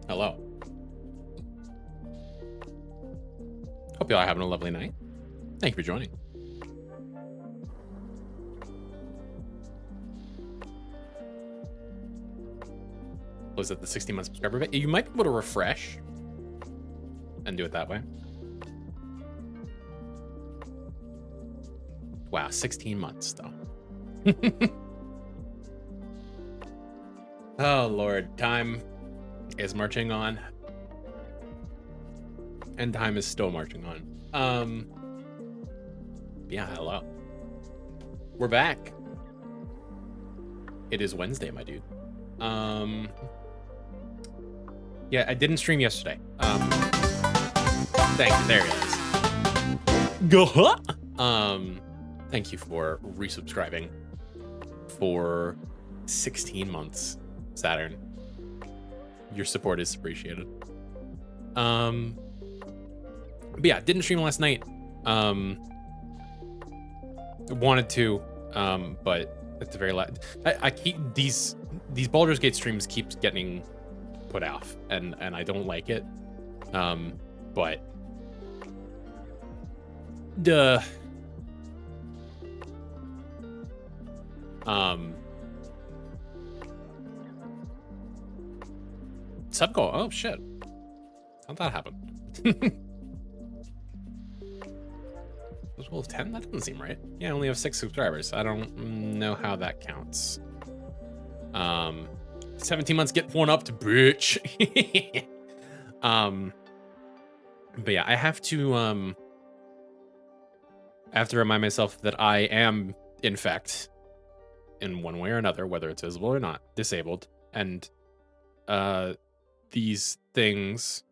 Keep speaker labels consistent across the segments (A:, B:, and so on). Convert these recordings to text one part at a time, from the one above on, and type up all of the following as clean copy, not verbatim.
A: Hello. Hope you all are having a lovely night. Thank you for joining. Was it the 60-month subscriber bit? You might be able to refresh and do it that way. Wow, 16 months though. Oh Lord, time is marching on, and time is still marching on. Yeah, hello. We're back. It is Wednesday, my dude. Yeah, I didn't stream yesterday. Thank you. There it is. Go. Thank you for resubscribing for 16 months, Saturn. Your support is appreciated. But yeah, didn't stream last night. Wanted to, but at the very last, I keep these Baldur's Gate streams keeps getting put off, and I don't like it. But the sub goal. Oh shit! How'd that happen? Those goal of 10? That doesn't seem right. Yeah, I only have 6 subscribers. I don't know how that counts. 17 months, get one up to bitch. But yeah, I have to remind myself that I am, in fact, in one way or another, whether it's visible or not, disabled, and these things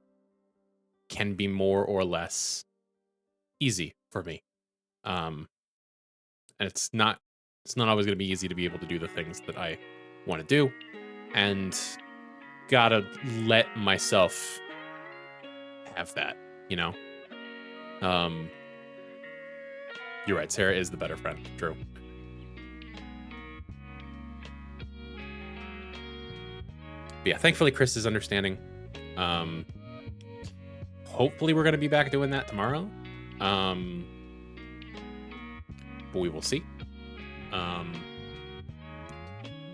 A: can be more or less easy for me. And it's not always going to be easy to be able to do the things that I want to do, and gotta let myself have that, you know. You're right, Sarah is the better friend. True. But yeah, thankfully Chris is understanding. Hopefully we're gonna be back doing that tomorrow. But we will see.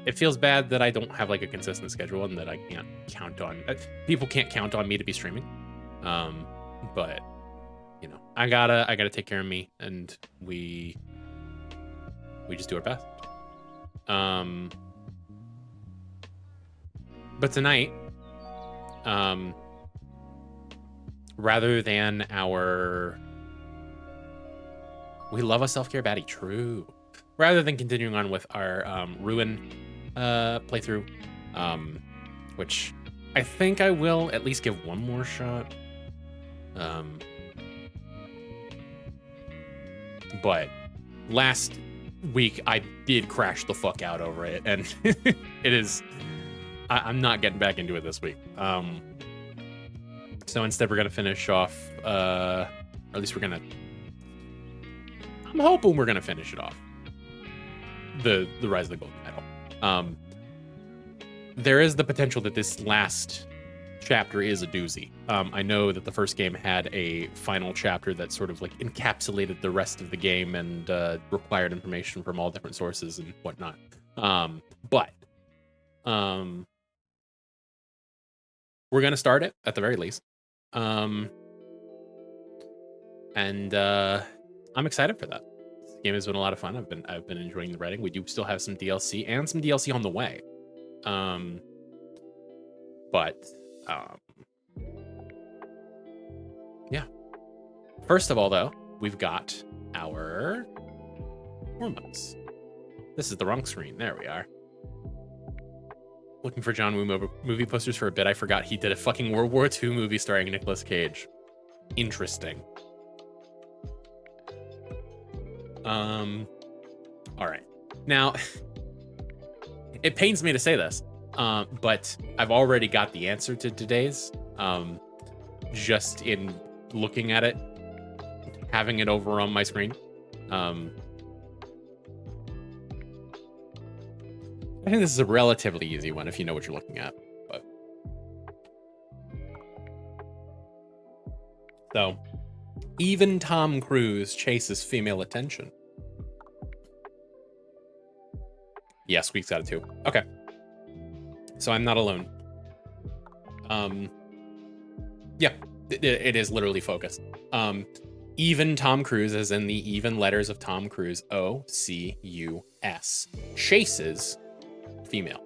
A: It feels bad that I don't have like a consistent schedule and that I can't count on people can't count on me to be streaming. But you know, I gotta take care of me, and we just do our best. But tonight, rather than we love a self-care baddie, true. Rather than continuing on with our Ruin playthrough, which I think I will at least give one more shot. But last week I did crash the fuck out over it, and it is. I'm not getting back into it this week. So instead, we're gonna finish off, or at least I'm hoping we're gonna finish it off. The Rise of the Golden Idol. There is the potential that this last chapter is a doozy. I know that the first game had a final chapter that sort of like encapsulated the rest of the game and required information from all different sources and whatnot. But we're gonna start it at the very least. And I'm excited for that. This game has been a lot of fun. I've been enjoying the writing. We do still have some DLC and some DLC on the way. Yeah. First of all, though, we've got our warm-ups. This is the wrong screen. There we are. Looking for John Woo movie posters for a bit. I forgot he did a fucking World War II movie starring Nicolas Cage. Interesting. All right. Now, it pains me to say this, but I've already got the answer to today's. Just in looking at it, having it over on my screen. I think this is a relatively easy one if you know what you're looking at. But so, even Tom Cruise chases female attention. Yeah, Squeak's got it too. Okay. So I'm not alone. Yeah, it is literally focused. Even Tom Cruise, as in the even letters of Tom Cruise, OCUS, chases female.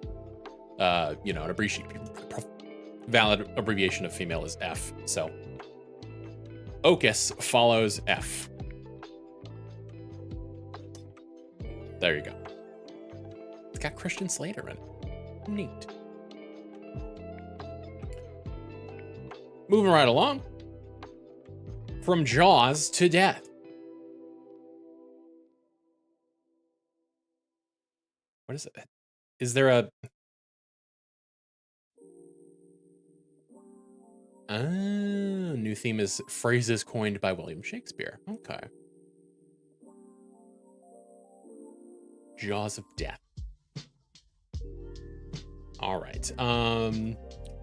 A: You know, valid abbreviation of female is F. So Ocus follows F. There you go. It's got Christian Slater in it. Neat. Moving right along. From Jaws to Death. What is it? Is there a... new theme is phrases coined by William Shakespeare. Okay. Jaws of Death. All right.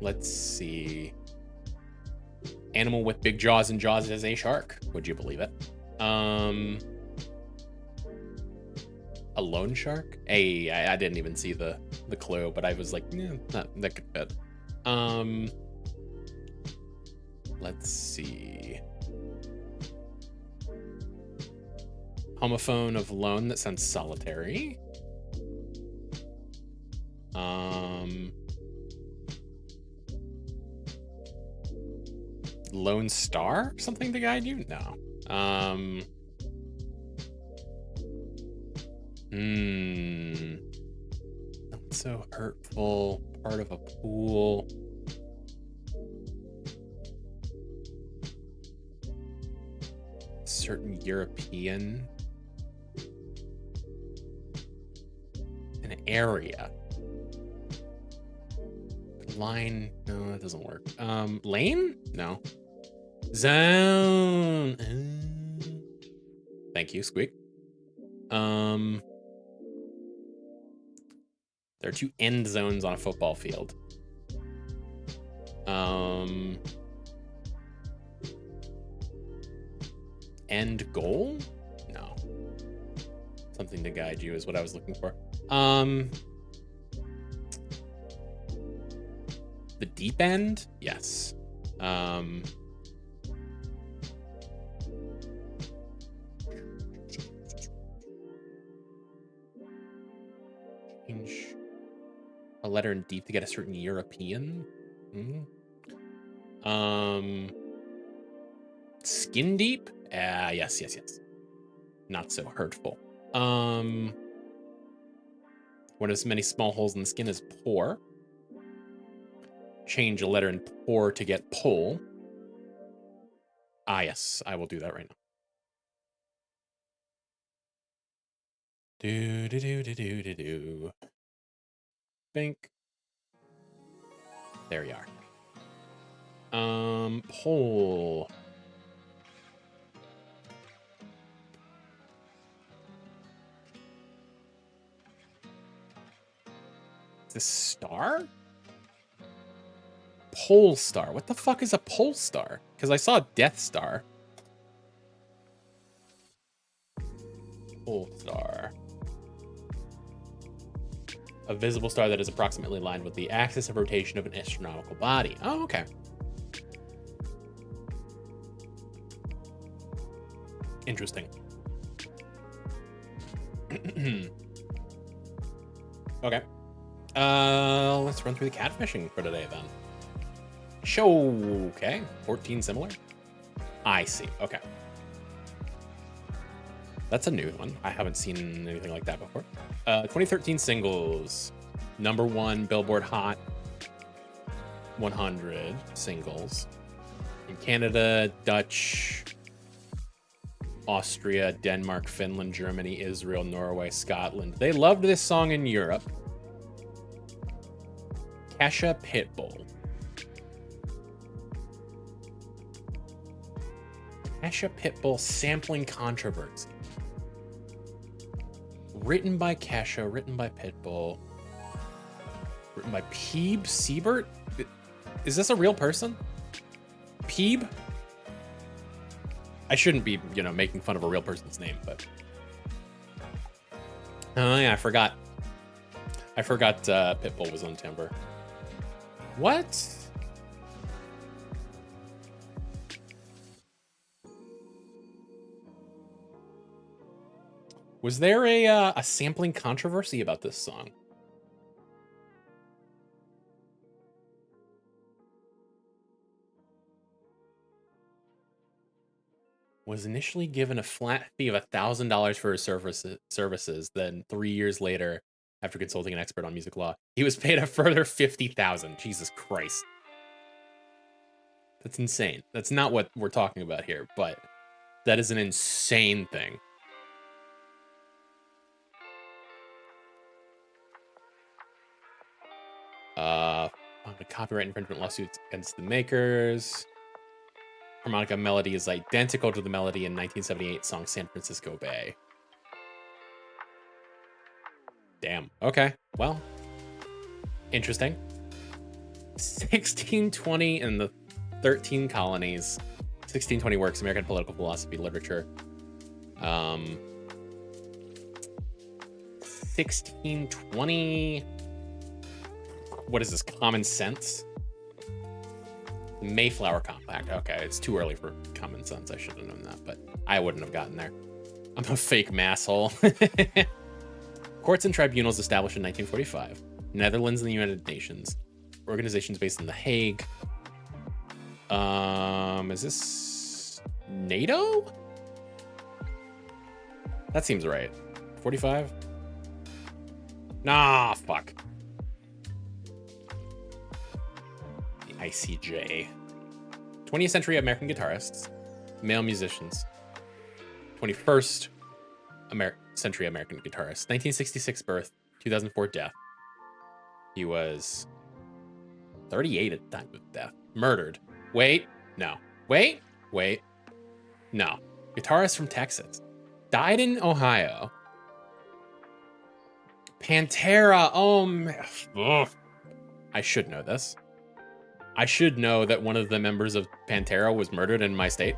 A: Let's see. Animal with big jaws and jaws is a shark. Would you believe it? A loan shark? Hey, I didn't even see the clue, but I was like, yeah, that could fit. Let's see. Homophone of lone that sounds solitary. Lone Star? Something to guide you? No. Not so hurtful. Part of a pool. Certain European. An area. Line. No, it doesn't work. Lane? No. Zone. Thank you, Squeak. There are 2 end zones on a football field. End goal? No. Something to guide you is what I was looking for. The deep end? Yes. Change a letter in deep to get a certain European. Skin deep? Yes. Not so hurtful. One of as many small holes in the skin as pore. Change a letter in pore to get pull. Yes, I will do that right now. Do. Bink. There you are. Pull. Is this star? Pole Star. What the fuck is a Pole Star? Because I saw Death Star. Pole Star. A visible star that is approximately aligned with the axis of rotation of an astronomical body. Oh, okay. Interesting. Okay. Let's run through the catfishing for today then. Okay. 14 similar. I see. Okay. That's a new one. I haven't seen anything like that before. 2013 singles. #1 Billboard Hot 100 singles. In Canada, Dutch, Austria, Denmark, Finland, Germany, Israel, Norway, Scotland. They loved this song in Europe. Kesha Pitbull. Kesha Pitbull sampling controversy. Written by Kesha, written by Pitbull. Written by Peeb Siebert? Is this a real person? Peeb? I shouldn't be, making fun of a real person's name, but... Oh, yeah, I forgot. Pitbull was on Timber. What? Was there a sampling controversy about this song? was initially given a flat fee of $1,000 for his services. Then 3 years later, after consulting an expert on music law, he was paid a further $50,000. Jesus Christ. That's insane. That's not what we're talking about here, but that is an insane thing. The copyright infringement lawsuits against the makers. Harmonica melody is identical to the melody in 1978 song San Francisco Bay. Damn. Okay. Well, interesting. 1620 and the 13 colonies. 1620 works, American political philosophy, literature. 1620. What is this? Common sense? The Mayflower Compact. Okay, it's too early for common sense. I should have known that, but I wouldn't have gotten there. I'm a fake masshole. Courts and tribunals established in 1945. Netherlands and the United Nations. Organizations based in The Hague. Is this NATO? That seems right. 45? Nah, fuck. The ICJ. 20th century American guitarists, male musicians. 21st century American guitarist. 1966 birth, 2004 death. He was 38 at the time of death. Murdered. Wait, no. Wait. No. Guitarist from Texas. Died in Ohio. Pantera. Oh, man. Ugh. I should know this. I should know that one of the members of Pantera was murdered in my state.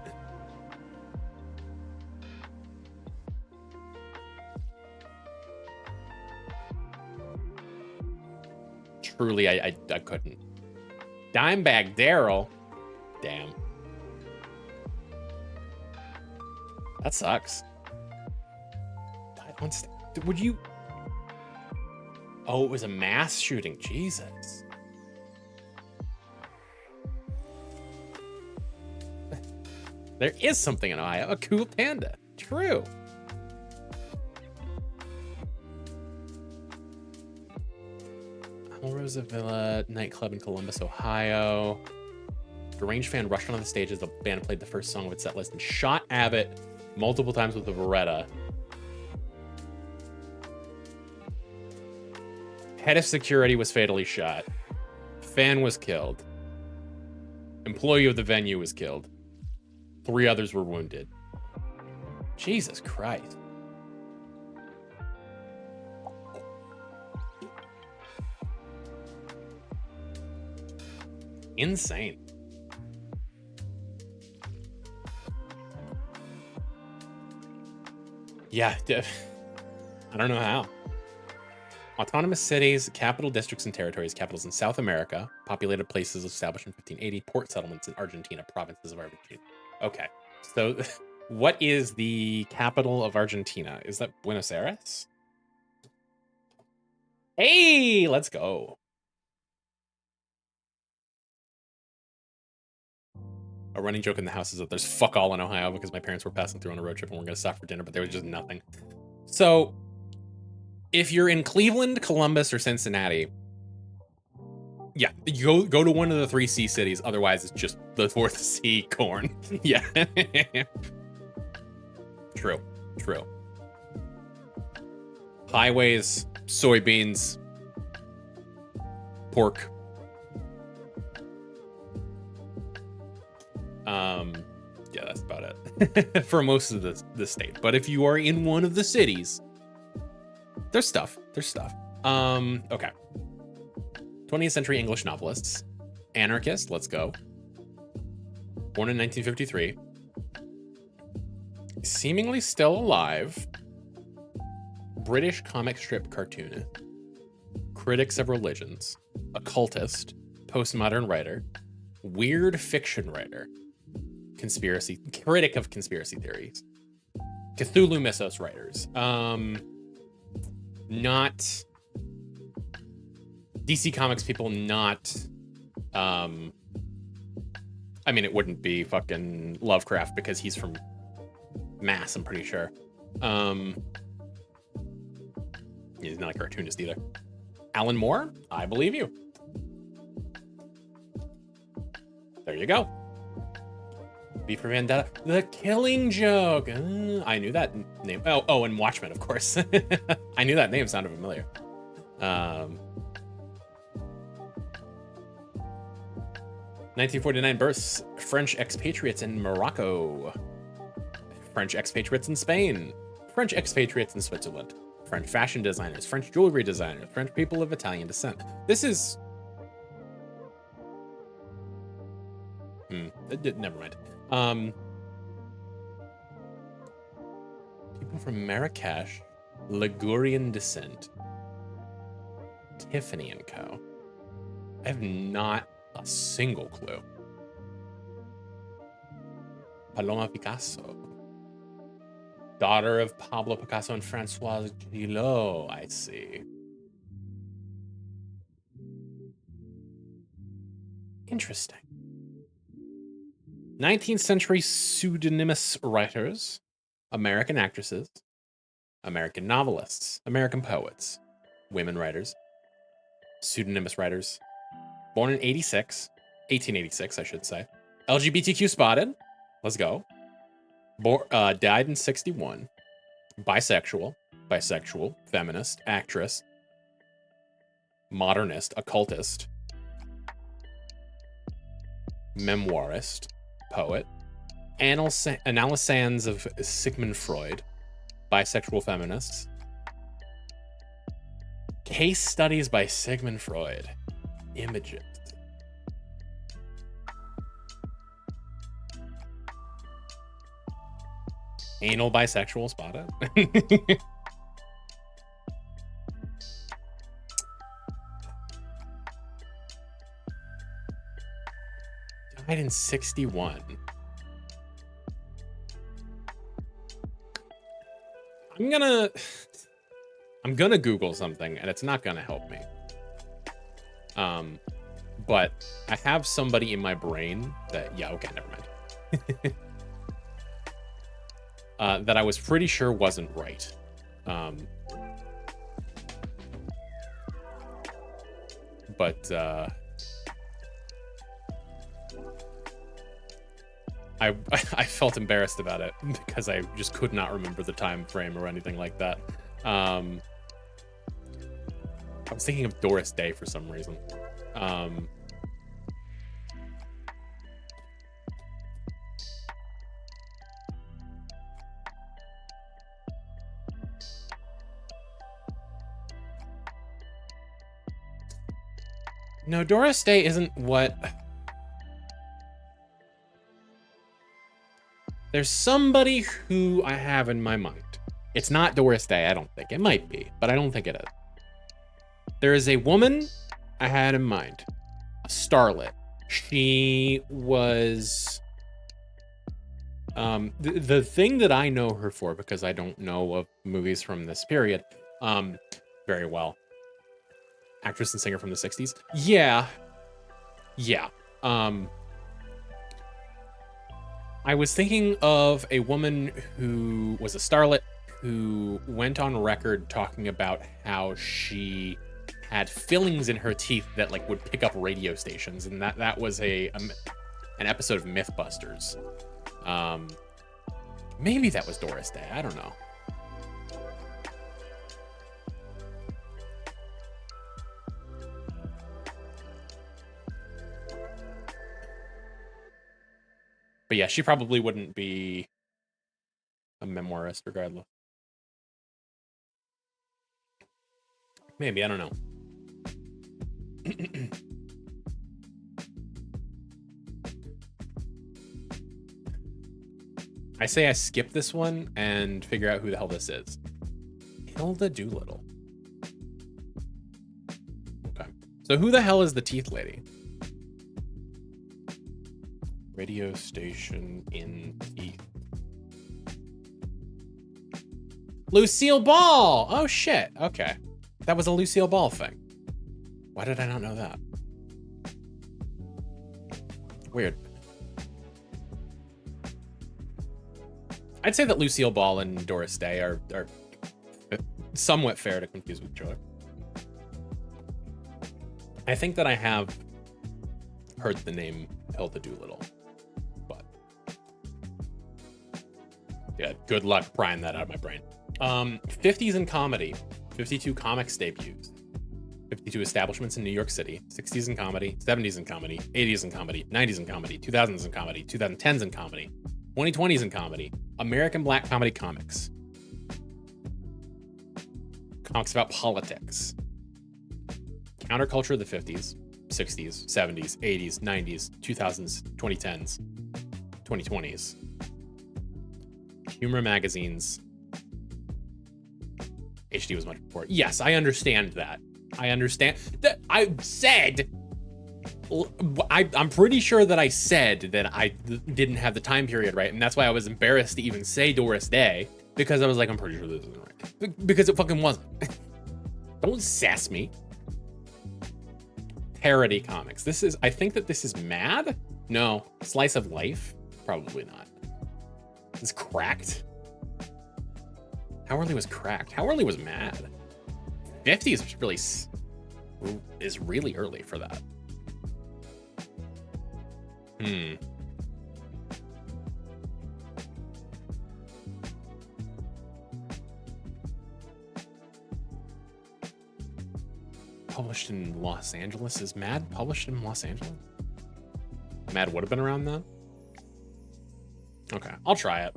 A: Truly, I couldn't. Dimebag Darrell. Damn. That sucks. Would you... Oh, it was a mass shooting. Jesus. There is something in Ohio. A cool panda. True. Rosa Villa nightclub in Columbus, Ohio. Deranged fan rushed onto the stage as the band played the first song of its set list and shot Abbott multiple times with a Beretta. Head of security was fatally shot. Fan was killed. Employee of the venue was killed. 3 others were wounded. Jesus Christ. Insane. Yeah, I don't know how. Autonomous cities, capital districts and territories, capitals in South America, populated places established in 1580, port settlements in Argentina, provinces of Argentina. Okay, so what is the capital of Argentina? Is that Buenos Aires? Hey, let's go. A running joke in the house is that there's fuck all in Ohio because my parents were passing through on a road trip and we're going to stop for dinner, but there was just nothing. So if you're in Cleveland, Columbus, or Cincinnati, yeah, you go to one of the 3 C cities. Otherwise, it's just the 4th C, corn. Yeah. True. Highways, soybeans, pork. Yeah, that's about it for most of the state. But if you are in one of the cities, there's stuff. Okay. 20th century English novelists. Anarchist, let's go. Born in 1953. Seemingly still alive. British comic strip cartoonist. Critics of religions. Occultist. Postmodern writer. Weird fiction writer. Critic of conspiracy theories. Cthulhu Mythos writers. Not DC Comics people, not I mean, it wouldn't be fucking Lovecraft because he's from Mass, I'm pretty sure. He's not a cartoonist either. Alan Moore, I believe you. There you go. V for Vendetta, The Killing Joke. I knew that name. Oh, and Watchmen, of course. I knew that name sounded familiar. 1949 births, French expatriates in Morocco. French expatriates in Spain. French expatriates in Switzerland. French fashion designers, French jewelry designers, French people of Italian descent. This is... never mind. People from Marrakesh, Ligurian descent. Tiffany & Co. I have not a single clue. Paloma Picasso. Daughter of Pablo Picasso and Françoise Gillot, I see. Interesting. 19th century pseudonymous writers, American actresses, American novelists, American poets, women writers, pseudonymous writers, born in 1886, I should say. LGBTQ spotted, let's go. Died in 61, bisexual, feminist, actress, modernist, occultist, memoirist, poet, analysands of Sigmund Freud, bisexual feminists, case studies by Sigmund Freud, images. Anal bisexual spotted. Died in 61. I'm gonna Google something and it's not gonna help me. But I have somebody in my brain that, yeah, okay, never mind. That I was pretty sure wasn't right. But I felt embarrassed about it because I just could not remember the time frame or anything like that. I was thinking of Doris Day for some reason. No, Doris Day isn't what... There's somebody who I have in my mind. It's not Doris Day, I don't think. It might be, but I don't think it is. There is a woman I had in mind. A starlet. She was... the thing that I know her for, because I don't know of movies from this period very well. Actress and singer from the 60s. Yeah. I was thinking of a woman who was a starlet who went on record talking about how she had fillings in her teeth that like would pick up radio stations, and that was an episode of Mythbusters. Maybe that was Doris Day. I don't know. But yeah, she probably wouldn't be a memoirist regardless. Maybe, I don't know. I say I skip this one and figure out who the hell this is. Hilda Doolittle. Okay. So who the hell is the teeth lady? Radio station in teeth. Lucille Ball! Oh shit, okay. That was a Lucille Ball thing. Why did I not know that? Weird. I'd say that Lucille Ball and Doris Day are somewhat fair to confuse with each other. I think that I have heard the name Hilda Doolittle, but yeah, good luck prying that out of my brain. 50s in comedy, 52 comics debuts, 52 establishments in New York City, 60s in comedy, 70s in comedy, 80s in comedy, 90s in comedy, 2000s in comedy, 2010s in comedy, 2020s in comedy, American Black comedy comics, comics about politics, counterculture of the 50s, 60s, 70s, 80s, 90s, 2000s, 2010s, 2020s, humor magazines. HD was much before. Yes, I understand that. I understand that. I said, I'm pretty sure that I said that I didn't have the time period right, and that's why I was embarrassed to even say Doris Day, because I was like, I'm pretty sure this isn't right, because it fucking wasn't. Don't sass me. Parody comics. This is, I think that this is Mad? No. Slice of Life? Probably not. This is Cracked? How early was Cracked? How early was Mad? 50s is really early for that. Published in Los Angeles? Is Mad published in Los Angeles? Mad would have been around then? Okay, I'll try it.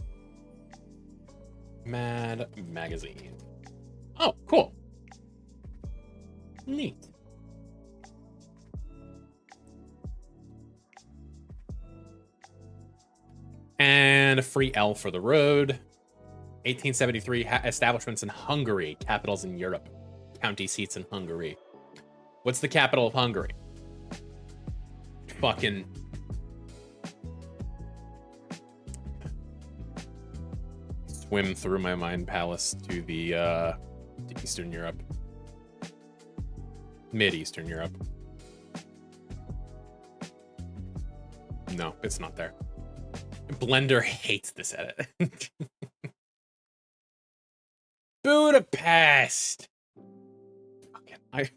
A: Mad magazine. Oh, cool. Neat. And a free L for the road. 1873 establishments in Hungary, capitals in Europe, county seats in Hungary. What's the capital of Hungary? Fucking swim through my mind palace to the to Eastern Europe. Mid-Eastern Europe. No, it's not there. Blender hates this edit. Budapest. Fucking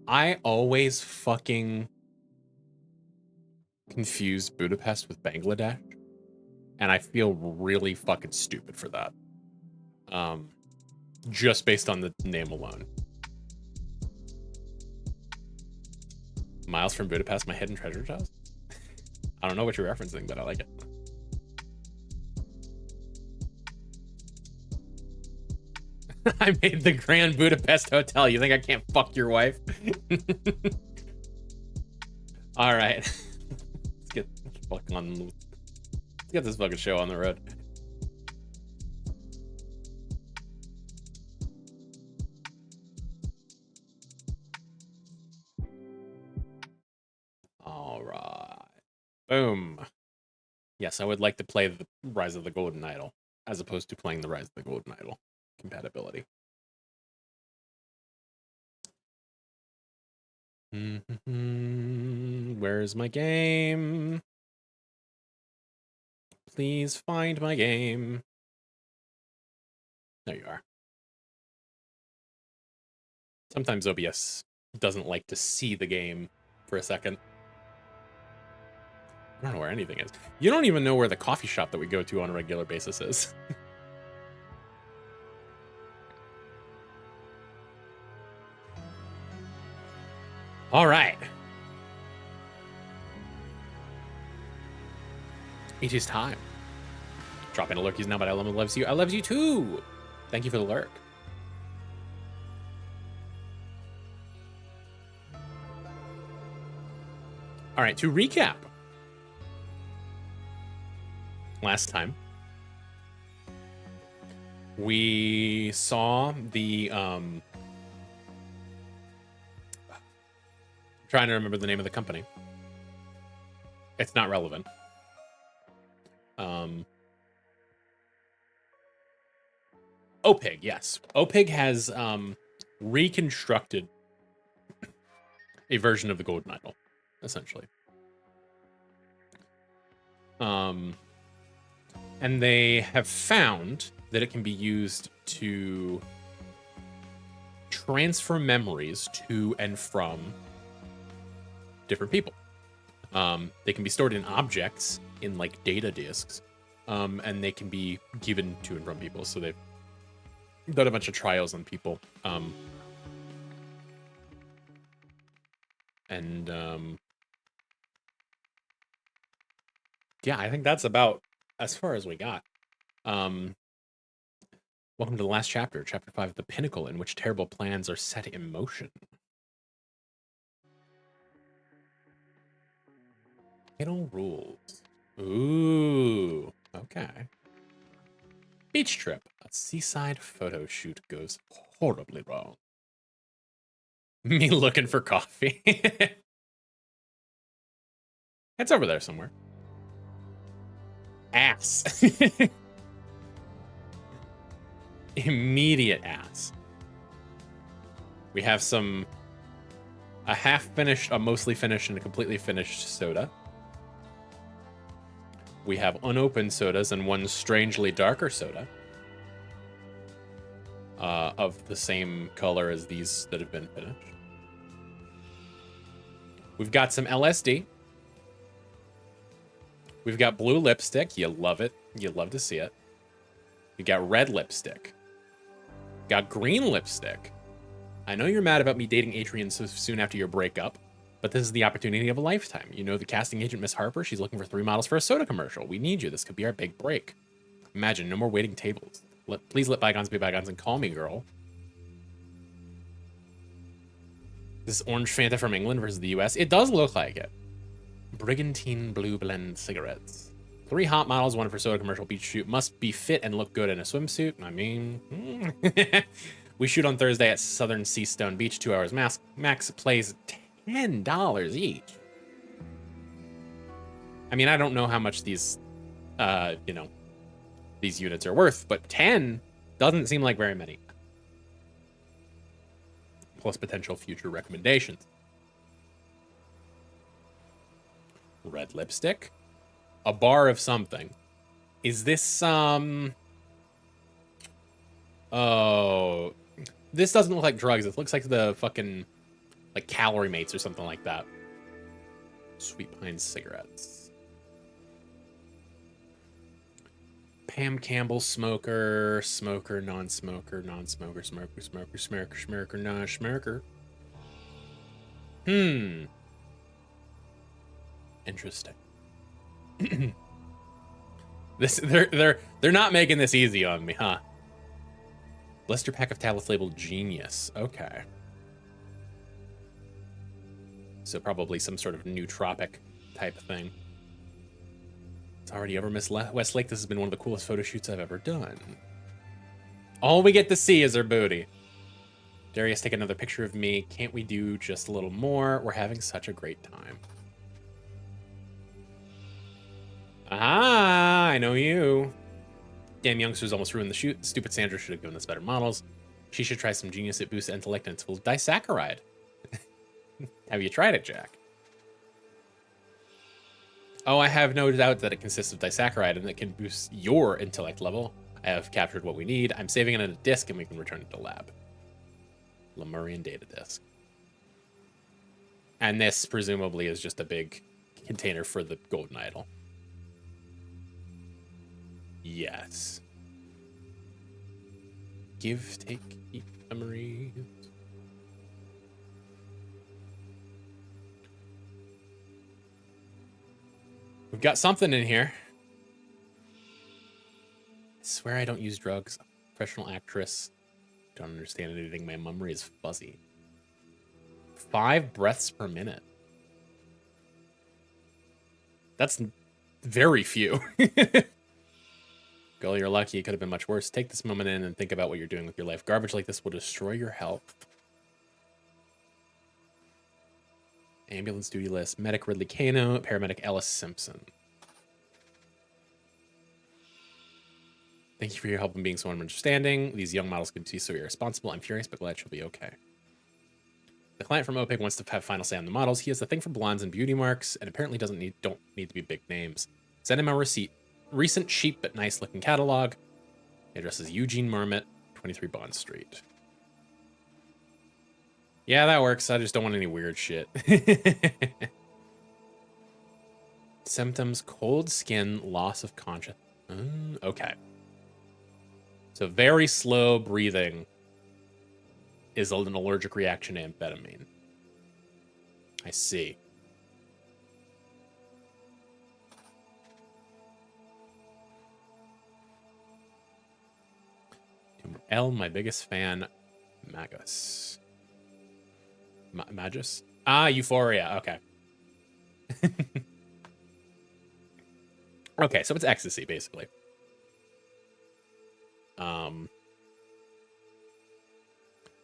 A: I always fucking confuse Budapest with Bangladesh, and I feel really fucking stupid for that. Just based on the name alone. Miles from Budapest, my hidden treasure chest? I don't know what you're referencing, but I like it. I made the Grand Budapest Hotel. You think I can't fuck your wife? All right. Let's get this fucking show on the road. All right. Boom. Yes, I would like to play the Rise of the Golden Idol as opposed to playing the Rise of the Golden Idol. Compatibility. Where's my game? Please find my game. There you are. Sometimes OBS doesn't like to see the game for a second. I don't know where anything is. You don't even know where the coffee shop that we go to on a regular basis is. All right. It is time. Drop in a lurkies now, but I loves you. I loves you too. Thank you for the lurk. All right, to recap. Last time, we saw the trying to remember the name of the company. It's not relevant. OPIG, yes. OPIG has reconstructed a version of the Golden Idol, essentially. And they have found that it can be used to transfer memories to and from different people. They can be stored in objects in like data disks, and they can be given to and from people. So they've done a bunch of trials on people. Yeah, I think that's about as far as we got. Welcome to the last chapter, chapter 5, The Pinnacle, in which terrible plans are set in motion. Fatal rules. Ooh, okay. Beach trip. A seaside photo shoot goes horribly wrong. Me looking for coffee. It's over there somewhere. Ass. Immediate ass. We have a half finished, a mostly finished, and a completely finished soda. We have unopened sodas and one strangely darker soda. Of the same color as these that have been finished. We've got some LSD. We've got blue lipstick. You love it. You love to see it. We got red lipstick. Got green lipstick. I know you're mad about me dating Atrian so soon after your breakup, but this is the opportunity of a lifetime. You know the casting agent, Miss Harper? She's looking for 3 models for a soda commercial. We need you. This could be our big break. Imagine, no more waiting tables. Please let bygones be bygones and call me, girl. This is orange Fanta from England versus the US. It does look like it. Brigantine Blue Blend cigarettes. 3 hot models, 1 for soda commercial beach shoot. Must be fit and look good in a swimsuit. I mean, we shoot on Thursday at Southern Seastone Beach, 2 hours max. Plays $10 each. I mean, I don't know how much these, these units are worth, but 10 doesn't seem like very many. Plus potential future recommendations. Red lipstick. A bar of something. Is this, oh, this doesn't look like drugs. It looks like the fucking, like, Calorie Mates or something like that. Sweet Pine cigarettes. Pam Campbell, smoker, smoker, non-smoker, non-smoker, smoker, smoker, smoker, smoker, non-smoker. Interesting. They're not making this easy on me, huh? Blister pack of tablets labeled Genius. Okay. So probably some sort of nootropic type thing. It's already over, Miss Westlake. This has been one of the coolest photo shoots I've ever done. All we get to see is her booty. Darius, take another picture of me. Can't we do just a little more? We're having such a great time. Ah, I know you. Damn youngsters almost ruined the shoot. Stupid Sandra should have given us better models. She should try some Genius. It boosts intellect and it's full of disaccharide. Have you tried it, Jack? Oh, I have no doubt that it consists of disaccharide and it can boost your intellect level. I have captured what we need. I'm saving it in a disk and we can return it to lab. Lemurian data disk. And this presumably is just a big container for the golden idol. Yes. Give, take, keep memories. We've got something in here. I swear I don't use drugs. I'm a professional actress. Don't understand anything. My memory is fuzzy. 5 breaths per minute. That's very few. Girl, you're lucky. It could have been much worse. Take this moment in and think about what you're doing with your life. Garbage like this will destroy your health. Ambulance duty list. Medic Ridley Kano. Paramedic Ellis Simpson. Thank you for your help in being so understanding. These young models can be so irresponsible. I'm furious, but glad she'll be okay. The client from OPIC wants to have final say on the models. He has a thing for blondes and beauty marks, and apparently don't need to be big names. Send him a receipt. recent cheap but nice looking catalog. The address is Eugene Marmot, 23 Bond Street. Yeah, that works. I just don't want any weird shit. Symptoms: cold skin, loss of conscience. Okay. So very slow breathing is an allergic reaction to amphetamine. I see. L, my biggest fan, Magus. Magus? Ah, Euphoria. Okay. Okay, so it's ecstasy, basically.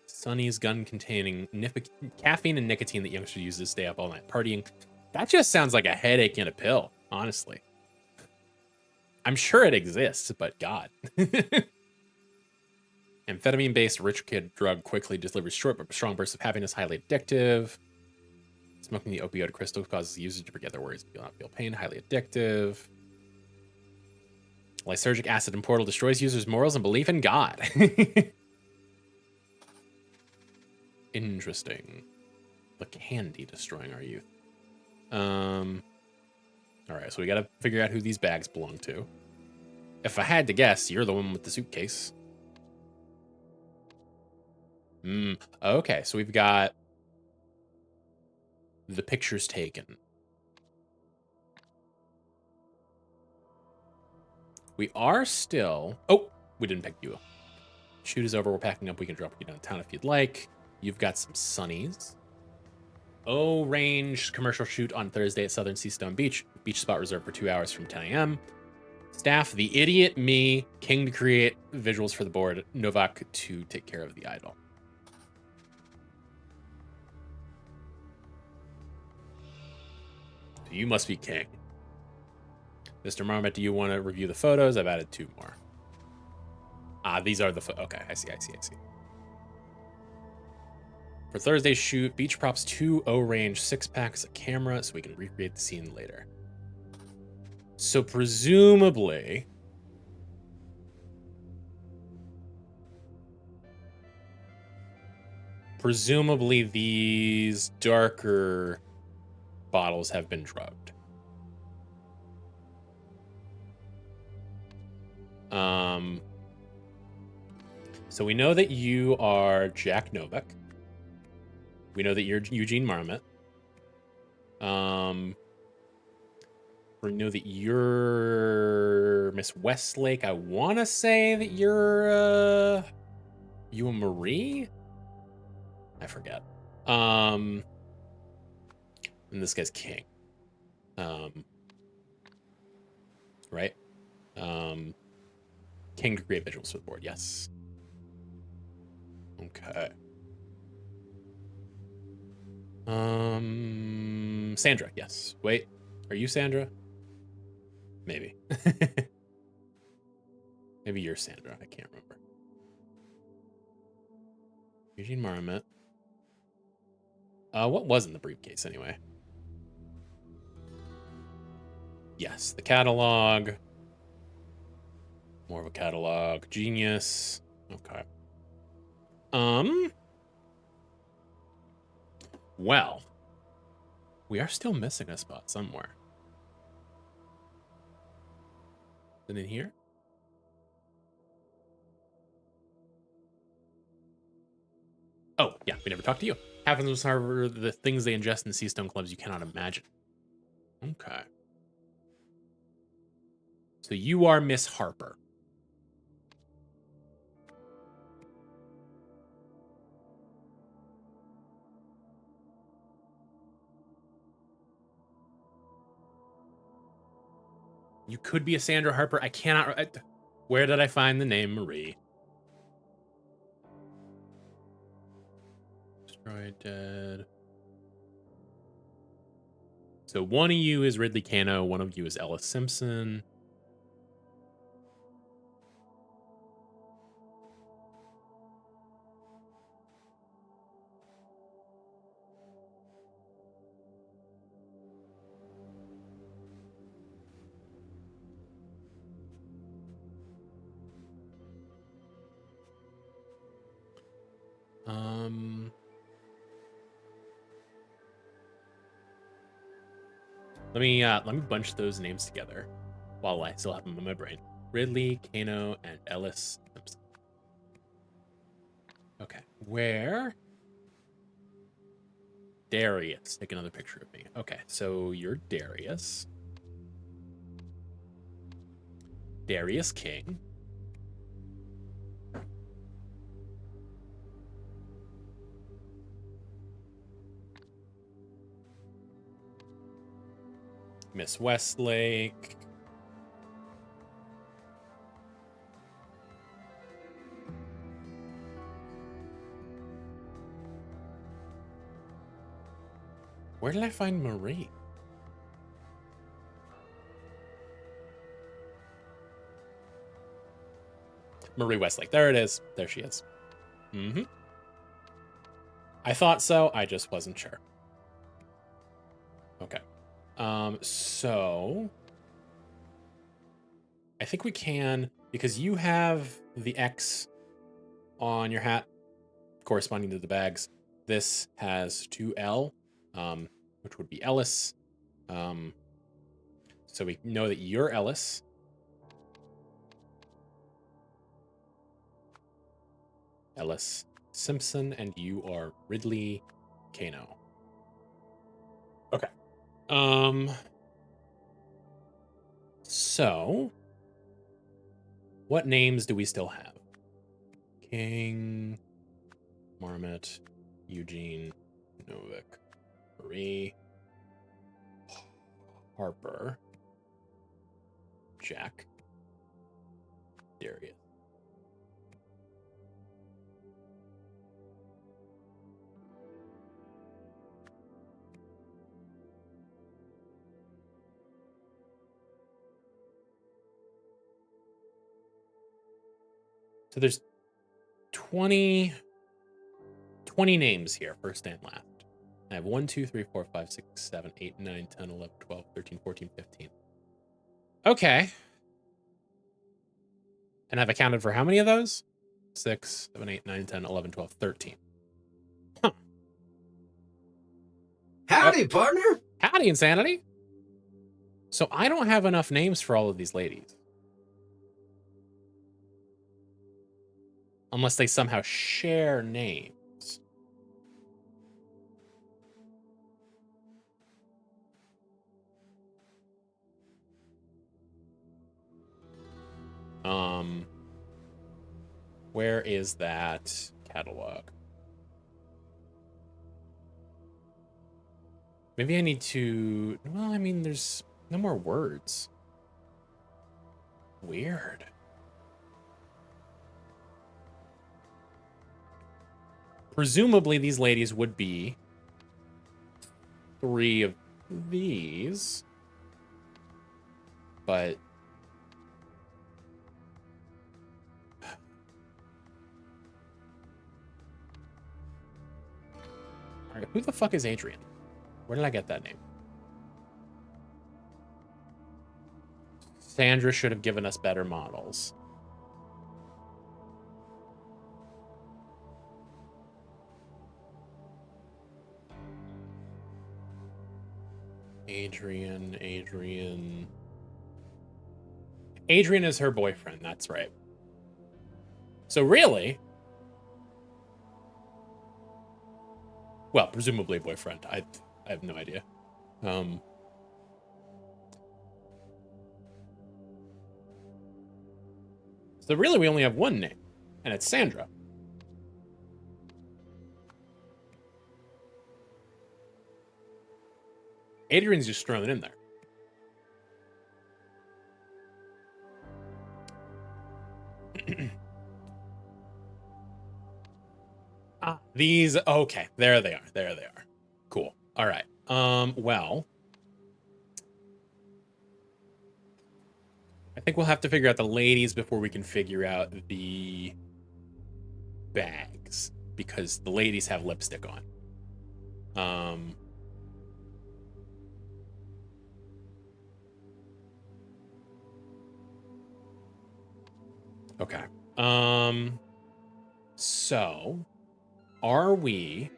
A: Sonny's gun containing caffeine and nicotine that youngsters use to stay up all night partying. That just sounds like a headache in a pill, honestly. I'm sure it exists, but God. Amphetamine-based rich kid drug quickly delivers short but strong bursts of happiness, highly addictive. Smoking the opioid crystal causes users to forget their worries and not feel pain, highly addictive. Lysergic acid and portal destroys users' morals and belief in God. Interesting. The candy destroying our youth. Alright, so we gotta figure out who these bags belong to. If I had to guess, you're the one with the suitcase. Okay, so we've got the pictures taken. We are still... Oh, we didn't pick you up. Shoot is over. We're packing up. We can drop you downtown if you'd like. You've got some sunnies. O-range commercial shoot on Thursday at Southern Seastone Beach. Beach spot reserved for 2 hours from 10 a.m. Staff, the idiot, me, King to create visuals for the board, Novak to take care of the idol. You must be King. Mr. Marmot, do you want to review the photos? I've added 2 more. Ah, these are the okay, I see. For Thursday's shoot, beach props 2 O-range 6-packs, a camera, so we can recreate the scene later. So presumably... these darker bottles have been drugged. So we know that you are Jack Novak. We know that you're Eugene Marmot. We know that you're Miss Westlake. I want to say that you're you and Marie? I forget. And this guy's King. Right? King to create visuals for the board, yes. Okay. Sandra, yes. Wait, are you Sandra? Maybe. Maybe you're Sandra. I can't remember. Eugene Marmot. What was in the briefcase anyway? Yes, the catalog. More of a catalog. Genius. Okay. Well, we are still missing a spot somewhere. Is it in here? Oh, yeah, we never talked to you. Happens with, however, the things they ingest in Seastone clubs you cannot imagine. Okay. So you are Miss Harper. You could be a Sandra Harper. I cannot... Where did I find the name Marie? Destroyed, dead. So one of you is Ridley Cano. One of you is Ellis Simpson. Um, let me bunch those names together while I still have them in my brain. Ridley, Kano, and Ellis Simpson. Okay, where? Darius. Take another picture of me. Okay, so you're Darius. Darius King. Miss Westlake. Where did I find Marie? Marie Westlake. There it is. There she is. Mm-hmm. I thought so. I just wasn't sure. Okay. So I think we can, because you have the X on your hat corresponding to the bags. This has 2L, which would be Ellis. So we know that you're Ellis. Ellis Simpson, and you are Ridley Kano. Okay. So what names do we still have? King, Marmot, Eugene, Novik, Marie, Harper, Jack, Darius. So there's 20 names here, first and last. I have 1, 2, 3, 4, 5, 6, 7, 8, 9, 10, 11, 12, 13, 14, 15. Okay. And I've accounted for how many of those? 6, 7, 8, 9, 10, 11, 12, 13. Huh.
B: Howdy, partner.
A: Howdy, Insanity. So I don't have enough names for all of these ladies. Unless they somehow share names. Where is that catalog? Maybe I need to, well, I mean, there's no more words. Weird. Presumably these ladies would be 3 of these, but all right, who the fuck is Adrian? Where did I get that name? Sandra should have given us better models. Adrian is her boyfriend, that's right. So really, well, presumably boyfriend. I have no idea. So really we only have one name, and it's Sandra. Adrian's just thrown in there. These, okay, there they are. Cool. All right. Well, I think we'll have to figure out the ladies before we can figure out the bags, because the ladies have lipstick on. Okay. So Are we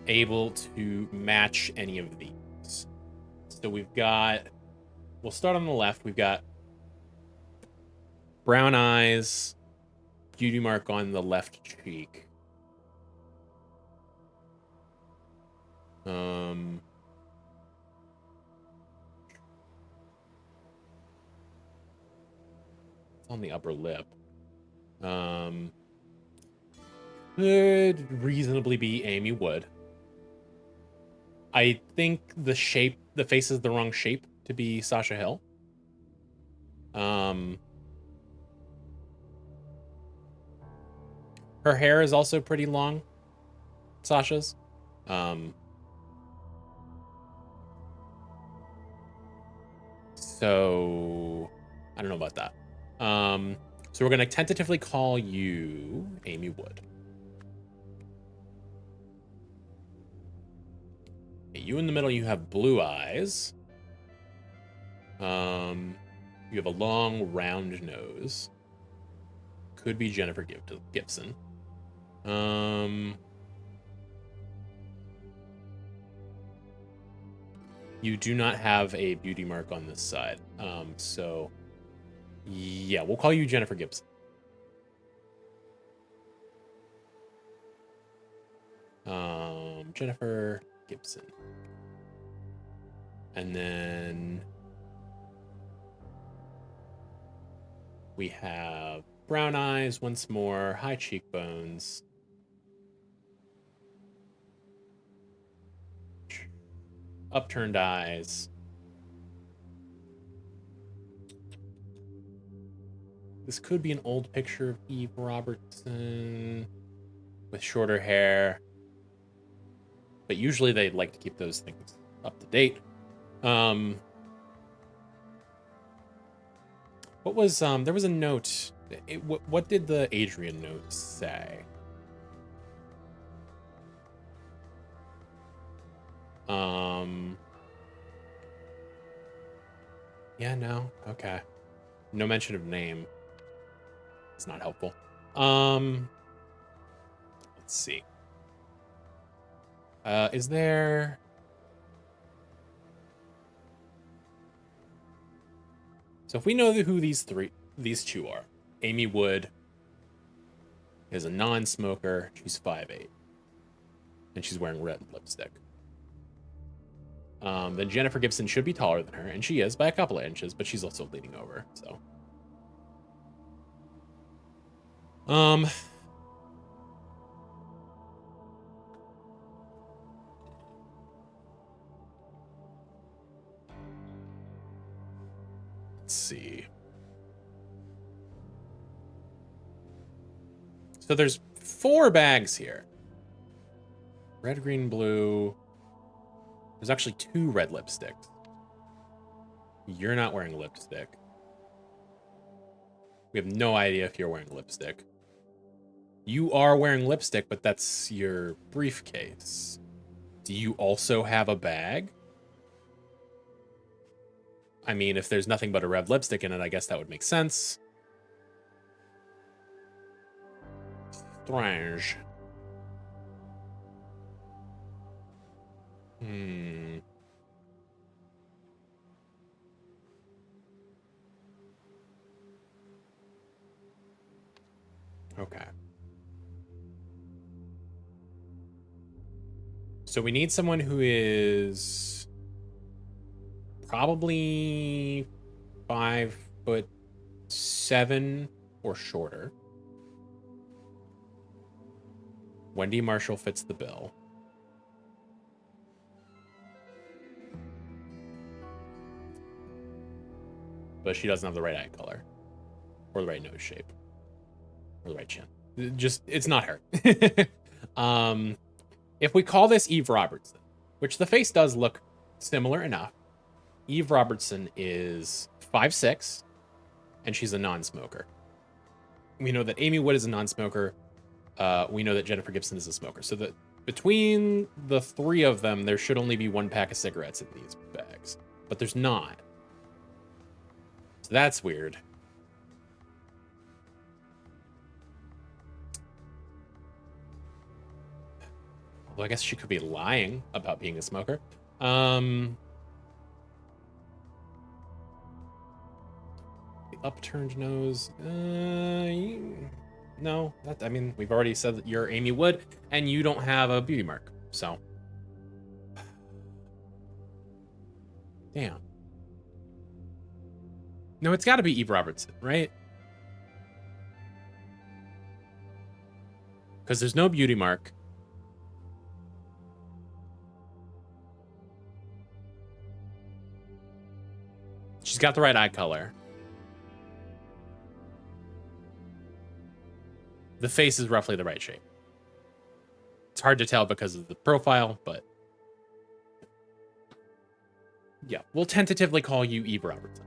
A: able to match any of these? So we've got, we'll start on the left. We've got brown eyes, beauty mark on the left cheek. It's on the upper lip. Could reasonably be Amy Wood. I think the face is the wrong shape to be Sasha Hill. Her hair is also pretty long, Sasha's. So I don't know about that. So we're gonna tentatively call you Amy Wood. Okay, you in the middle, you have blue eyes. You have a long, round nose. Could be Jennifer Gibson. You do not have a beauty mark on this side. So yeah, we'll call you Jennifer Gibson. Jennifer Gibson. And then we have brown eyes once more, high cheekbones. Upturned eyes. This could be an old picture of Eve Robertson with shorter hair. But usually they like to keep those things up to date. What was there was a note. What did the Adrian note say? Yeah, no. Okay. No mention of name. It's not helpful. Let's see. Is there... So if we know who these two are, Amy Wood is a non-smoker. She's 5'8", and she's wearing red lipstick. Then Jennifer Gibson should be taller than her, and she is by a couple of inches, but she's also leaning over. So, let's see. So there's 4 bags here. Red, green, blue. There's actually 2 red lipsticks. You're not wearing lipstick. We have no idea if you're wearing lipstick. You are wearing lipstick, but that's your briefcase. Do you also have a bag? I mean, if there's nothing but a red lipstick in it, I guess that would make sense. Strange. Okay. So we need someone who is probably 5'7" or shorter. Wendy Marshall fits the bill. But she doesn't have the right eye color. Or the right nose shape. Or the right chin. Just, it's not her. If we call this Eve Robertson, which the face does look similar enough, Eve Robertson is 5'6", and she's a non-smoker. We know that Amy Wood is a non-smoker. We know that Jennifer Gibson is a smoker. So that between the 3 of them, there should only be 1 pack of cigarettes in these bags. But there's not. So that's weird. Well, I guess she could be lying about being a smoker. The upturned nose. No, I mean, we've already said that you're Amy Wood, and you don't have a beauty mark, so. Damn. No, it's got to be Eve Robertson, right? Because there's no beauty mark. She's got the right eye color. The face is roughly the right shape. It's hard to tell because of the profile, but yeah, we'll tentatively call you Eve Robertson.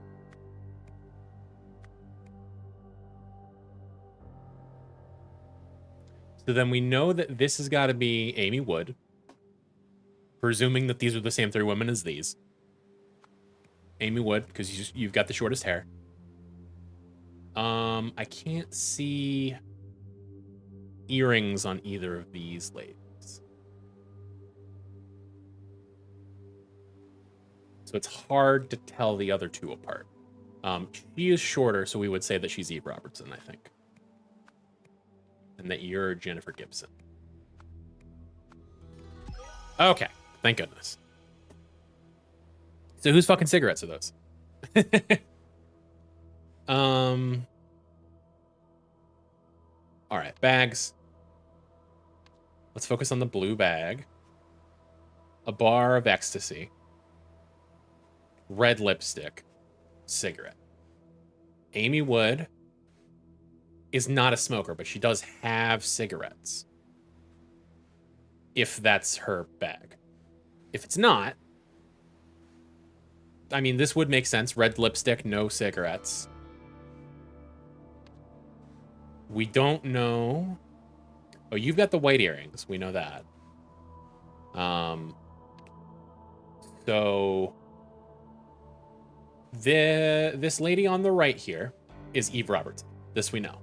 A: So then we know that this has got to be Amy Wood, presuming that these are the same three women as these. Amy Wood, because you've got the shortest hair. I can't see earrings on either of these ladies. So it's hard to tell the other two apart. She is shorter, so we would say that she's Eve Robertson, I think. And that you're Jennifer Gibson. Okay, thank goodness. So whose fucking cigarettes are those? All right, bags. Let's focus on the blue bag. A bar of ecstasy. Red lipstick. Cigarette. Amy Wood is not a smoker, but she does have cigarettes. If that's her bag. If it's not, I mean, this would make sense. Red lipstick, no cigarettes. We don't know. Oh, you've got the white earrings. We know that. So this lady on the right here is Eve Robertson. This we know.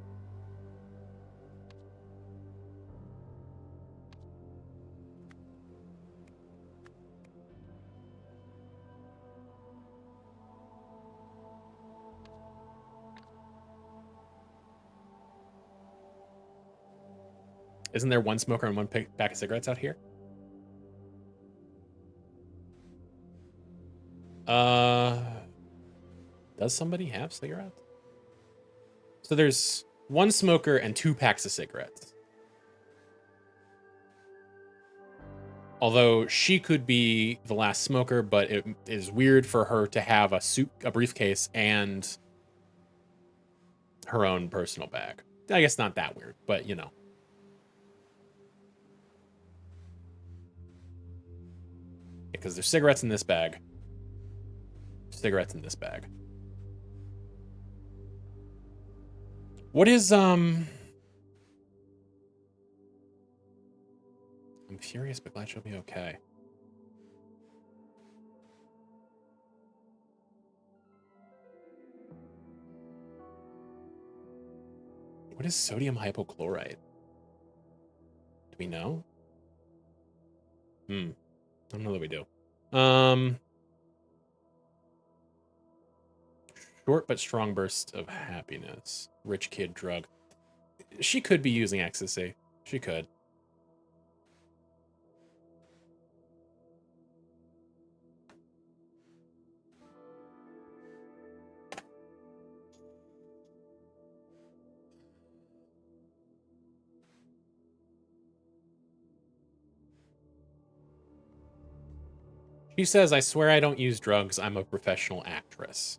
A: Isn't there one smoker and one pack of cigarettes out here? Does somebody have cigarettes? So there's one smoker and 2 packs of cigarettes. Although she could be the last smoker, but it is weird for her to have a briefcase and her own personal bag. I guess not that weird, but you know. Because there's cigarettes in this bag. Cigarettes in this bag. What is, I'm furious, but glad she'll be okay. What is sodium hypochlorite? Do we know? I don't know that we do. Short but strong burst of happiness. Rich kid drug. She could be using ecstasy. She could. She says, I swear I don't use drugs. I'm a professional actress.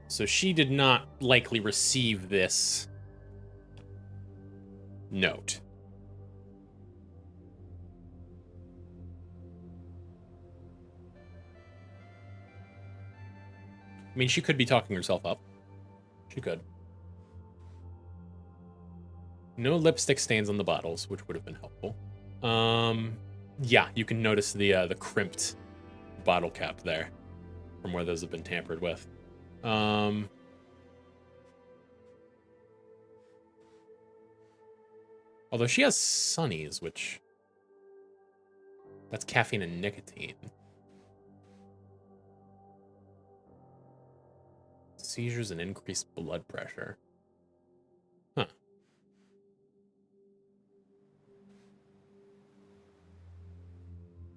A: So she did not likely receive this note. I mean, she could be talking herself up. She could. No lipstick stains on the bottles, which would have been helpful. Yeah, you can notice the crimped bottle cap there from where those have been tampered with. Um, although she has Sunnies, which that's caffeine and nicotine. Seizures and increased blood pressure. Huh.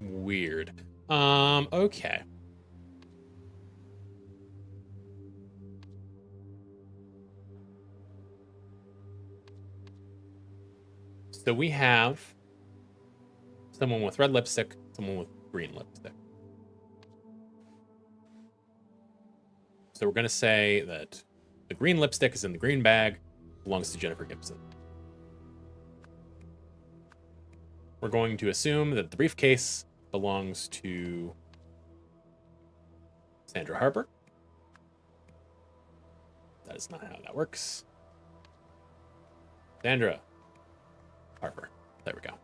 A: Weird. Okay. So we have someone with red lipstick, someone with green lipstick. So we're going to say that the green lipstick is in the green bag, belongs to Jennifer Gibson. We're going to assume that the briefcase belongs to Sandra Harper. That is not how that works. Sandra Harper. There we go.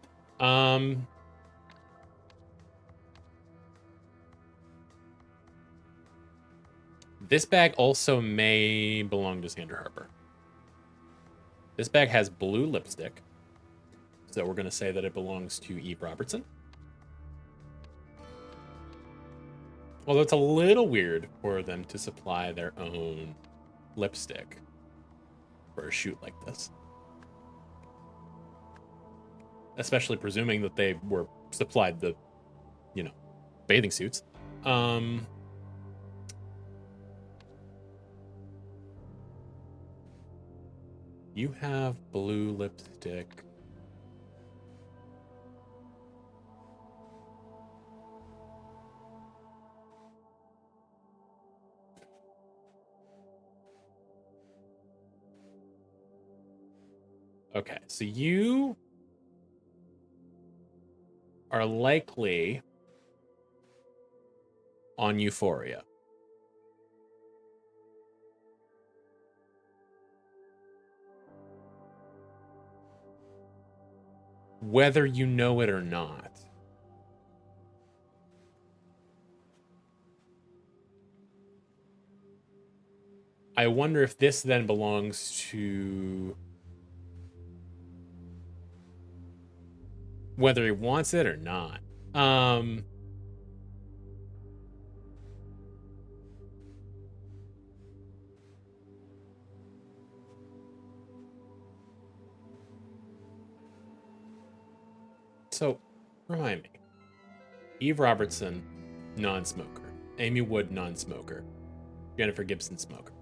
A: This bag also may belong to Sandra Harper. This bag has blue lipstick. So we're going to say that it belongs to Eve Robertson. Although it's a little weird for them to supply their own lipstick for a shoot like this. Especially presuming that they were supplied the, bathing suits. You have blue lipstick. Okay, so you are likely on Euphoria. Whether you know it or not. I wonder if this then belongs to whether he wants it or not. So, remind me. Eve Robertson, non-smoker. Amy Wood, non-smoker. Jennifer Gibson, smoker.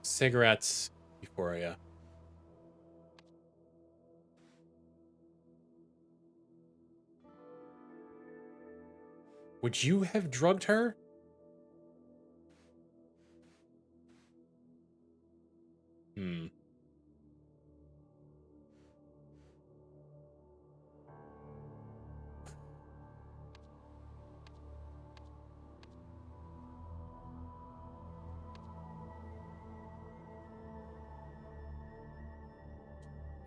A: Cigarettes, Euphoria. Would you have drugged her?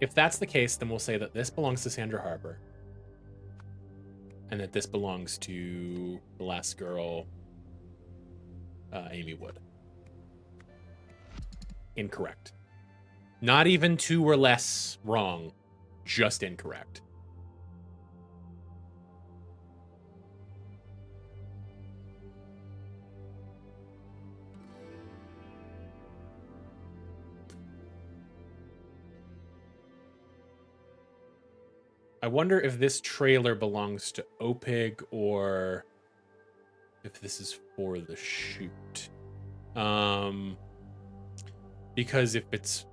A: If that's the case, then we'll say that this belongs to Sandra Harper. And that this belongs to the last girl, Amy Wood. Incorrect. Not even two or less wrong, just incorrect. I wonder if this trailer belongs to Opig or if this is for the shoot. Because if it's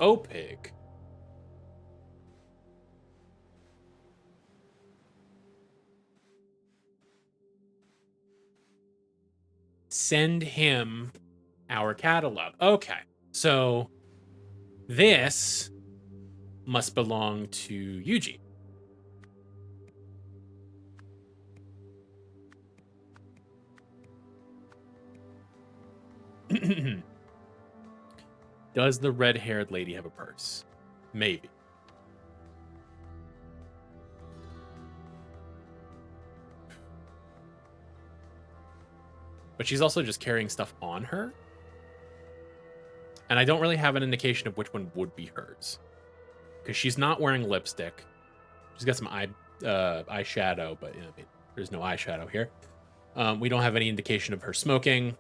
A: Opig, send him our catalog. Okay, so this must belong to Eugene. Does the red-haired lady have a purse? Maybe. But she's also just carrying stuff on her. And I don't really have an indication of which one would be hers. Because she's not wearing lipstick. She's got some eyeshadow, but you know, there's no eyeshadow here. We don't have any indication of her smoking.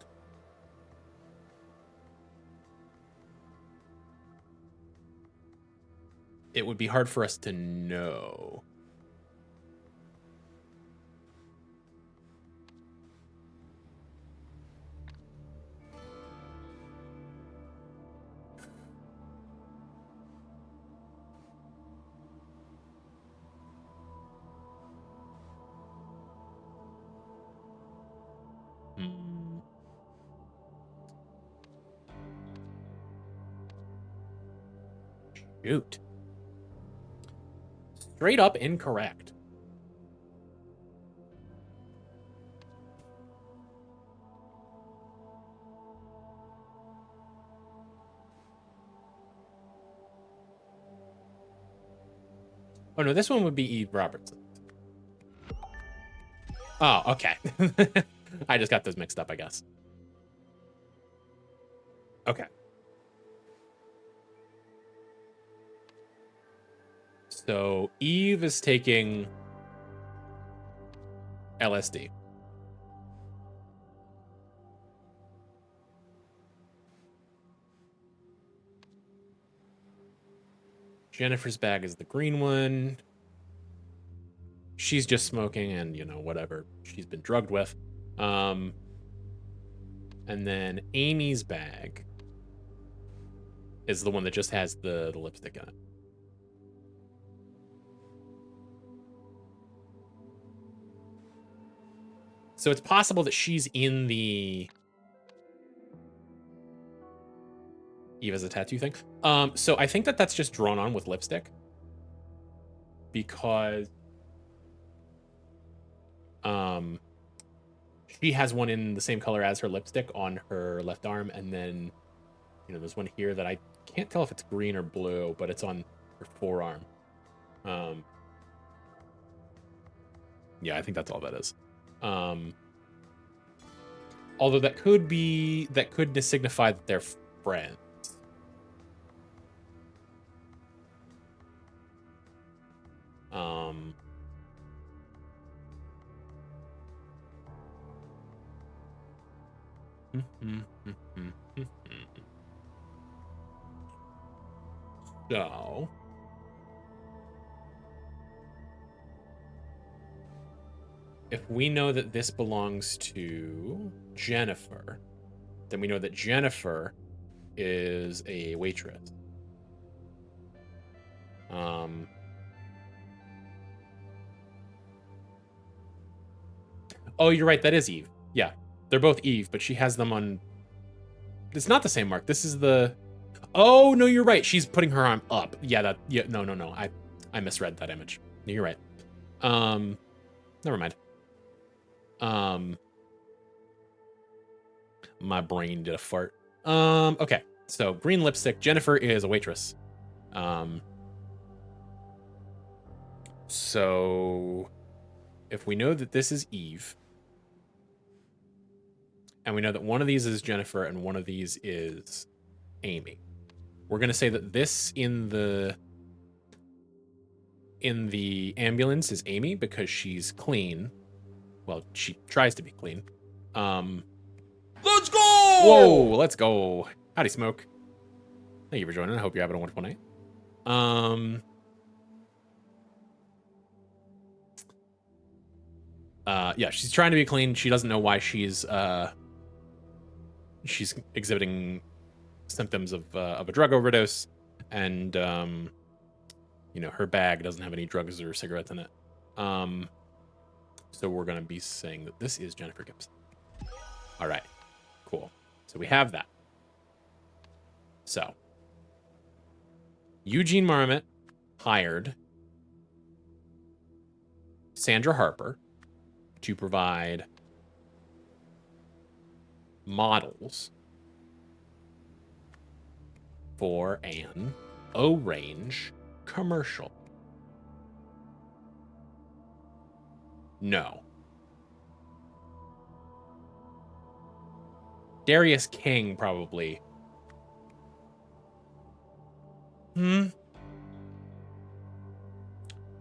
A: It would be hard for us to know. Shoot. Straight up incorrect. Oh no, this one would be Eve Robertson. Oh, okay. I just got those mixed up, I guess. Okay. So Eve is taking LSD. Jennifer's bag is the green one. She's just smoking and, you know, whatever she's been drugged with. And then Amy's bag is the one that just has the lipstick in it. So it's possible that she's in the Eve has a tattoo thing. So I think that that's just drawn on with lipstick. Because she has one in the same color as her lipstick on her left arm, and then, you know, there's one here that I can't tell if it's green or blue, but it's on her forearm. Yeah, I think that's all that is. Although that could signify that they're friends. So if we know that this belongs to Jennifer, then we know that Jennifer is a waitress. Oh, you're right. That is Eve. Yeah, they're both Eve, but she has them on. It's not the same mark. This is the. Oh no, you're right. She's putting her arm up. Yeah, Yeah, no. I misread that image. You're right. Never mind. My brain did a fart. Okay. So green lipstick. Jennifer is a waitress. So if we know that this is Eve, and we know that one of these is Jennifer and one of these is Amy, we're going to say that this in the ambulance is Amy because she's clean. Well, she tries to be clean.
B: Let's go!
A: Whoa, let's go. Howdy, Smoke. Thank you for joining. I hope you're having a wonderful night. Yeah, she's trying to be clean. She doesn't know why she's exhibiting symptoms of a drug overdose, and you know, her bag doesn't have any drugs or cigarettes in it. So we're gonna be saying that this is Jennifer Gibson. All right, cool. So we have that. So Eugene Marmot hired Sandra Harper to provide models for an O-range commercial. No. Darius King, probably.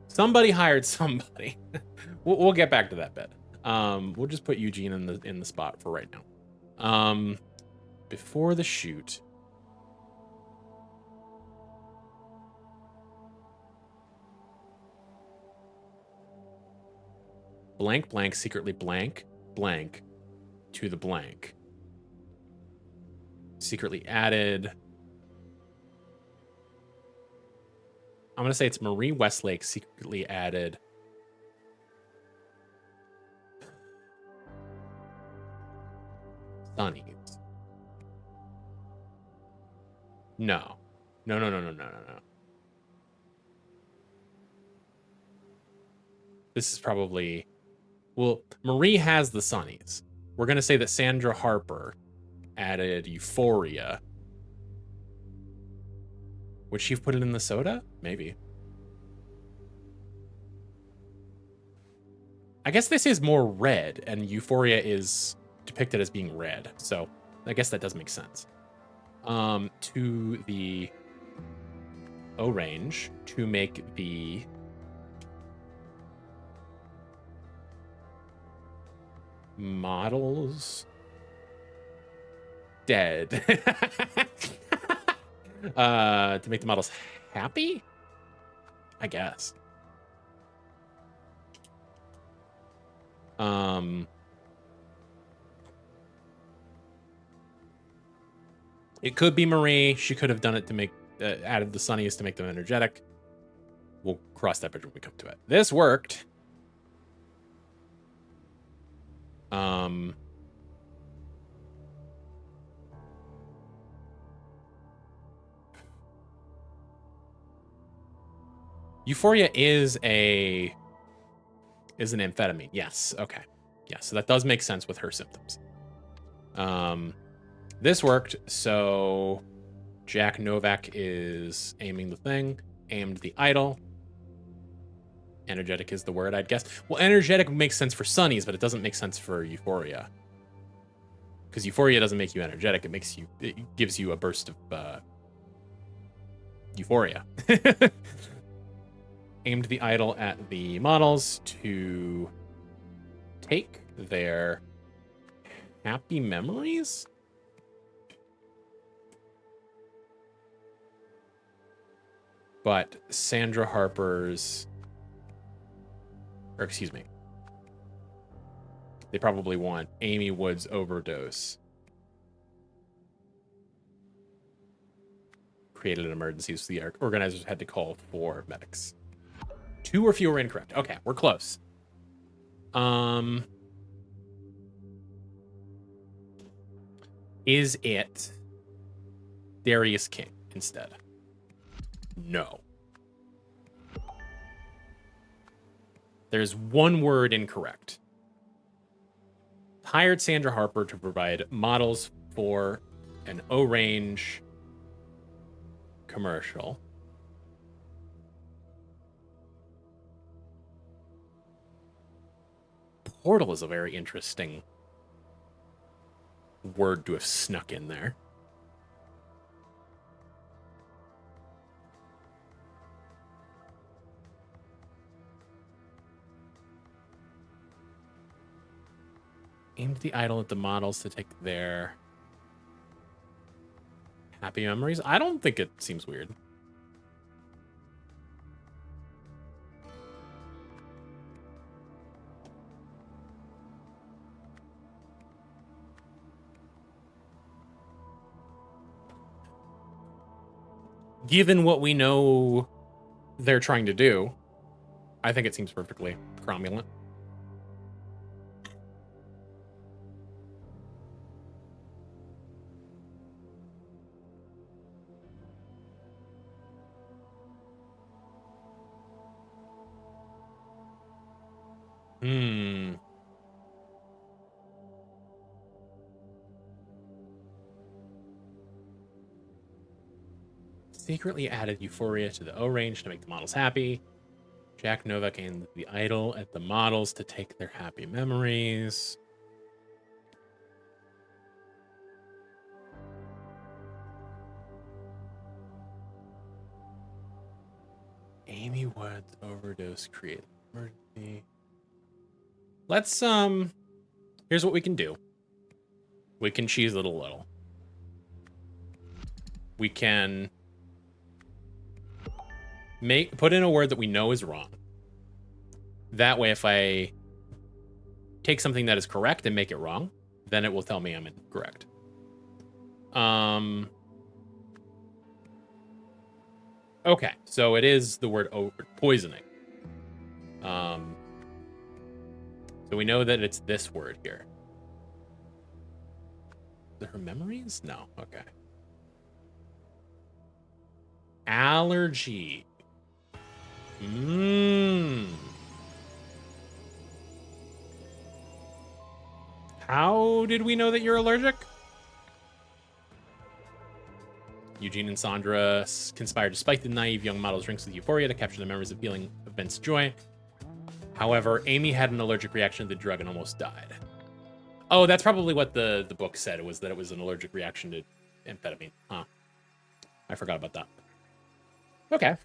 A: Somebody hired somebody. We'll get back to that bit. We'll just put Eugene in the spot for right now. Before the shoot. Blank, blank, secretly blank, blank, to the blank. Secretly added. I'm going to say it's Marie Westlake secretly added. Sunnies. No. No. This is probably... Well, Marie has the Sunnies. We're going to say that Sandra Harper added Euphoria. Would she have put it in the soda? Maybe. I guess this is more red, and Euphoria is depicted as being red. So I guess that does make sense. To the O-range to make the models dead. To make the models happy, I guess. It could be Marie. She could have done it to make added the Sunnies to make them energetic. We'll cross that bridge when we come to it. This worked. Euphoria is an amphetamine. Yes. Okay. Yeah. So that does make sense with her symptoms. This worked. So Jack Novak is aiming the thing, aimed the idol. Energetic is the word, I'd guess. Well, energetic makes sense for Sunnies, but it doesn't make sense for Euphoria. Because Euphoria doesn't make you energetic. It gives you a burst of euphoria. Aimed the idol at the models to take their happy memories. But Sandra Harper's, or excuse me, they probably want Amy Wood's overdose. Created an emergency, so the organizers had to call for medics. 2 or fewer incorrect. Okay, we're close. Is it Darius King instead? No. There's one word incorrect. Hired Sandra Harper to provide models for an O-range commercial. Portal is a very interesting word to have snuck in there. Aimed the idol at the models to take their happy memories. I don't think it seems weird. Given what we know they're trying to do, I think it seems perfectly cromulent. secretly added Euphoria to the O range to make the models happy. Jack Novak aimed the idol at the models to take their happy memories. Amy Woods overdose created emergency. Let's here's what we can do. We can cheese it a little. We can put in a word that we know is wrong. That way, if I take something that is correct and make it wrong, then it will tell me I'm incorrect. Okay, so it is the word poisoning. So we know that it's this word here. Her memories? No. Okay. Allergy. How did we know that you're allergic? Eugene and Sandra conspired to spike the naive young model's drinks with Euphoria to capture the memories of feeling immense joy. However, Amy had an allergic reaction to the drug and almost died. Oh, that's probably what the book said. It was that it was an allergic reaction to amphetamine. Huh. I forgot about that. Okay.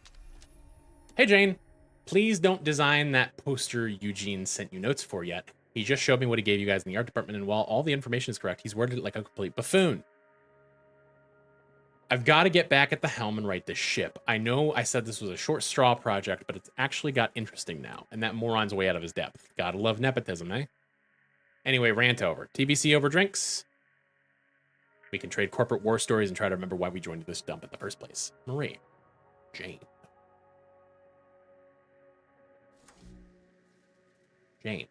A: Hey, Jane. Please don't design that poster Eugene sent you notes for yet. He just showed me what he gave you guys in the art department, and while all the information is correct, he's worded it like a complete buffoon. I've got to get back at the helm and right this ship. I know I said this was a short straw project, but it's actually got interesting now, and that moron's way out of his depth. Gotta love nepotism, eh? Anyway, rant over. TBC over drinks. We can trade corporate war stories and try to remember why we joined this dump in the first place. Marie. Jane. Jane.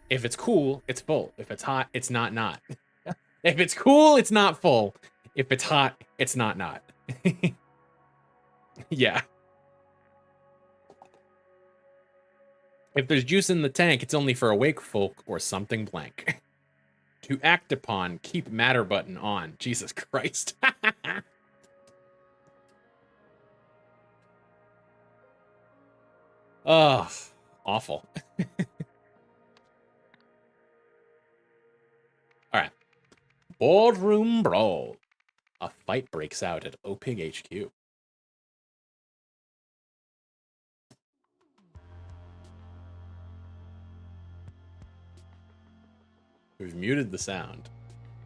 A: If it's cool, it's full. If it's hot, it's not. If it's cool, it's not full. If it's hot, it's not. Yeah. If there's juice in the tank, it's only for awake folk or something blank. To act upon, keep matter button on. Jesus Christ. Oh, awful. All right. Boardroom brawl. A fight breaks out at OPIG HQ. We've muted the sound.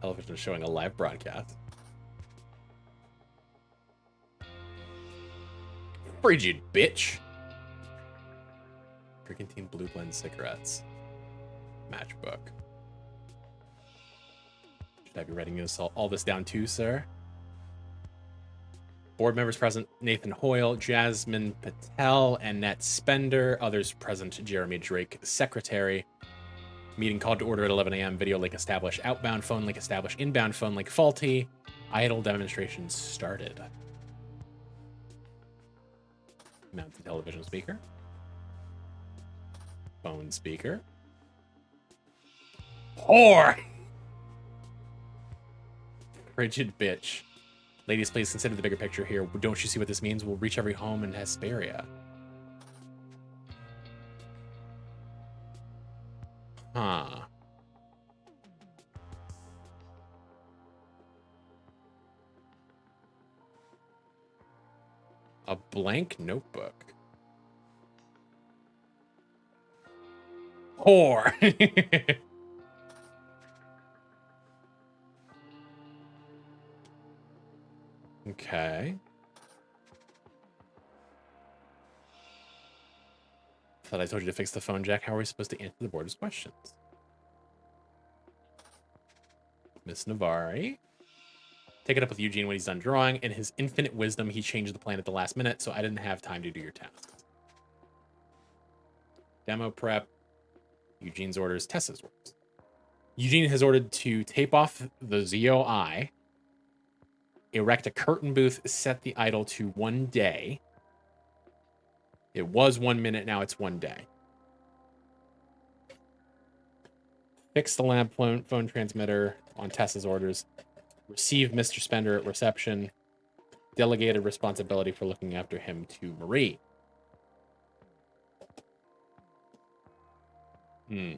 A: Television is showing a live broadcast. Frigid bitch. Brigantine Blue Blend cigarettes. Matchbook. Should I be writing all this down too, sir? Board members present: Nathan Hoyle, Jasmine Patel, Annette Spender. Others present: Jeremy Drake, secretary. Meeting called to order at 11 a.m. Video link established. Outbound phone link established. Inbound phone link faulty. Idle demonstration started. Mount the television speaker. Phone speaker. Whore! Frigid bitch. Ladies, please consider the bigger picture here. Don't you see what this means? We'll reach every home in Hesperia. Huh. A blank notebook. Whore. Okay. Thought I told you to fix the phone jack. How are we supposed to answer the board's questions? Miss Navari. Take it up with Eugene when he's done drawing. In his infinite wisdom, he changed the plan at the last minute, so I didn't have time to do your tasks. Demo prep. Eugene's orders. Tessa's orders. Eugene has ordered to tape off the ZOI. Erect a curtain booth. Set the idol to 1 day. It was 1 minute. Now it's 1 day. Fix the lab phone transmitter on Tessa's orders. Receive Mr. Spender at reception. delegated responsibility for looking after him to Marie. Okay.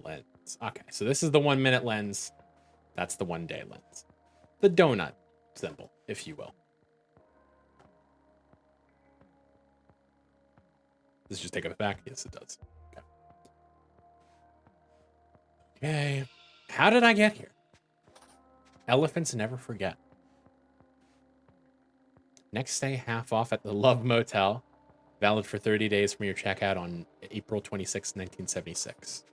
A: Lens. Okay, so this is the 1 minute lens. That's the 1 day lens. The donut symbol, if you will. Does it just take us back? Yes, it does. Okay. Okay. How did I get here? Elephants never forget. Next stay half off at the Love Motel. Valid for 30 days from your checkout on April 26, 1976.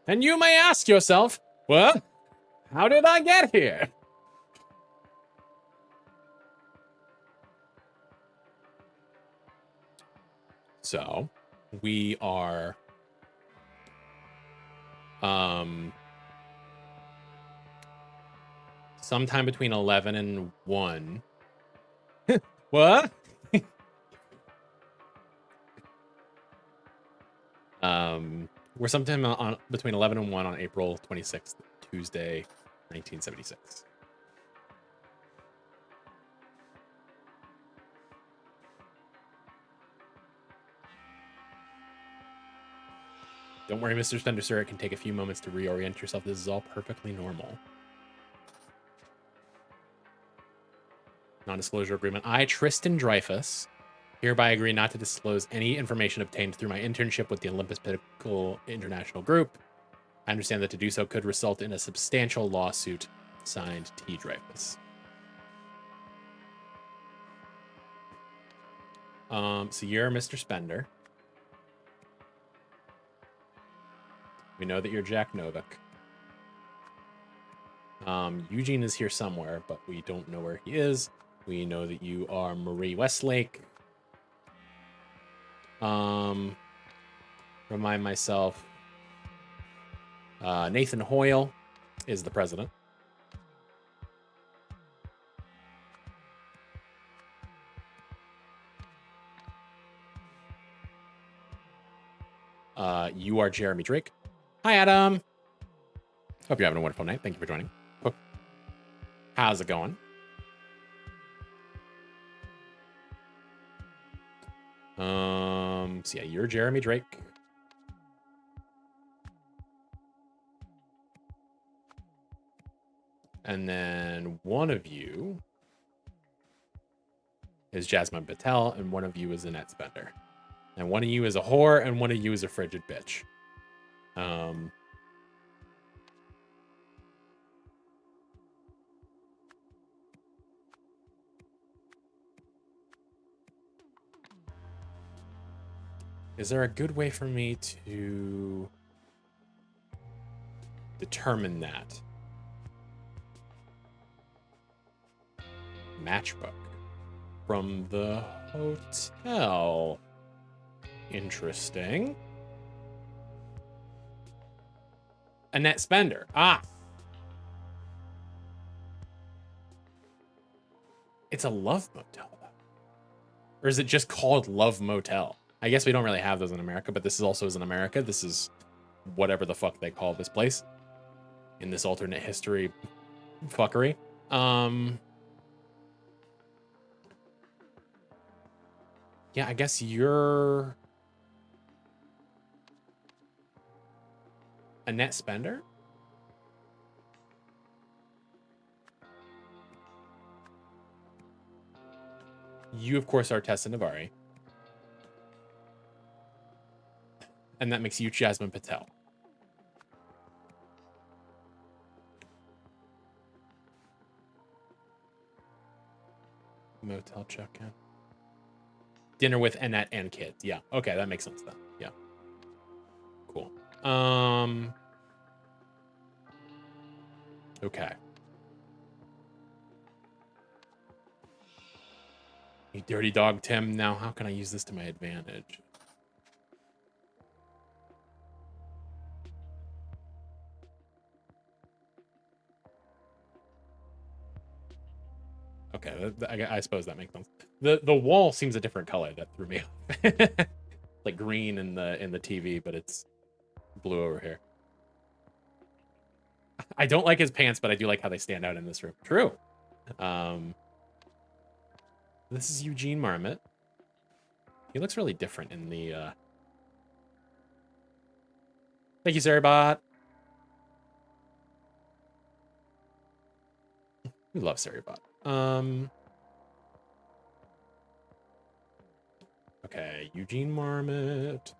A: And you may ask yourself, well, how did I get here? So, we are sometime between 11 and 1. What? We're sometime on between 11 and 1 on April 26th, Tuesday, 1976. Don't worry, Mr. Spender, sir. It can take a few moments to reorient yourself. This is all perfectly normal. Non-disclosure agreement. I, Tristan Dreyfus, hereby agree not to disclose any information obtained through my internship with the Olympus Pinnacle International Group. I understand that to do so could result in a substantial lawsuit. Signed, T. Dreyfus. So you're Mr. Spender. We know that you're Jack Novick. Eugene is here somewhere, but we don't know where he is. We know that you are Marie Westlake. Remind myself. Nathan Hoyle is the president. You are Jeremy Drake. Hi, Adam. Hope you're having a wonderful night. Thank you for joining. How's it going? So yeah, you're Jeremy Drake. And then one of you is Jasmine Patel, and one of you is Annette Spender. And one of you is a whore, and one of you is a frigid bitch. Is there a good way for me to determine that? Matchbook from the hotel. Interesting. Annette Spender. Ah. It's a love motel. Or is it just called Love Motel? I guess we don't really have those in America, but this is also in America. This is whatever the fuck they call this place in this alternate history fuckery. Yeah, I guess you're Annette Spender? You, of course, are Tessa Navari. And that makes you Jasmine Patel. Motel check-in. Dinner with Annette and kids. Yeah. Okay, that makes sense then. Yeah. Cool. Okay. You dirty dog, Tim. Now, how can I use this to my advantage? Okay, I suppose that makes sense. The wall seems a different color. That threw me off. like green in the TV, but it's blue over here. I don't like his pants, but I do like how they stand out in this room. True. This is Eugene Marmot. He looks really different in the Thank you, Saribot. We love Saribot. Okay, Eugene Marmot.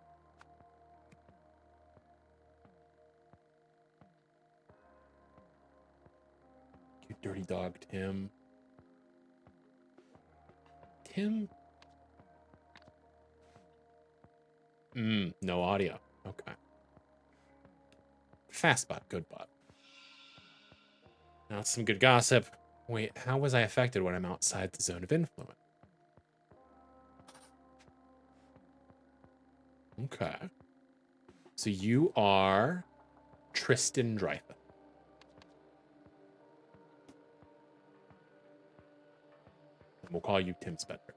A: You dirty dog, Tim. Tim? No audio. Okay. Fastbot, good bot. Now some good gossip. Wait, how was I affected when I'm outside the zone of influence? Okay. So you are Tristan Dreyfuss. And we'll call you Tim Spender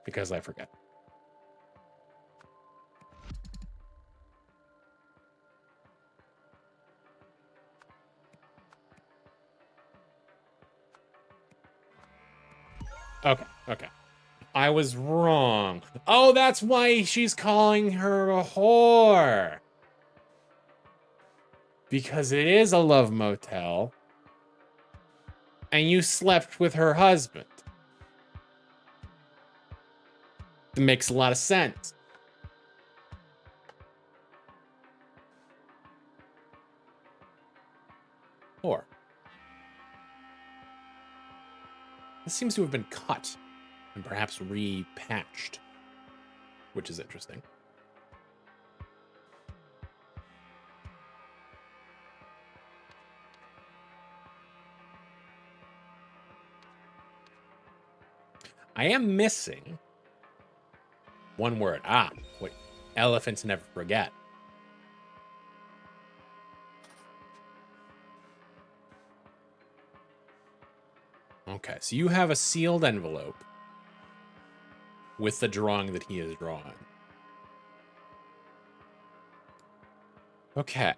A: because I forget. Okay. I was wrong. Oh, that's why she's calling her a whore. Because it is a love motel. And you slept with her husband. It makes a lot of sense. Whore. This seems to have been cut and perhaps repatched, which is interesting. I am missing one word. Wait. Elephants never forget. Okay, so you have a sealed envelope with the drawing that he has drawn. Okay.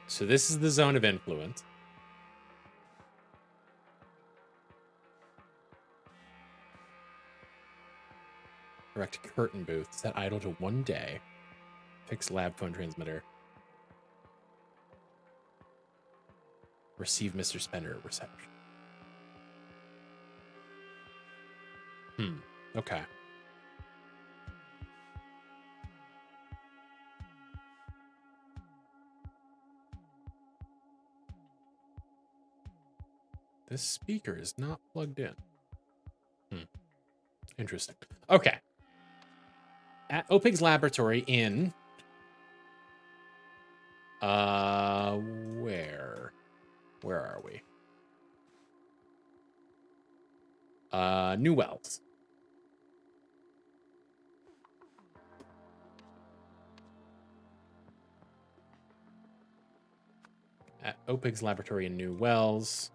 A: So this is the zone of influence. Direct curtain booth. Set idle to 1 day. Fix lab phone transmitter. Receive Mr. Spender at reception. Okay. This speaker is not plugged in. Interesting. Okay. At Opig's laboratory in where are we? New Wells. At Opig's laboratory in New Wells.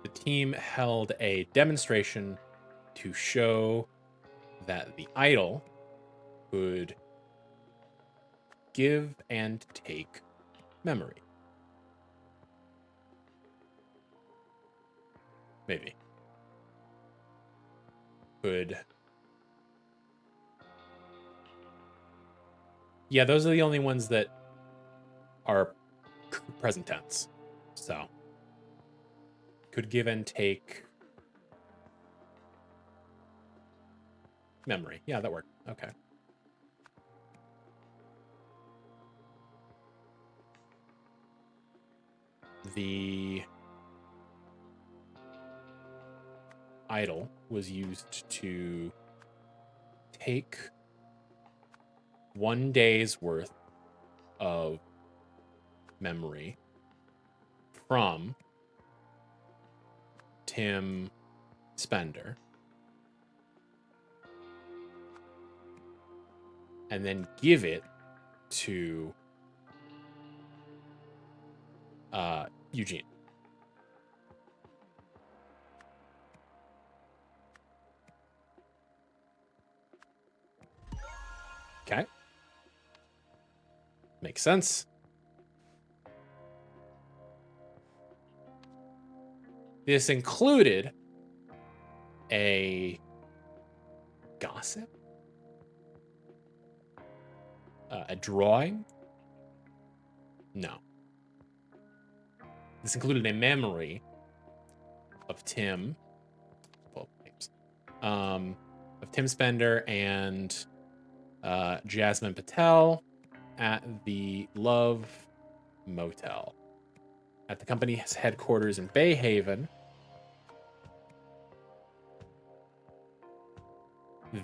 A: The team held a demonstration to show that the idol could give and take memory. Maybe. Could. Yeah, those are the only ones that are present tense. So. Could give and take memory. Yeah, that worked. Okay. The idol was used to take 1 day's worth of memory from Tim Spender and then give it to Eugene. Okay. Makes sense. This included a gossip, a drawing. No. This included a memory of Tim. Well, names. Of Tim Spender and Jasmine Patel at the Love Motel at the company's headquarters in Bay Haven.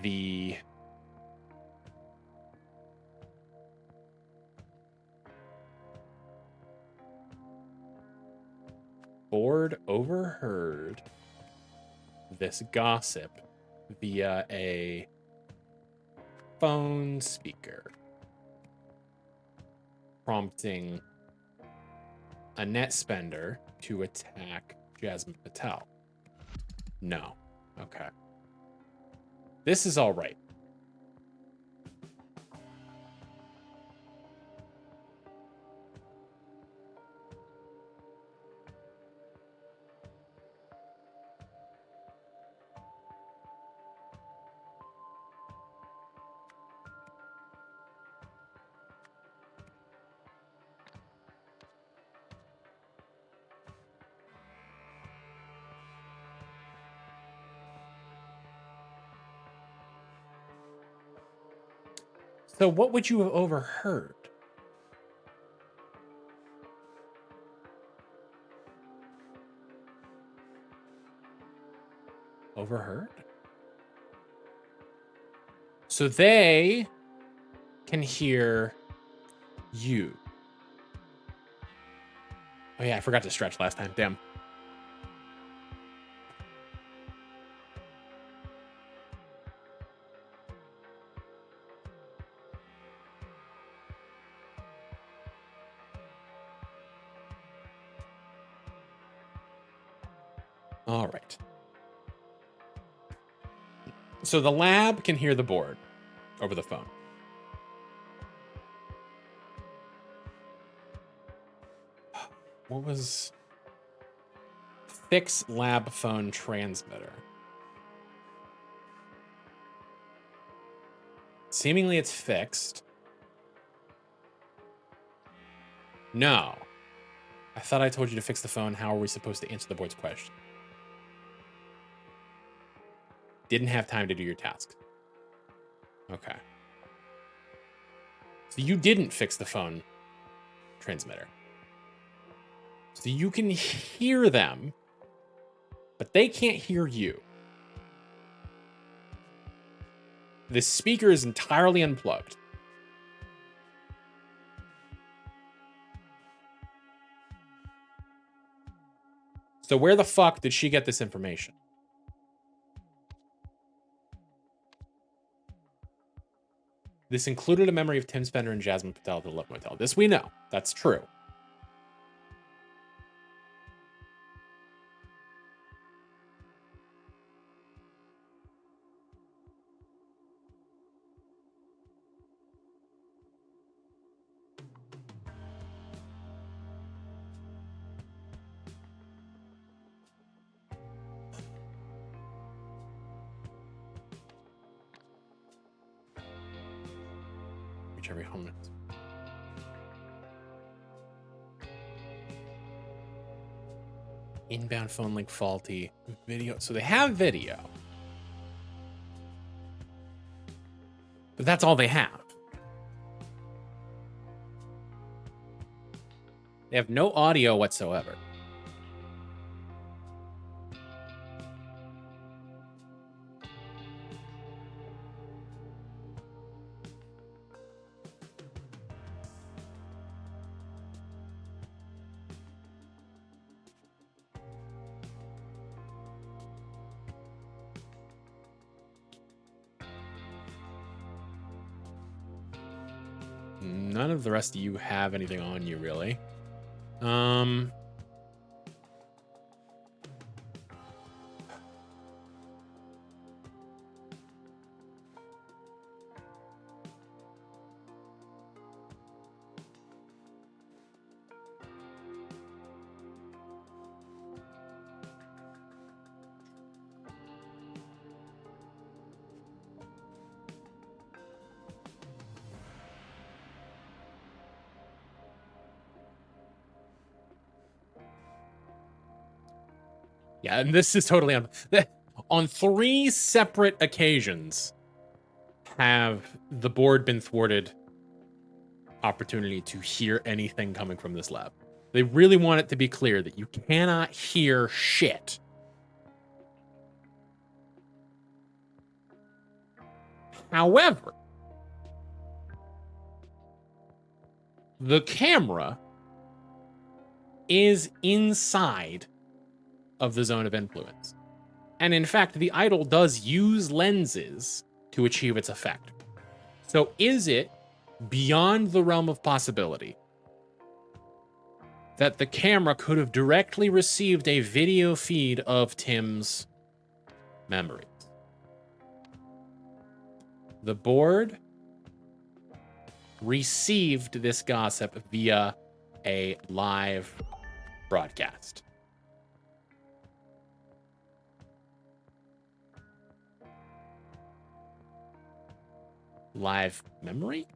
A: The board overheard this gossip via a phone speaker, prompting Annette Spender to attack Jasmine Patel. No. Okay. This is all right. So what would you have overheard? Overheard? So they can hear you. Oh yeah, I forgot to stretch last time. Damn. All right. So the lab can hear the board over the phone. What was fix lab phone transmitter? Seemingly it's fixed. No. I thought I told you to fix the phone. How are we supposed to answer the board's question? Didn't have time to do your task. Okay. So you didn't fix the phone transmitter. So you can hear them, but they can't hear you. The speaker is entirely unplugged. So where the fuck did she get this information? This included a memory of Tim Spender and Jasmine Patel at the Love Motel. This we know. That's true. Reach every home. Inbound phone link faulty. Video. So they have video. But that's all they have. They have no audio whatsoever. None of the rest of you have anything on you, really. Um. Yeah, and this is totally on 3 separate occasions have the board been thwarted opportunity to hear anything coming from this lab. They really want it to be clear that you cannot hear shit. However, the camera is inside of the zone of influence. And in fact, the idol does use lenses to achieve its effect. So is it beyond the realm of possibility that the camera could have directly received a video feed of Tim's memories? The board received this gossip via a live broadcast. Live memory?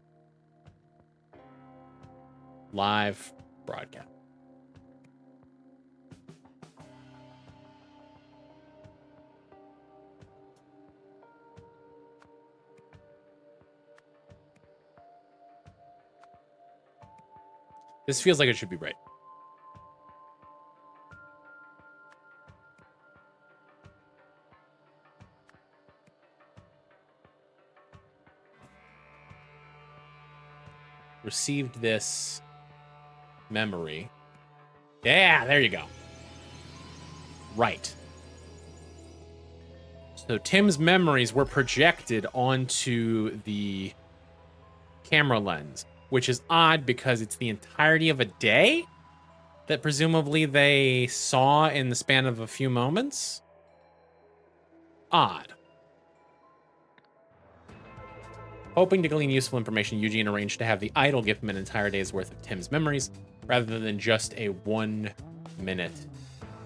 A: Live broadcast. This feels like it should be right. Received this memory. Yeah, there you go. Right. So Tim's memories were projected onto the camera lens, which is odd because it's the entirety of a day that presumably they saw in the span of a few moments. Odd. Hoping to glean useful information, Eugene arranged to have the idol give him an entire day's worth of Tim's memories, rather than just a 1 minute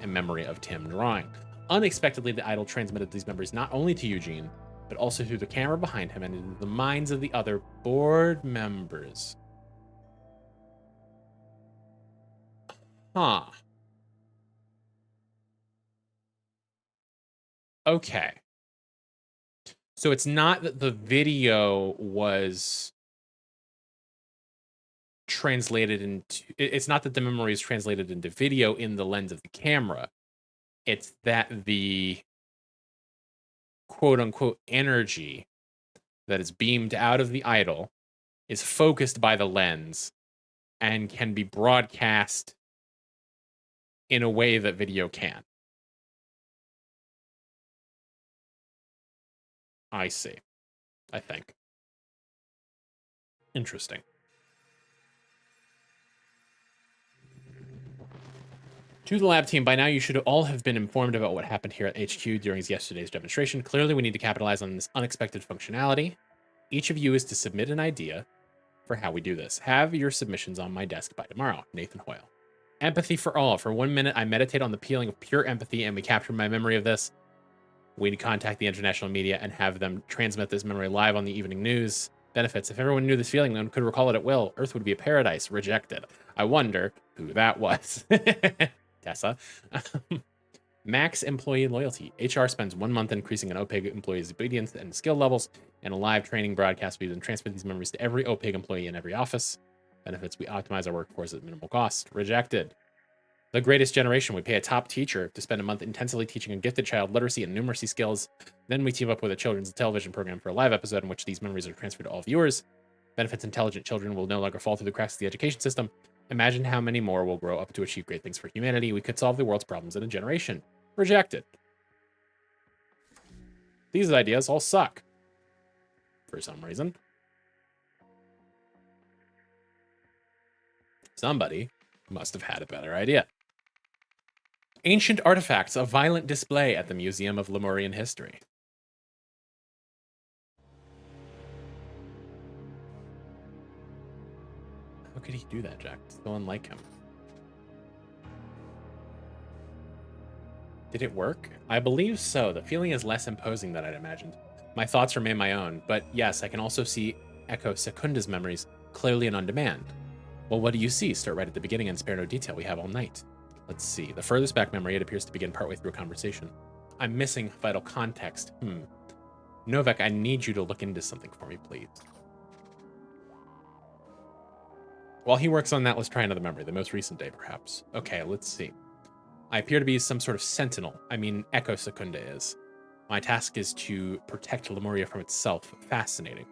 A: memory of Tim drawing. Unexpectedly, the idol transmitted these memories not only to Eugene, but also through the camera behind him and into the minds of the other board members. Huh. Okay. So it's not that the video was translated into, it's not that the memory is translated into video in the lens of the camera. It's that the quote unquote energy that is beamed out of the idol is focused by the lens and can be broadcast in a way that video can. I see. I think. Interesting. To the lab team, by now you should all have been informed about what happened here at HQ during yesterday's demonstration. Clearly, we need to capitalize on this unexpected functionality. Each of you is to submit an idea for how we do this. Have your submissions on my desk by tomorrow. Nathan Hoyle. Empathy for all. For 1 minute, I meditate on the feeling of pure empathy, and we capture my memory of this. We contact the international media and have them transmit this memory live on the evening news. Benefits. If everyone knew this feeling and could recall it at will, Earth would be a paradise. Rejected. I wonder who that was. Tessa. Max employee loyalty. HR spends 1 month increasing an OPIG employee's obedience and skill levels, and a live training broadcast we then transmit these memories to every OPIG employee in every office. Benefits. We optimize our workforce at minimal cost. Rejected. The Greatest Generation. We pay a top teacher to spend a month intensively teaching a gifted child literacy and numeracy skills. Then we team up with a children's television program for a live episode in which these memories are transferred to all viewers. Benefits. Intelligent children will no longer fall through the cracks of the education system. Imagine how many more will grow up to achieve great things for humanity. We could solve the world's problems in a generation. Rejected. These ideas all suck. For some reason. Somebody Must have had a better idea. Ancient artifacts, a violent display at the Museum of Lemurian History. How could he do that, Jack? So unlike him. Did it work? I believe so. The feeling is less imposing than I'd imagined. My thoughts remain my own, but yes, I can also see Echo Secunda's memories clearly and on demand. Well, what do you see? Start right at the beginning and spare no detail. We have all night. Let's see. The furthest back memory, it appears to begin partway through a conversation. I'm missing vital context. Novak, I need you to look into something for me, please. While he works on that, let's try another memory. The most recent day, perhaps. Okay, let's see. I appear to be some sort of sentinel. I mean, Echo Secunda is. My task is to protect Lemuria from itself. Fascinating.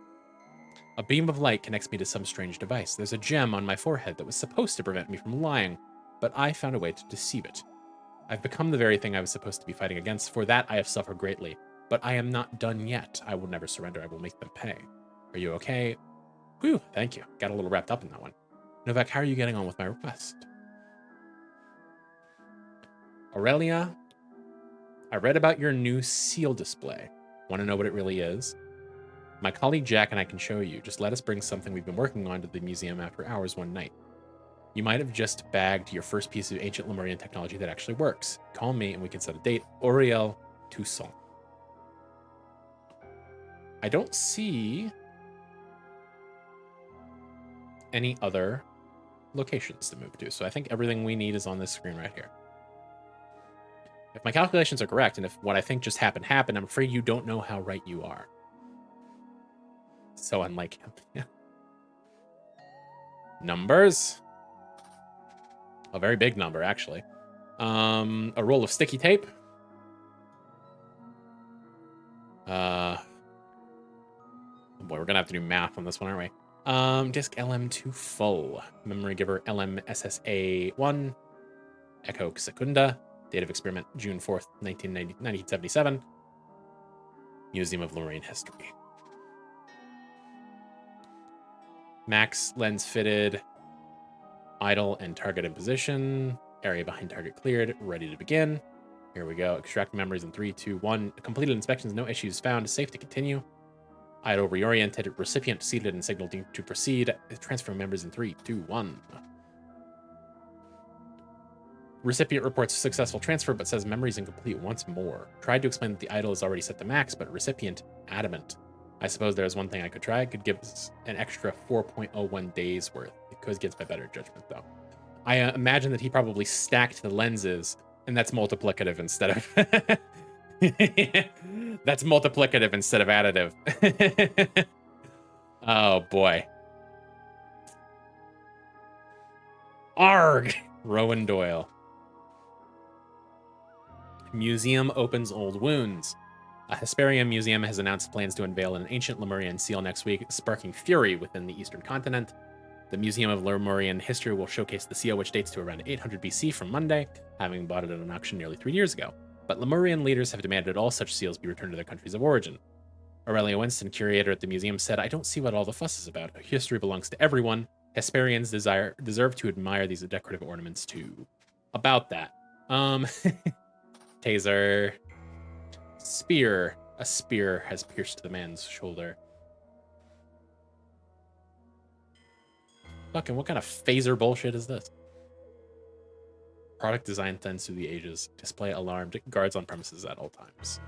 A: A beam of light connects me to some strange device. There's a gem on my forehead that was supposed to prevent me from lying, but I found a way to deceive it. I've become the very thing I was supposed to be fighting against. For that, I have suffered greatly. But I am not done yet. I will never surrender. I will make them pay. Are you okay? Whew, thank you. Got a little wrapped up in that one. Novak, how are you getting on with my request? Aurelia, I read about your new seal display. Want to know what it really is? My colleague Jack and I can show you. Just let us bring something we've been working on to the museum after hours one night. You might have just bagged your first piece of ancient Lemurian technology that actually works. Call me and we can set a date. Auriel Toussaint. I don't see any other locations to move to, so I think everything we need is on this screen right here. If my calculations are correct, and if what I think just happened, I'm afraid you don't know how right you are. So unlike him. Yeah. Numbers. A very big number, actually. A roll of sticky tape. Oh boy, we're gonna have to do math on this one, aren't we? Disk LM2 full. Memory giver LMSSA1. Echo Secunda. Date of experiment June 4th, 1977. Museum of Lemurian History. Max lens fitted. Idle and target in position. Area behind target cleared. Ready to begin. Here we go. Extract memories in 3, 2, 1. Completed inspections. No issues found. Safe to continue. Idle reoriented. Recipient seated and signaled to proceed. Transfer members in 3, 2, 1. Recipient reports successful transfer, but says memories incomplete once more. Tried to explain that the idle is already set to max, but recipient adamant. I suppose there's one thing I could try. Could give us an extra 4.01 days worth. It could get my better judgment, though. I imagine that he probably stacked the lenses, and that's multiplicative instead of... That's multiplicative instead of additive. Oh, boy. Arg! Rowan Doyle. Museum opens old wounds. A Hesperian museum has announced plans to unveil an ancient Lemurian seal next week, sparking fury within the eastern continent. The Museum of Lemurian History will showcase the seal, which dates to around 800 BC from Monday, having bought it at an auction nearly 3 years ago. But Lemurian leaders have demanded all such seals be returned to their countries of origin. Aurelia Winston, curator at the museum, said, I don't see what all the fuss is about. History belongs to everyone. Hesperians deserve to admire these decorative ornaments too. About that. Taser. Spear. A spear has pierced the man's shoulder. Fucking what kind of phaser bullshit is this? Product design thins through the ages. Display alarmed. Guards on premises at all times.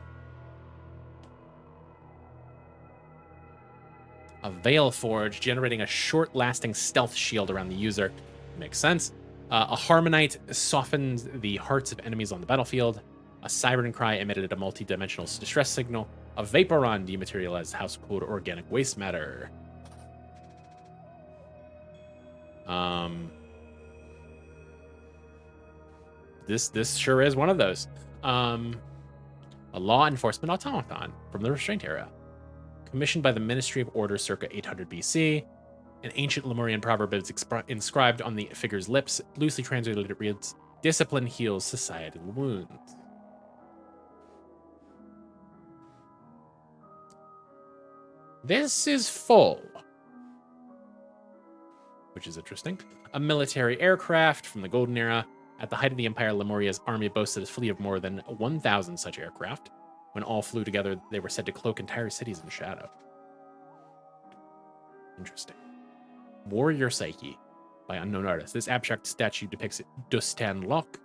A: A Veil Forge, generating a short-lasting stealth shield around the user. Makes sense. A Harmonite softens the hearts of enemies on the battlefield. A Siren Cry emitted a multi-dimensional distress signal. A Vaporon dematerialized household organic waste matter. This sure is one of those. A law enforcement automaton from the Restraint era. Commissioned by the Ministry of Order circa 800 BC. An ancient Lemurian proverb is inscribed on the figure's lips. Loosely translated, it reads, Discipline heals societal wounds. This is full. which is interesting. A military aircraft from the Golden Era. At the height of the Empire, Lemuria's army boasted a fleet of more than 1,000 such aircraft. When all flew together, they were said to cloak entire cities in shadow. Interesting. Warrior Psyche by unknown artist. This abstract statue depicts Dustan Lok,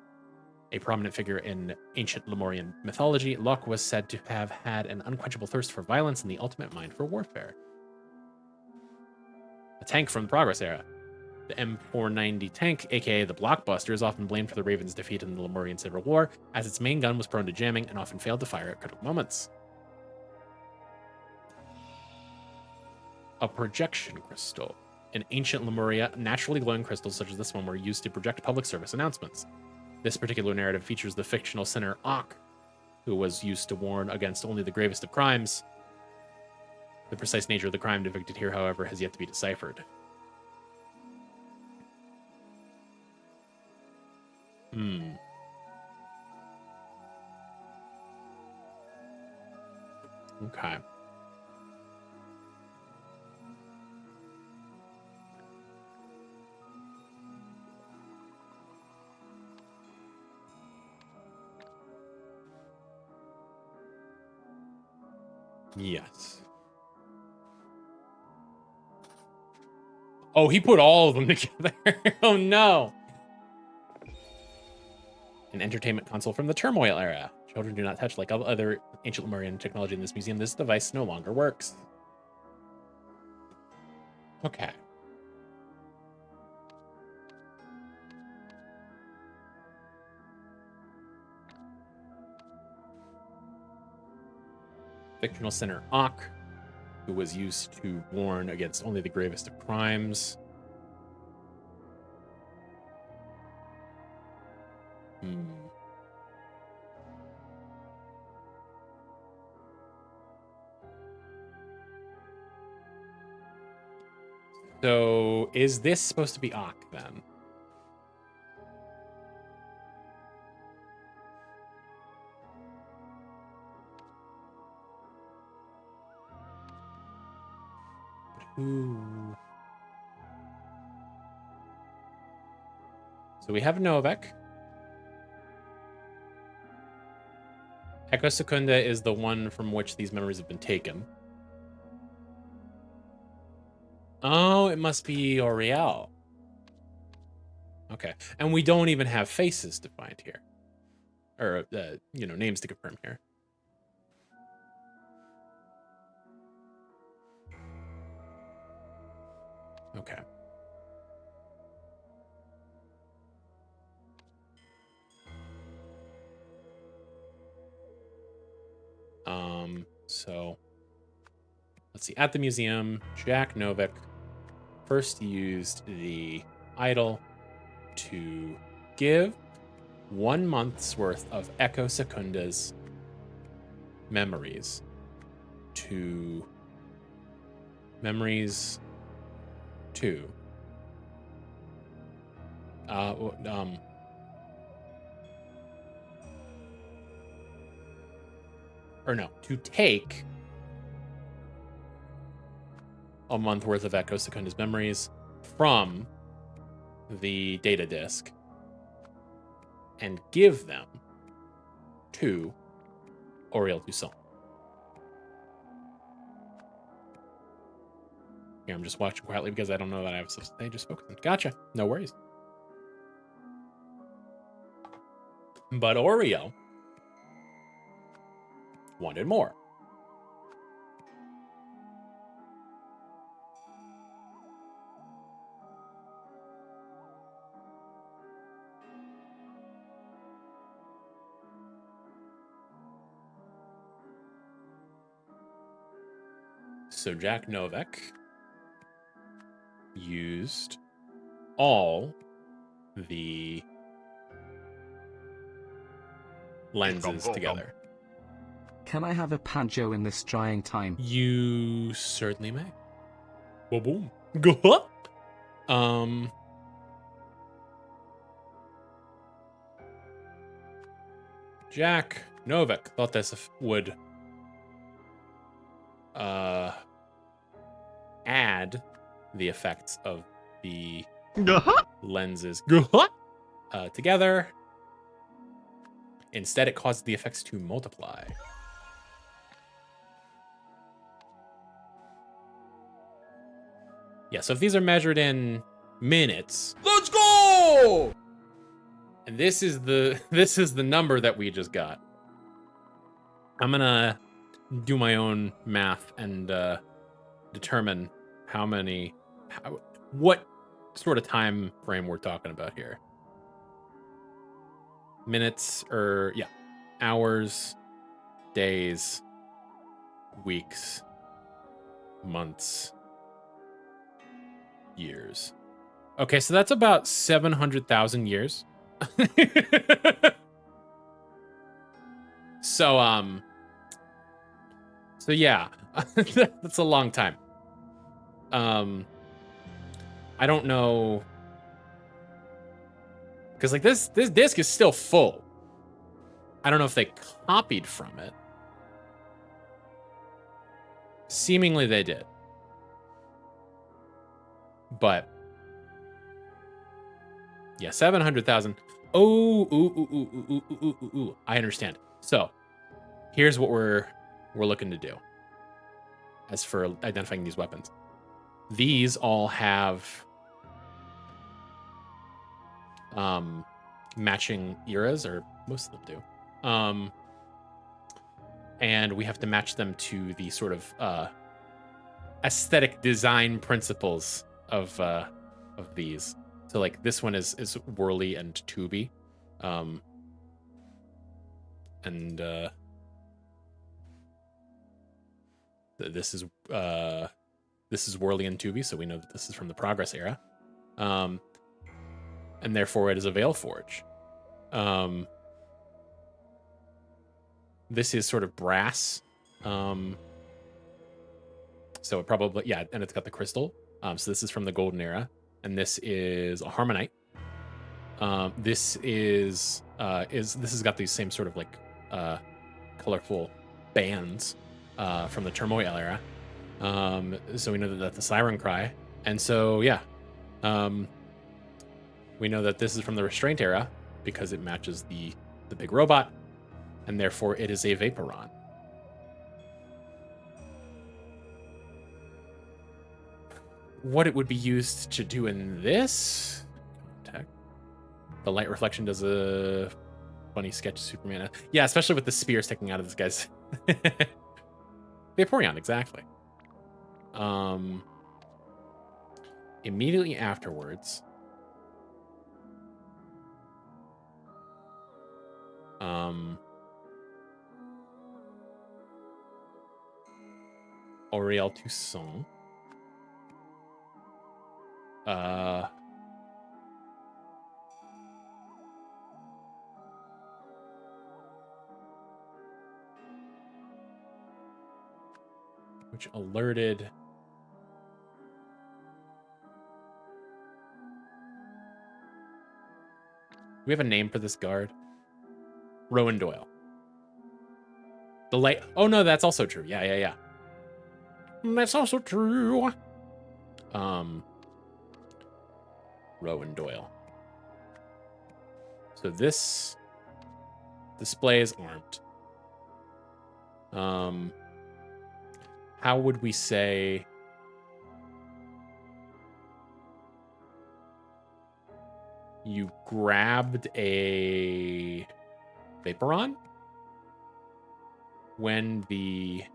A: a prominent figure in ancient Lemurian mythology. Lok was said to have had an unquenchable thirst for violence and the ultimate mind for warfare. A tank from the Progress Era. The M490 tank, aka the Blockbuster, is often blamed for the Ravens' defeat in the Lemurian Civil War, as its main gun was prone to jamming and often failed to fire at critical moments. A projection crystal. In ancient Lemuria, naturally glowing crystals such as this one were used to project public service announcements. This particular narrative features the fictional sinner Ak, who was used to warn against only the gravest of crimes. The precise nature of the crime depicted here, however, has yet to be deciphered. Okay. Yes. Oh, he put all of them together. Oh, no. An entertainment console from the Turmoil Era. Children do not touch. Like all other ancient Lemurian technology in this museum, this device no longer works. Okay. Fictional sinner Ak, who was used to warn against only the gravest of crimes. So, is this supposed to be Ak, then? Ooh. So we have Novak. Echo Secunda is the one from which these memories have been taken. Oh, it must be Oriel. Okay. And we don't even have faces defined here. Or, names to confirm here. Okay. So let's see. At the museum, Jack Novak first used the idol to give 1 month's worth of Echo Secunda's memories to Memories 2. To take a month worth of Echo Secunda's memories from the data disk and give them to Oriel Toussaint. Here, I'm just watching quietly because I don't know that I have stuff to say. Just focus. Gotcha. No worries. But Oriel wanted more. So Jack Novak used all the lenses together.
C: Can I have a Panjo in this trying time?
A: You certainly may. Boom, boom. Jack Novak thought this would add the effects of the lenses together. Instead, it causes the effects to multiply. Yeah, so if these are measured in minutes,
B: Let's go!
A: and this is the number that we just got. I'm gonna do my own math and determine what sort of time frame we're talking about here. Minutes, or yeah, hours, days, weeks, months, years. Okay, so that's about 700,000 years. So yeah, that's a long time. I don't know, because like this disc is still full. I don't know if they copied from it. Seemingly they did. But yeah, 700,000. Ooh. I understand. So here's what we're looking to do as for identifying these weapons. These all have matching eras, or most of them do. And we have to match them to the sort of aesthetic design principles of these. So like this one is whirly and tubey. This is whirly and tubey, so we know that this is from the Progress era. And therefore it is a Veil Forge. This is sort of brass. So it probably, yeah, and it's got the crystal. So this is from the Golden Era, and this is a Harmonite. This has got these same sort of like colorful bands from the Turmoil era. So we know that that's the Siren Cry, and so yeah, we know that this is from the Restraint era because it matches the big robot, and therefore it is a Vaporon. What it would be used to do in this context, the light reflection does a funny sketch of Superman. Yeah, especially with the spear sticking out of this guy's Vaporeon, exactly. Immediately afterwards, Auriel Toussaint. Which alerted. Do we have a name for this guard? Rowan Doyle. The light. Oh no, that's also true. Yeah. That's also true. Rowan Doyle. So this display is armed. How would we say you grabbed a Vaporon when the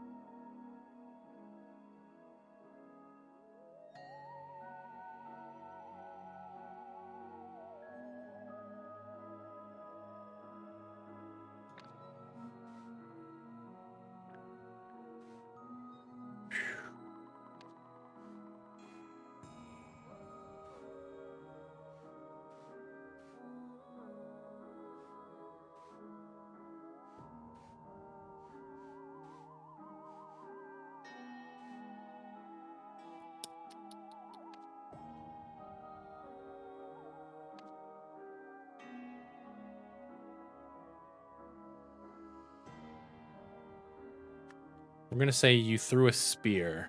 A: we're gonna say you threw a spear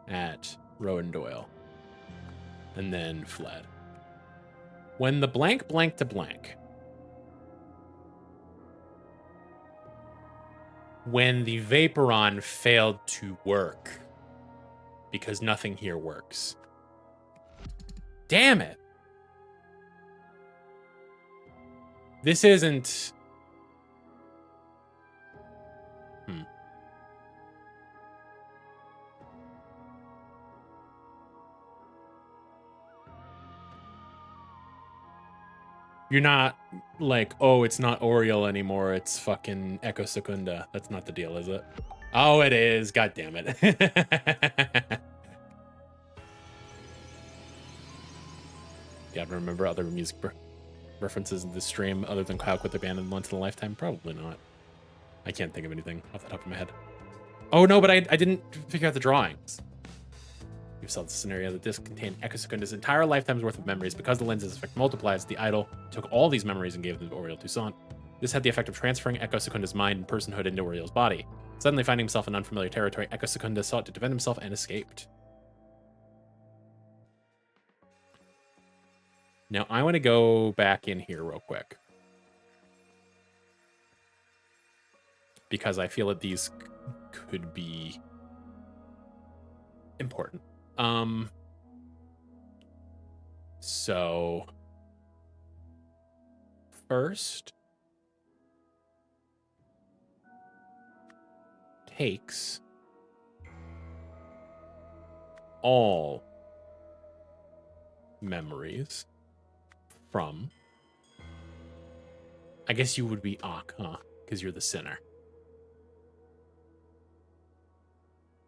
A: at Rowan Doyle and then fled. When the blank to blank, when the Vaporon failed to work because nothing here works. Damn it. This isn't... You're not like, oh, it's not Oriole anymore. It's fucking Echo Secunda. That's not the deal, is it? Oh, it is. God damn it. Gotta remember other music references in this stream other than Kyle Quit the Band and Once in a Lifetime? Probably not. I can't think of anything off the top of my head. Oh, no, but I didn't figure out the drawings. We've solved the scenario. The disc contained Echo Secunda's entire lifetime's worth of memories. Because the lens's effect multiplies, the idol took all these memories and gave them to Oriole Toussaint. This had the effect of transferring Echo Secunda's mind and personhood into Oriole's body. Suddenly finding himself in unfamiliar territory, Echo Secunda sought to defend himself and escaped. Now, I want to go back in here real quick, because I feel that these could be important. So first takes all memories from, I guess you would be Ak, huh? Because you're the sinner.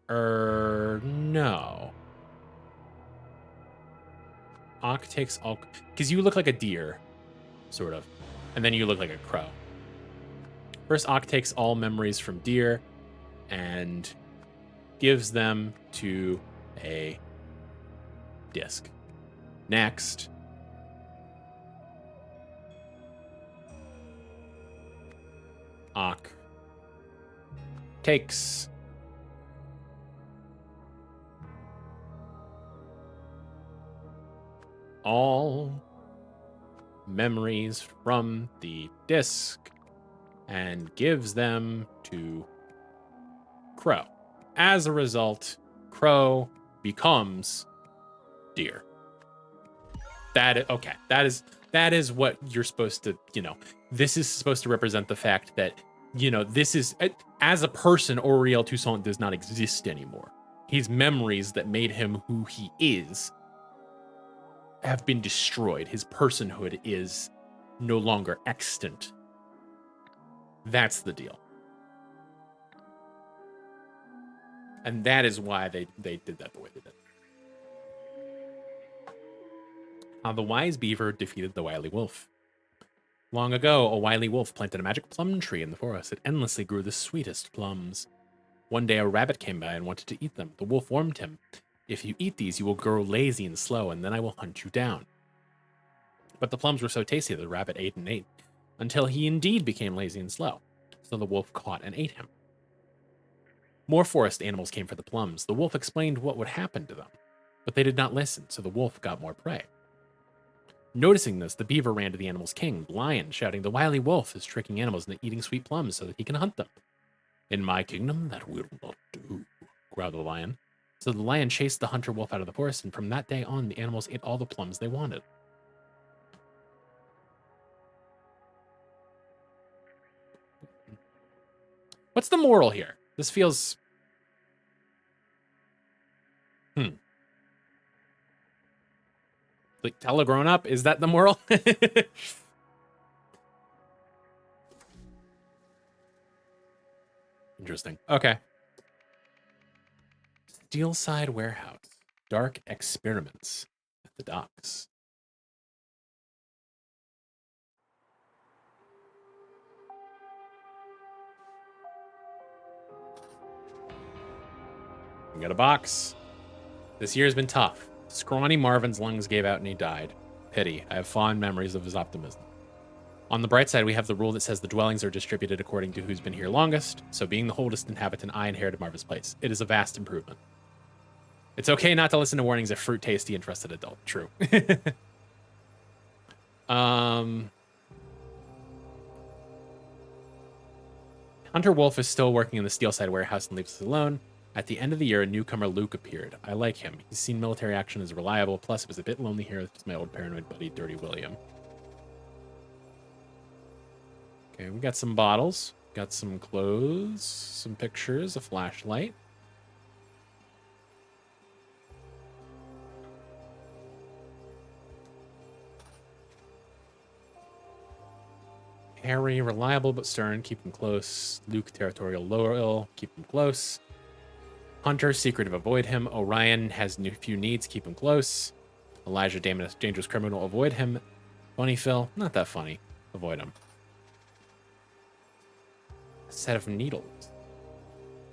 A: No. Ak takes all, because you look like a deer, sort of, and then you look like a crow. First, Ak takes all memories from deer and gives them to a disc. Next, Ak takes all memories from the disc and gives them to Crow. As a result, Crow becomes deer. Okay. That is what you're supposed to, this is supposed to represent the fact that, this is, as a person, Oriole Toussaint does not exist anymore. His memories that made him who he is have been destroyed. His personhood is no longer extant. That's the deal. And that is why they did that the way they did. How the wise beaver defeated the wily wolf. Long ago, a wily wolf planted a magic plum tree in the forest. It endlessly grew the sweetest plums. One day, a rabbit came by and wanted to eat them. The wolf warned him, "If you eat these, you will grow lazy and slow, and then I will hunt you down." But the plums were so tasty that the rabbit ate and ate, until he indeed became lazy and slow. So the wolf caught and ate him. More forest animals came for the plums. The wolf explained what would happen to them, but they did not listen, so the wolf got more prey. Noticing this, the beaver ran to the animal's king, the lion, shouting, "The wily wolf is tricking animals into eating sweet plums so that he can hunt them." "In my kingdom, that will not do," growled the lion. So the lion chased the hunter wolf out of the forest, and from that day on, the animals ate all the plums they wanted. What's the moral here? This feels... Like, tell a grown-up? Is that the moral? Interesting. Okay. Steelside Warehouse. Dark experiments at the docks. We got a box. This year's been tough. Scrawny Marvin's lungs gave out and he died. Pity. I have fond memories of his optimism. On the bright side, we have the rule that says the dwellings are distributed according to who's been here longest, so being the oldest inhabitant, I inherited Marvin's place. It is a vast improvement. It's okay not to listen to warnings if fruit tasty and trusted adult. True. Hunter Wolf is still working in the Steelside warehouse and leaves us alone. At the end of the year, a newcomer, Luke, appeared. I like him. He's seen military action as reliable, plus it was a bit lonely here with my old paranoid buddy, Dirty William. Okay, we got some bottles, got some clothes, some pictures, a flashlight. Harry, reliable but stern, keep him close. Luke, territorial, loyal, keep him close. Hunter, secretive, avoid him. Orion has few needs, keep him close. Elijah, dangerous criminal, avoid him. Funny Phil, not that funny, avoid him. A set of needles.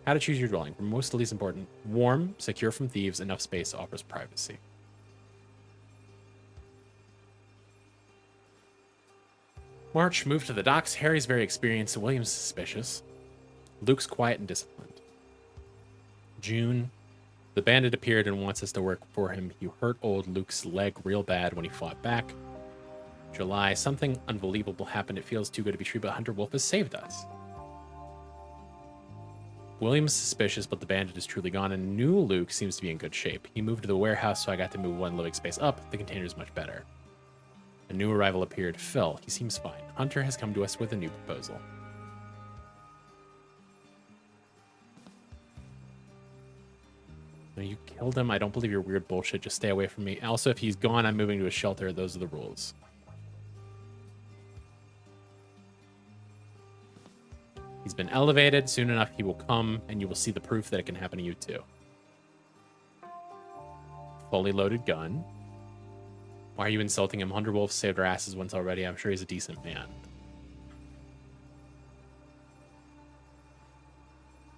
A: How to choose your dwelling. For most of least important, warm, secure from thieves, enough space, offers privacy. March, move to the docks. Harry's very experienced. William's suspicious. Luke's quiet and disciplined. June, the bandit appeared and wants us to work for him. You hurt old Luke's leg real bad when he fought back. July, something unbelievable happened. It feels too good to be true, but Hunter Wolf has saved us. William's suspicious, but the bandit is truly gone, and new Luke seems to be in good shape. He moved to the warehouse, so I got to move one living space up. The container is much better. A new arrival appeared, Phil. He seems fine. Hunter has come to us with a new proposal. No, you killed him. I don't believe your weird bullshit. Just stay away from me. Also, if he's gone, I'm moving to a shelter. Those are the rules. He's been elevated. Soon enough, he will come, and you will see the proof that it can happen to you too. Fully loaded gun. Why are you insulting him? Hunter Wolf saved our asses once already. I'm sure he's a decent man.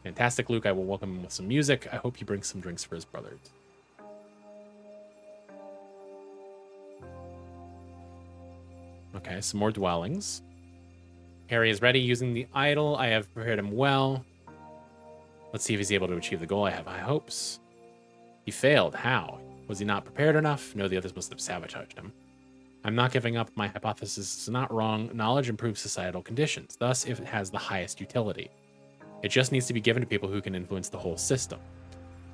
A: Fantastic, Luke. I will welcome him with some music. I hope he brings some drinks for his brothers. Okay, some more dwellings. Harry is ready using the idol. I have prepared him well. Let's see if he's able to achieve the goal. I have high hopes. He failed. How? Was he not prepared enough? No, the others must have sabotaged him. I'm not giving up. My hypothesis is not wrong. Knowledge improves societal conditions. Thus, if it has the highest utility. It just needs to be given to people who can influence the whole system.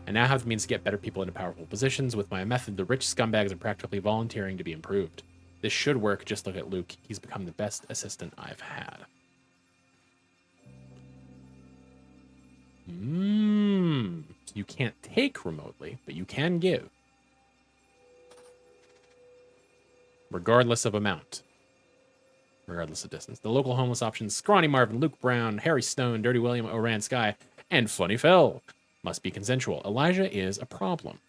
A: I now have the means to get better people into powerful positions. With my method, the rich scumbags are practically volunteering to be improved. This should work. Just look at Luke. He's become the best assistant I've had. You can't take remotely, but you can give. Regardless of amount. Regardless of distance. The local homeless options, Scrawny Marvin, Luke Brown, Harry Stone, Dirty William, Oran Sky, and Funny Phil. Must be consensual. Elijah is a problem.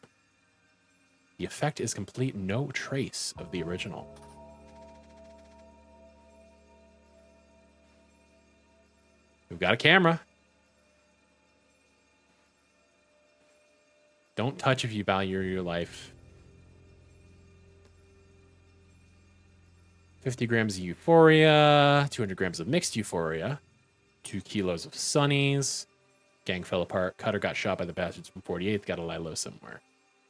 A: The effect is complete, no trace of the original. We've got a camera. Don't touch if you value your life. 50 grams of euphoria, 200 grams of mixed euphoria, 2 kilos of sunnies. Gang fell apart. Cutter got shot by the bastards from 48th. Gotta lie low somewhere.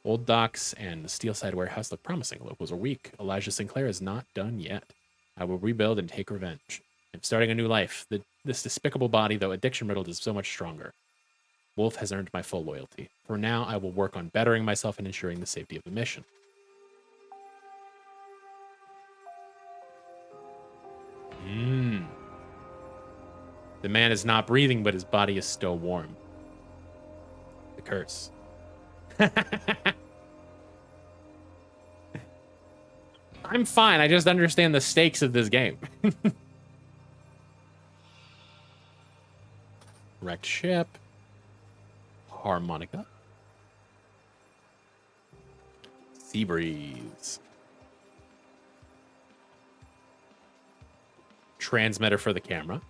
A: Old docks and the Steelside warehouse look promising. Locals are weak. Elijah Sinclair is not done yet. I will rebuild and take revenge. I'm starting a new life. This despicable body, though addiction-riddled, is so much stronger. Wolf has earned my full loyalty. For now, I will work on bettering myself and ensuring the safety of the mission. The man is not breathing, but his body is still warm. The curse. I'm fine. I just understand the stakes of this game. Wrecked ship. Harmonica. Sea breeze. Transmitter for the camera.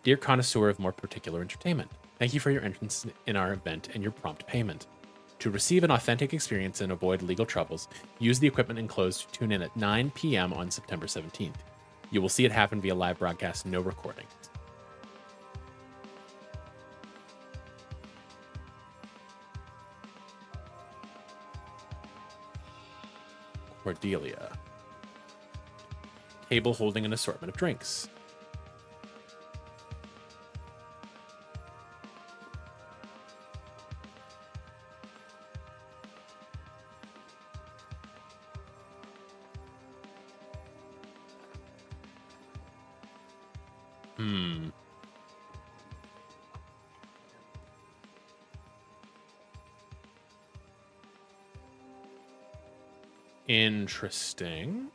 A: Dear connoisseur of more particular entertainment, thank you for your entrance in our event and your prompt payment. To receive an authentic experience and avoid legal troubles, use the equipment enclosed to tune in at 9 p.m. on September 17th. You will see it happen via live broadcast, no recording. Cordelia. Table holding an assortment of drinks. Interesting.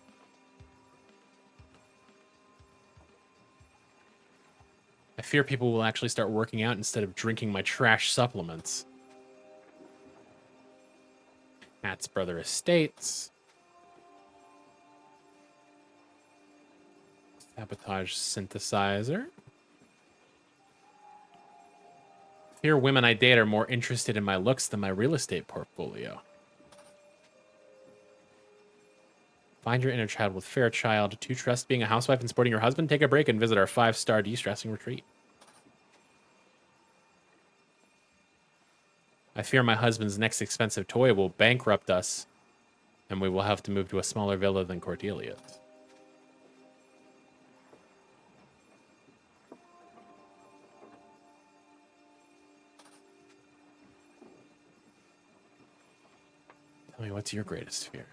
A: I fear people will actually start working out instead of drinking my trash supplements. Matt's Brother Estates. Sabotage synthesizer. Fear women I date are more interested in my looks than my real estate portfolio. Find your inner child with Fairchild. To trust being a housewife and supporting your husband? Take a break and visit our 5-star de-stressing retreat. I fear my husband's next expensive toy will bankrupt us, and we will have to move to a smaller villa than Cordelia's. Tell me, what's your greatest fear?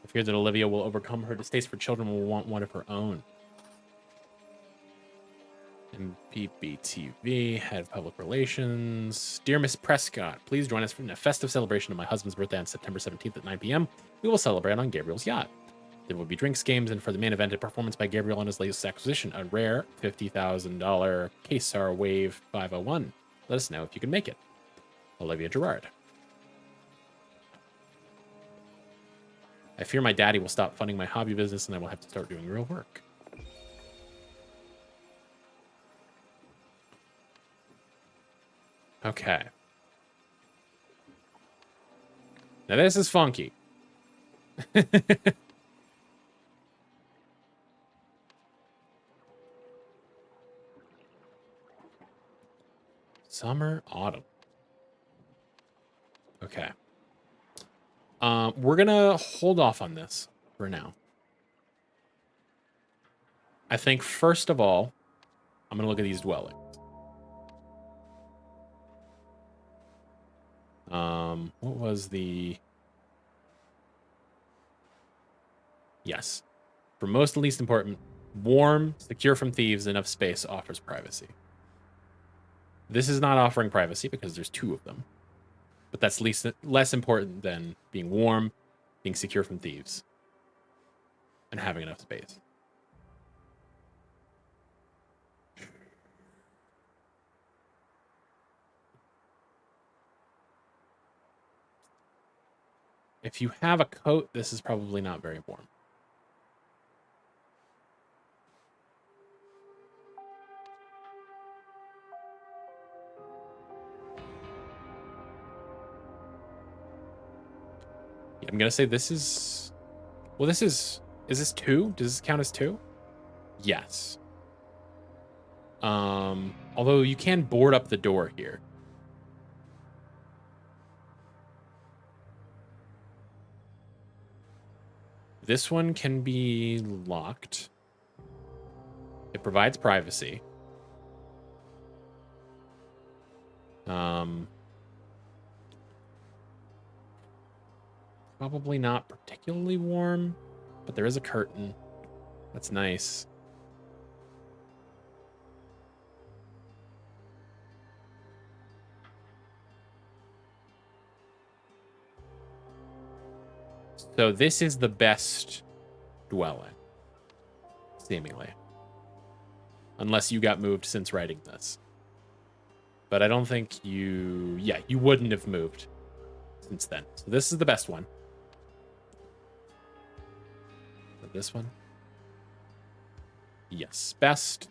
A: I fear that Olivia will overcome her distaste for children and will want one of her own. MPBTV, Head of Public Relations. Dear Miss Prescott, please join us for a festive celebration of my husband's birthday on September 17th at 9 p.m. We will celebrate on Gabriel's yacht. There will be drinks, games, and for the main event, a performance by Gabriel on his latest acquisition, a rare $50,000 Kesar Wave 501. Let us know if you can make it. Olivia Gerard. I fear my daddy will stop funding my hobby business and I will have to start doing real work. Okay. Now this is funky. Summer, autumn. Okay. We're gonna hold off on this for now. I think first of all, I'm gonna look at these dwellings. What was the... Yes. For most and least important, warm, secure from thieves, enough space offers privacy. This is not offering privacy because there's 2 of them. But that's less important than being warm, being secure from thieves, and having enough space. If you have a coat, this is probably not very warm. Yeah, I'm going to say this is... Well, this is... Is this 2? Does this count as 2? Yes. Although you can board up the door here. This one can be locked. It provides privacy. Probably not particularly warm, but there is a curtain. That's nice. So this is the best dwelling, seemingly. Unless you got moved since writing this. But I don't think you... Yeah, you wouldn't have moved since then. So this is the best one. But this one? Yes, best.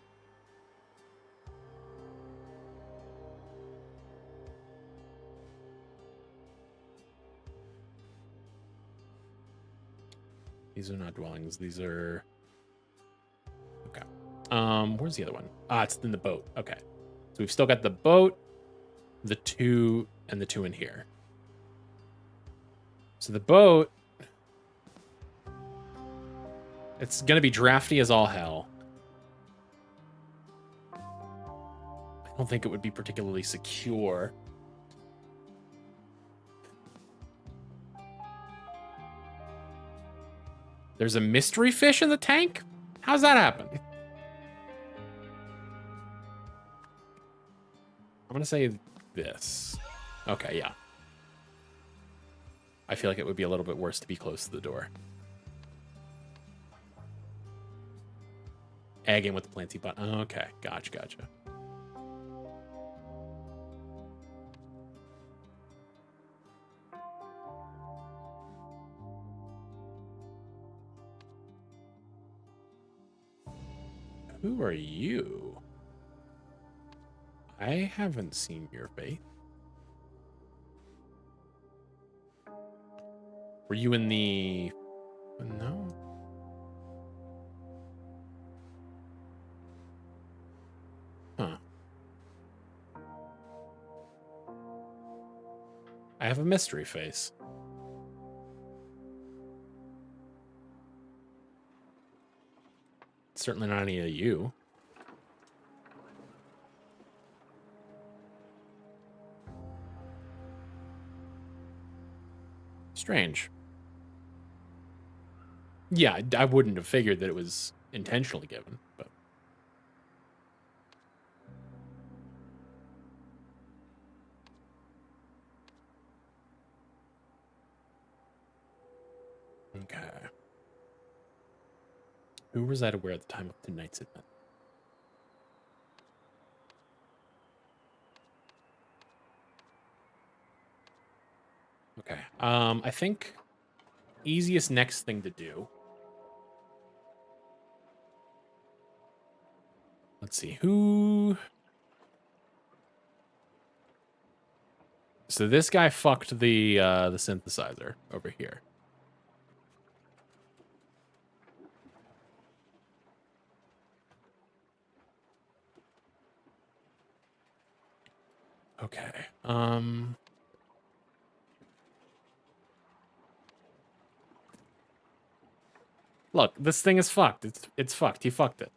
A: These are not dwellings. These are... Okay. Where's the other one? Ah, it's in the boat. Okay. So we've still got the boat, the 2, and the 2 in here. So the boat, it's going to be drafty as all hell. I don't think it would be particularly secure. There's a mystery fish in the tank? How's that happen? I'm going to say this. Okay, yeah. I feel like it would be a little bit worse to be close to the door. Egg in with the planty pot. Okay, gotcha. Who are you? I haven't seen your face. Were you in the... No. Huh. I have a mystery face. Certainly not any of you. Strange. Yeah, I wouldn't have figured that it was intentionally given, but... Okay. Who resided where at the time of tonight's event? Okay. I think easiest next thing to do. Let's see who. So this guy fucked the synthesizer over here. Okay. Look, this thing is fucked. It's fucked. He fucked it.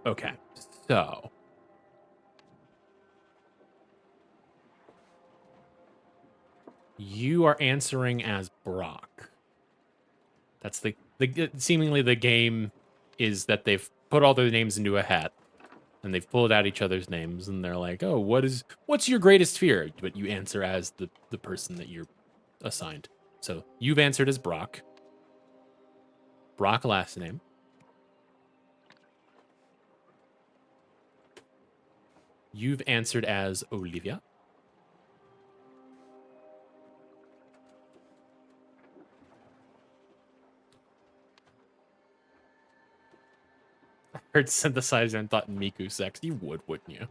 A: Okay. So you are answering as Brock. That's the seemingly the game is that they've put all their names into a hat and they've pulled out each other's names and they're like, "Oh, what's your greatest fear?" But you answer as the person that you're assigned. So you've answered as Brock. Brock last name. You've answered as Olivia. I heard synthesizer and thought Miku sex. You would, wouldn't you?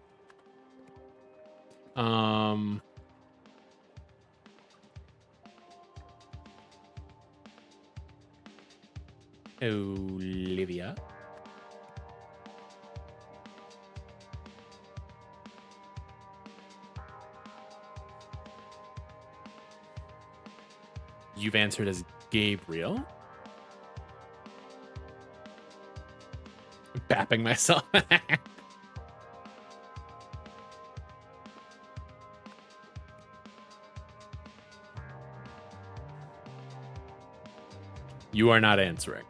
A: Olivia. You've answered as Gabriel. Bapping myself. You are not answering.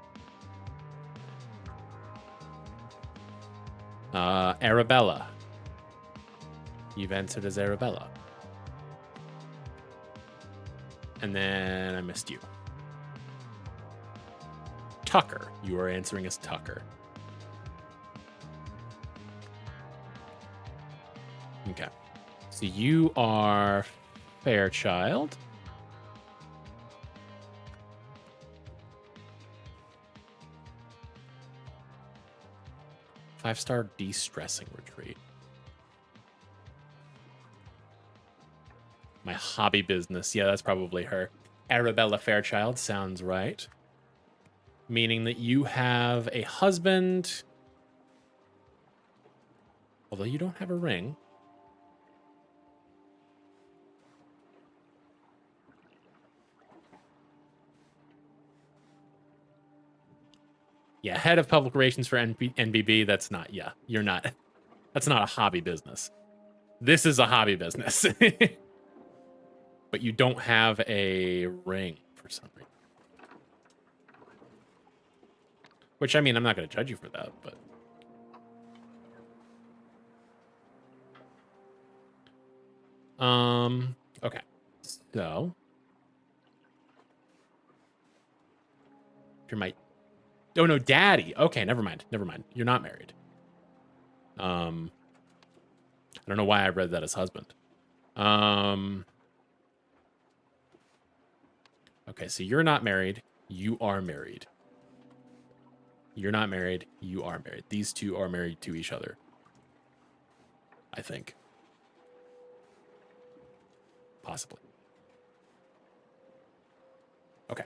A: Arabella. You've answered as Arabella. And then I missed you. Tucker. You are answering as Tucker. Okay. So you are Fairchild. Five-star de-stressing retreat. My hobby business. Yeah, that's probably her. Arabella Fairchild sounds right. Meaning that you have a husband, although you don't have a ring. Yeah, head of public relations for NBB. That's not, yeah, you're not. That's not a hobby business. This is a hobby business. But you don't have a ring for some reason. Which, I mean, I'm not going to judge you for that, but. Okay. So. If you're my. Oh, no, daddy. Okay, never mind. Never mind. You're not married. I don't know why I read that as husband. Okay, so you're not married. You are married. You're not married. You are married. These two are married to each other. I think. Possibly. Okay.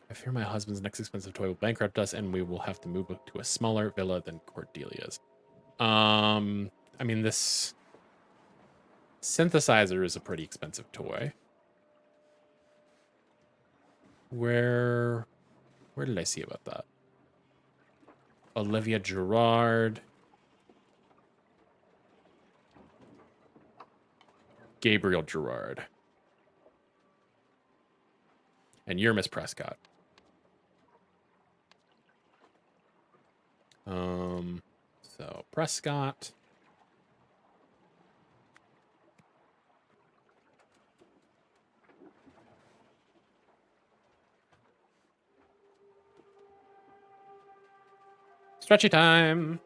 A: I fear my husband's next expensive toy will bankrupt us and we will have to move to a smaller villa than Cordelia's. I mean, this synthesizer is a pretty expensive toy. Where did I see about that? Olivia Gerard. Gabriel Gerard. And you're Miss Prescott. So Prescott. Stretchy time.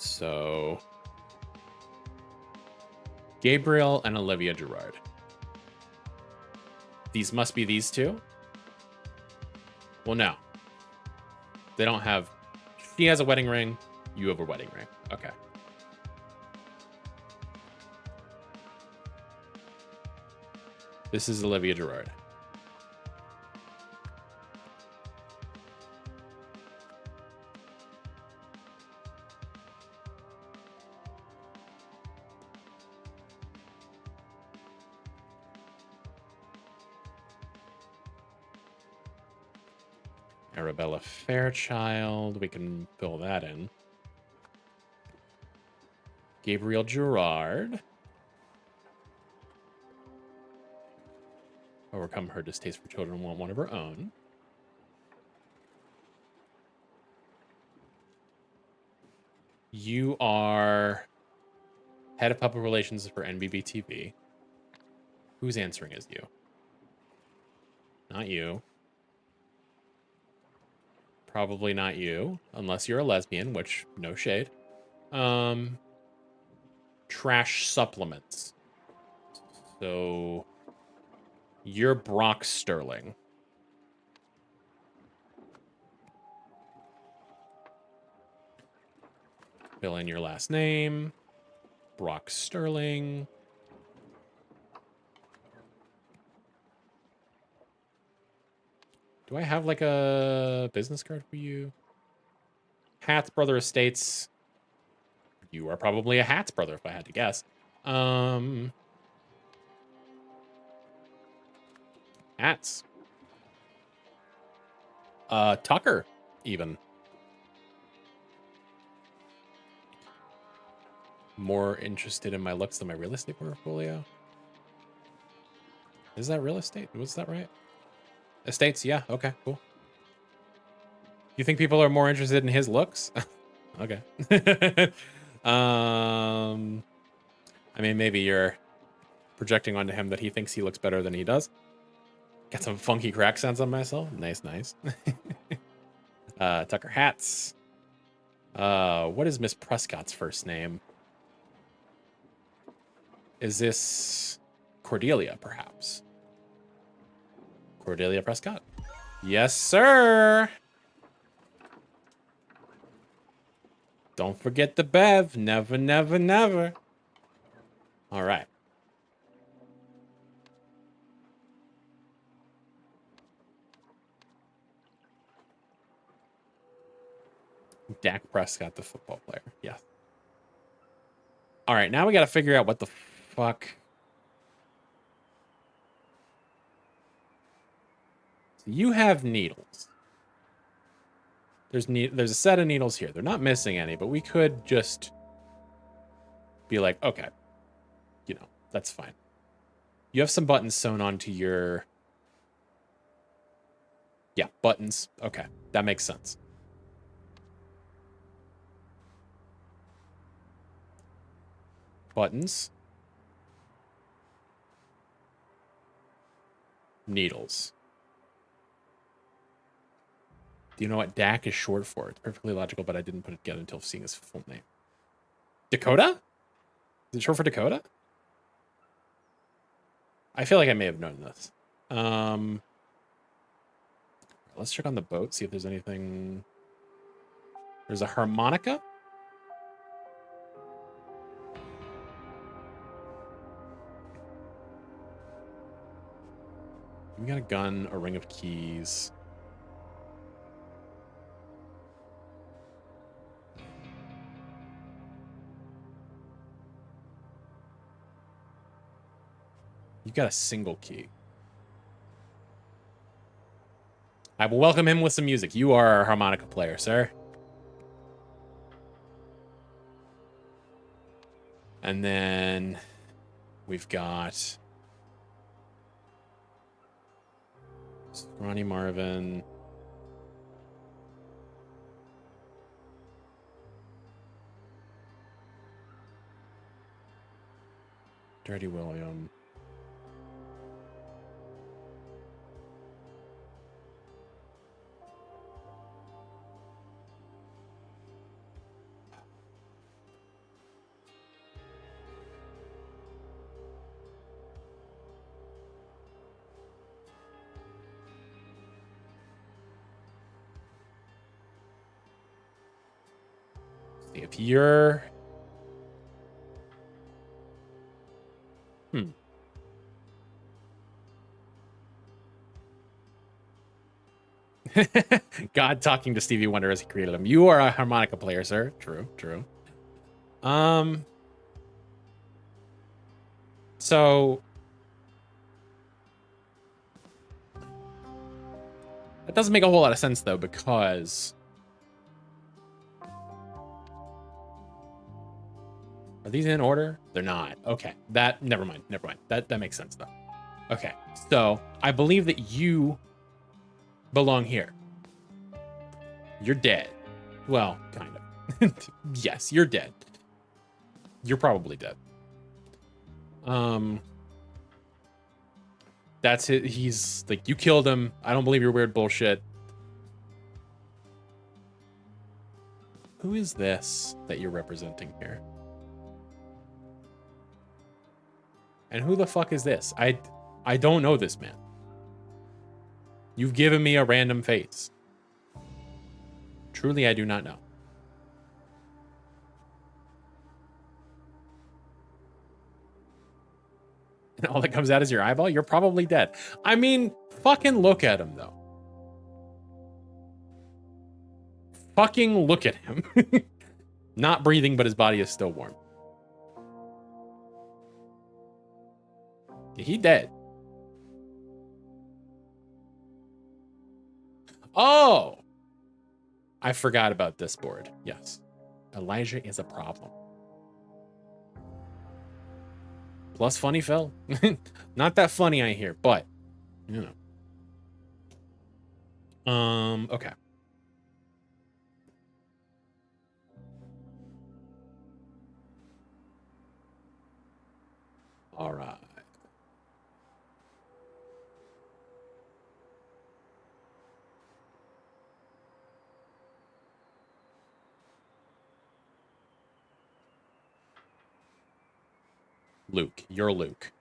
A: So Gabriel and Olivia Gerard. These must be these two? Well, no. They don't have... She has a wedding ring. You have a wedding ring. Okay. This is Olivia Gerard. Arabella Fairchild. We can fill that in. Gabriel Gerard. Overcome her distaste for children and want one of her own. You are head of public relations for NBB TV. Who's answering as you? Not you. Probably not you, unless you're a lesbian, which, no shade. Trash supplements. So, you're Brock Sterling. Fill in your last name. Brock Sterling. Do I have like a business card for you? Hats Brother Estates. You are probably a Hats brother if I had to guess. Hats. Tucker, even. More interested in my looks than my real estate portfolio. Is that real estate? Was that right? Estates, yeah, okay, cool. You think people are more interested in his looks? Okay. I mean, maybe you're projecting onto him that he thinks he looks better than he does. Got some funky crack sounds on myself. Nice, nice. Tucker Hats. What is Miss Prescott's first name? Is this Cordelia, perhaps? Cordelia Prescott? Yes, sir. Don't forget the Bev. Never, never, never. All right. Dak Prescott, the football player. Yes. All right, now we got to figure out what the fuck. So you have needles. There's a set of needles here. They're not missing any, but we could just be like, okay, you know, that's fine. You have some buttons sewn onto your... Yeah, buttons. Okay, that makes sense. Buttons. Needles. Do you know what DAC is short for? It's perfectly logical, but I didn't put it together until seeing his full name. Dakota? Is it short for Dakota? I feel like I may have known this. Let's check on the boat, see if there's anything. There's a harmonica. We got a gun, a ring of keys. You got a single key. I will welcome him with some music. You are our harmonica player, sir. And then we've got Ronnie Marvin. Dirty William. If you're... God talking to Stevie Wonder as he created him. You are a harmonica player, sir. True, true. So that doesn't make a whole lot of sense though, because are these in order? They're not. Okay. Never mind. That makes sense though. Okay. So I believe that you belong here. You're dead. Well, kind of. Yes, you're dead. You're probably dead. That's it. He's like, you killed him. I don't believe your weird bullshit. Who is this that you're representing here? And who the fuck is this? I don't know this man. You've given me a random face. Truly, I do not know. And all that comes out is your eyeball? You're probably dead. I mean, fucking look at him, though. Fucking look at him. Not breathing, but his body is still warm. He dead. Oh! I forgot about this board. Yes. Elijah is a problem. Plus funny Phil. Not that funny, I hear, but you know. Okay. All right. Luke. You're Luke.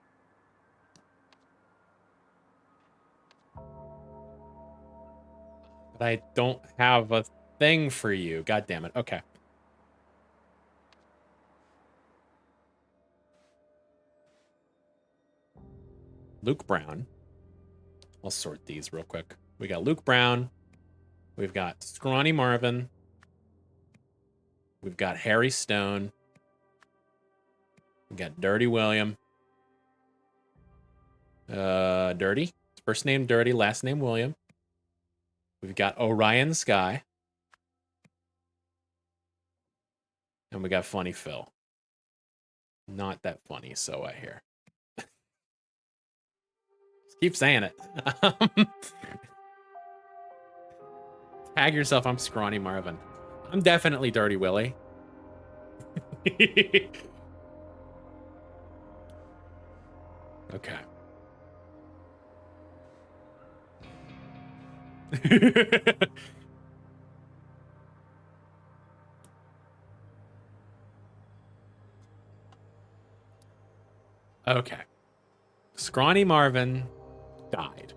A: But I don't have a thing for you. God damn it. Okay. Luke Brown. I'll sort these real quick. We got Luke Brown. We've got Scrawny Marvin. We've got Harry Stone. We've got Dirty William. Dirty. First name Dirty, last name William. We've got Orion Sky. And we got Funny Phil. Not that funny, so I hear. Keep saying it. Tag yourself, I'm Scrawny Marvin. I'm definitely Dirty Willie. Okay. Okay. Scrawny Marvin died.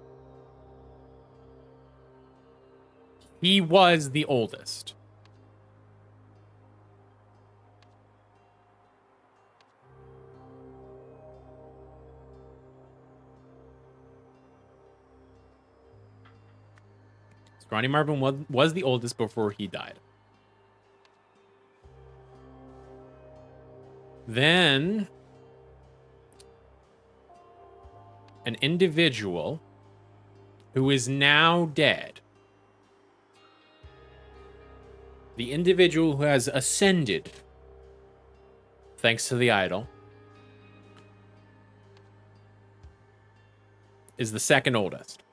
A: He was the oldest. Scrawny Marvin was the oldest before he died. Then an individual who is now dead, the individual who has ascended thanks to the idol, is the second oldest.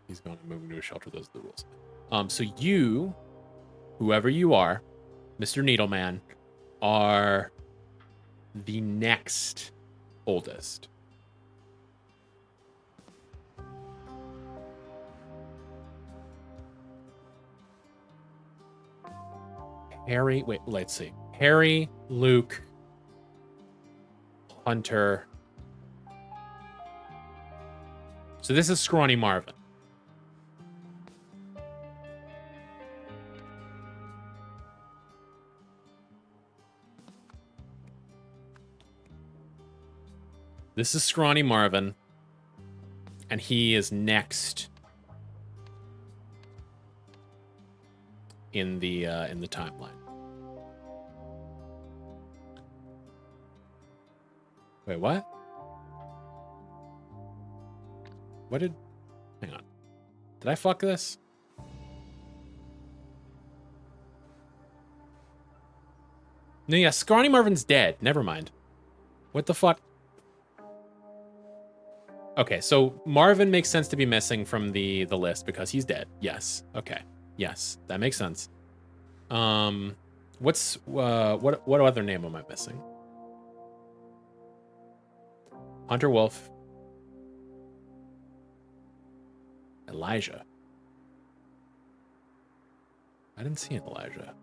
A: He's going to move into a shelter. Those are the rules. So you, whoever you are, Mr. Needleman, are the next oldest. Harry, wait, let's see. Harry, Luke, Hunter. So this is Scrawny Marvin. This is Scrawny Marvin, and he is next in the timeline. Wait, what? What did? Hang on. Did I fuck this? No, yeah, Scrawny Marvin's dead. Never mind. What the fuck? Okay, so Marvin makes sense to be missing from the list because he's dead. Yes. Okay. Yes, that makes sense. What other name am I missing? Hunter Wolf. Elijah. I didn't see an Elijah.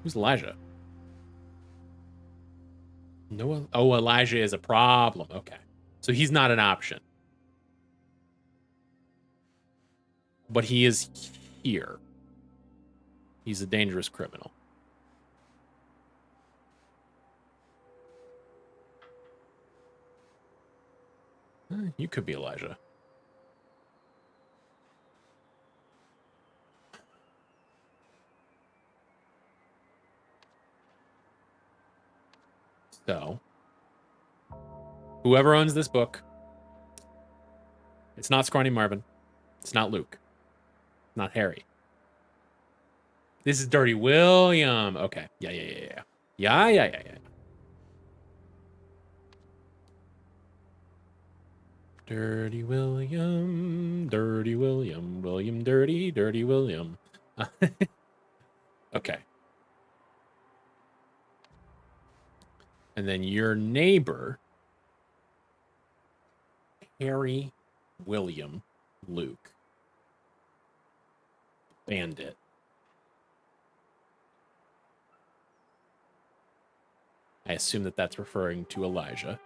A: Who's Elijah? No. Oh, Elijah is a problem. Okay. So he's not an option. But he is here. He's a dangerous criminal. You could be Elijah. So, whoever owns this book, it's not Scrawny Marvin. It's not Luke. It's not Harry. This is Dirty William. Okay. Yeah. Yeah. Dirty William. William Dirty William. Okay. And then your neighbor Harry, William, Luke. Bandit. I assume that that's referring to Elijah.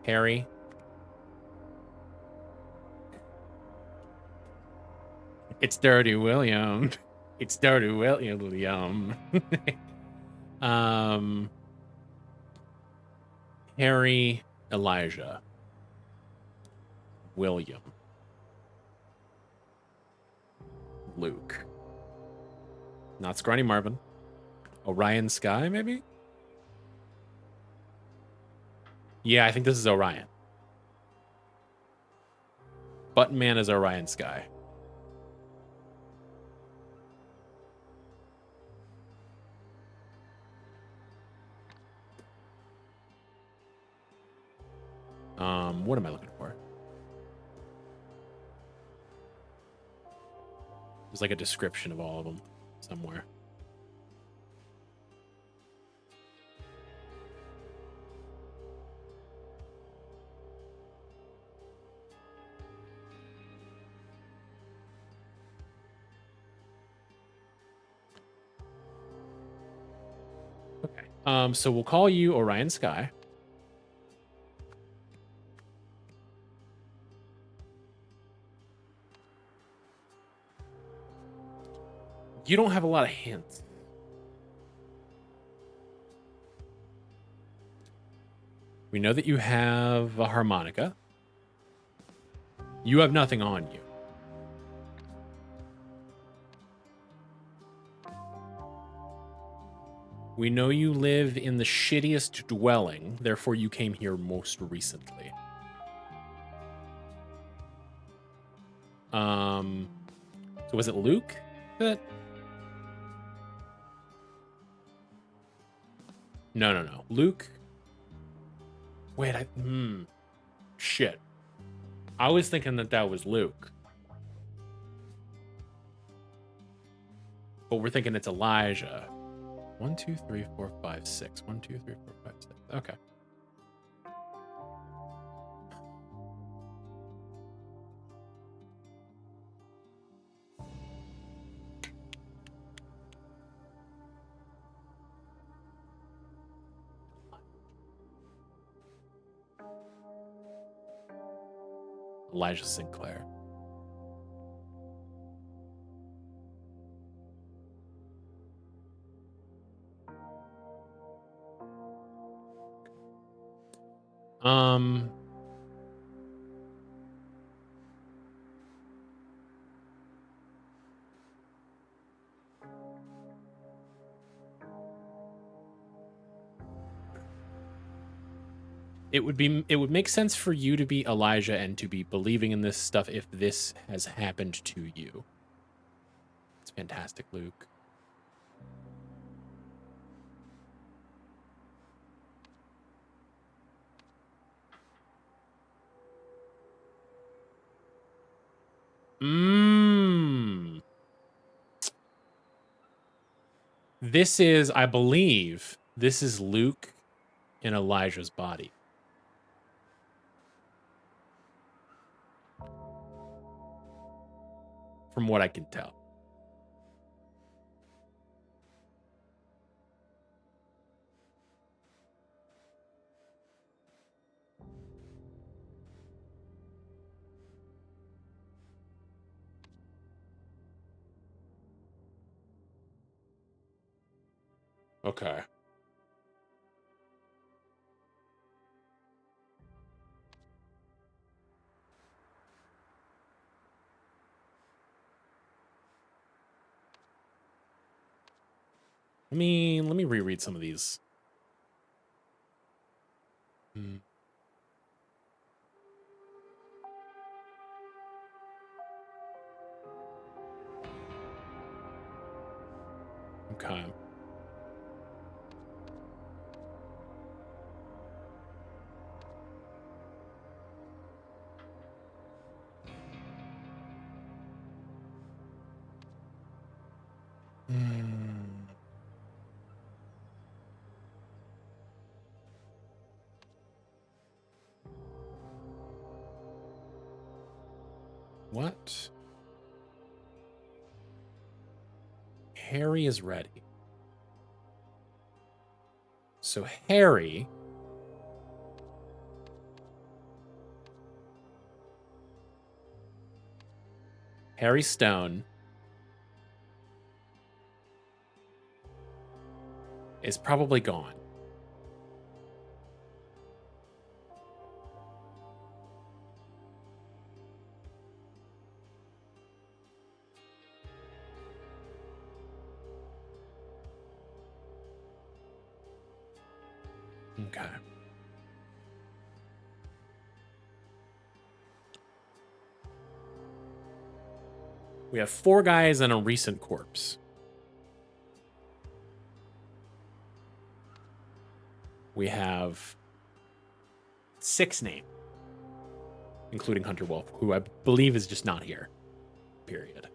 A: Harry. It's Dirty William. It's Dirty William. Harry, Elijah, William, Luke. Not Scrawny Marvin. Orion Sky, maybe? Yeah, I think this is Orion. Button Man is Orion Sky. What am I looking for? There's like a description of all of them somewhere. Okay. So we'll call you Orion Sky. You don't have a lot of hints. We know that you have a harmonica. You have nothing on you. We know you live in the shittiest dwelling, therefore you came here most recently. So was it Luke that... No. Luke... Wait, shit. I was thinking that was Luke. But we're thinking it's Elijah. 1, 2, 3, 4, 5, 6. 1, 2, 3, 4, 5, 6. Okay. Elijah Sinclair. It would make sense for you to be Elijah and to be believing in this stuff if this has happened to you. It's fantastic, Luke. This is, I believe, this is Luke in Elijah's body. From what I can tell. Okay. Let me reread some of these. Okay. What? Harry is ready. So Harry Stone is probably gone. Okay. We have 4 guys and a recent corpse. We have 6 names, including Hunter Wolf, who I believe is just not here. Period.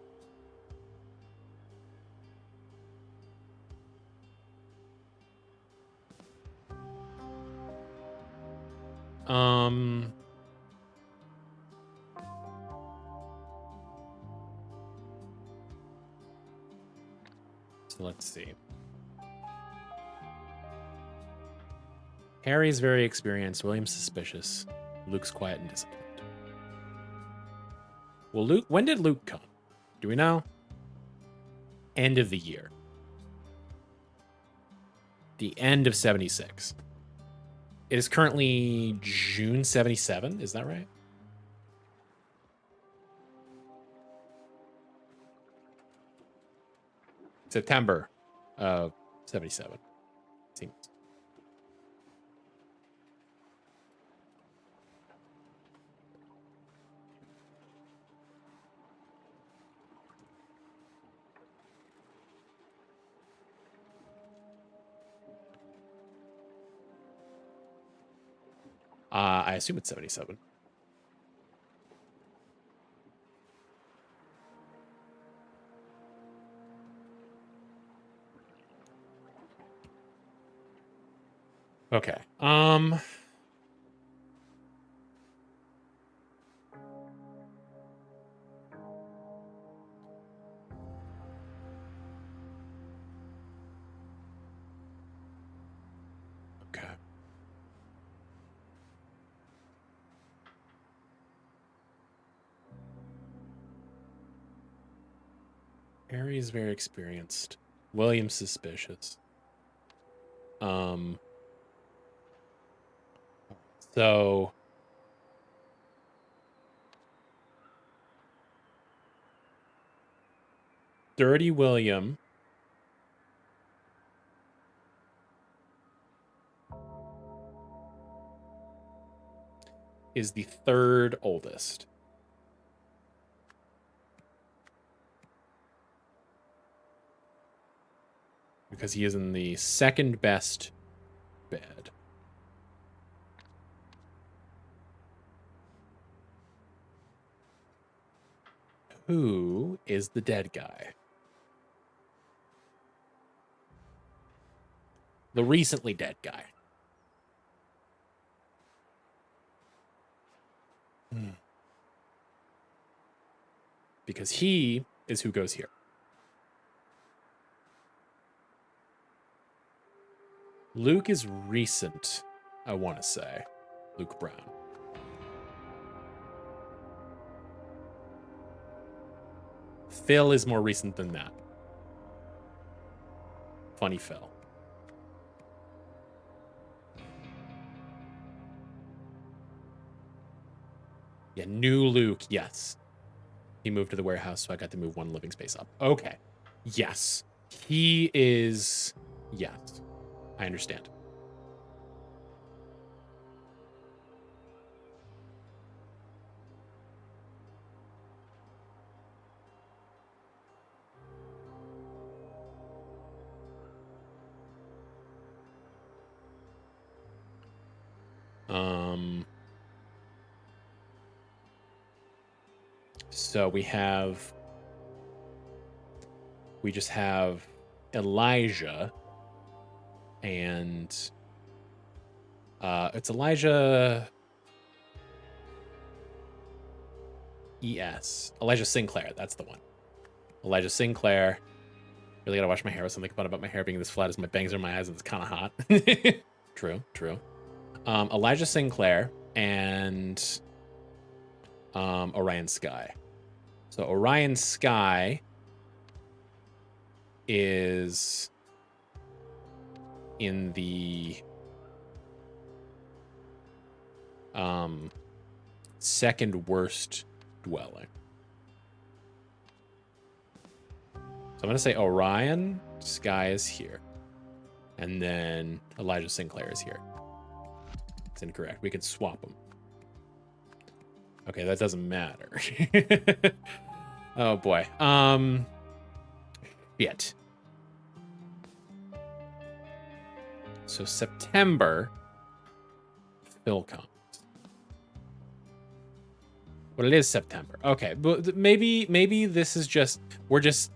A: So let's see. Harry's very experienced. William's suspicious. Luke's quiet and disciplined. Well, Luke, when did Luke come? Do we know? End of the year. The end of 76. It is currently June 77. Is that right? September of 77. Seems. I assume it's 77. Okay. Okay. Harry's very experienced. William's suspicious. So Dirty William is the 3rd oldest. Because he is in the 2nd best bed. Who is the dead guy? The recently dead guy. Because he is who goes here. Luke is recent, I want to say. Luke Brown. Phil is more recent than that. Funny Phil. Yeah, new Luke, yes. He moved to the warehouse, so I got to move 1 living space up. Okay. Yes. He is... Yes. I understand. So we just have Elijah and it's Elijah. ES. Elijah Sinclair. That's the one. Elijah Sinclair. Really gotta wash my hair. I was something fun about my hair being this flat as my bangs are in my eyes and it's kind of hot. True, true. Elijah Sinclair and Orion Sky. So Orion Sky is in the second worst dwelling. So I'm going to say Orion Sky is here. And then Elijah Sinclair is here. It's incorrect. We could swap them. Okay, that doesn't matter. Oh boy. Shit. So September, Phil comes. But it is September. Okay, but maybe this is just, we're just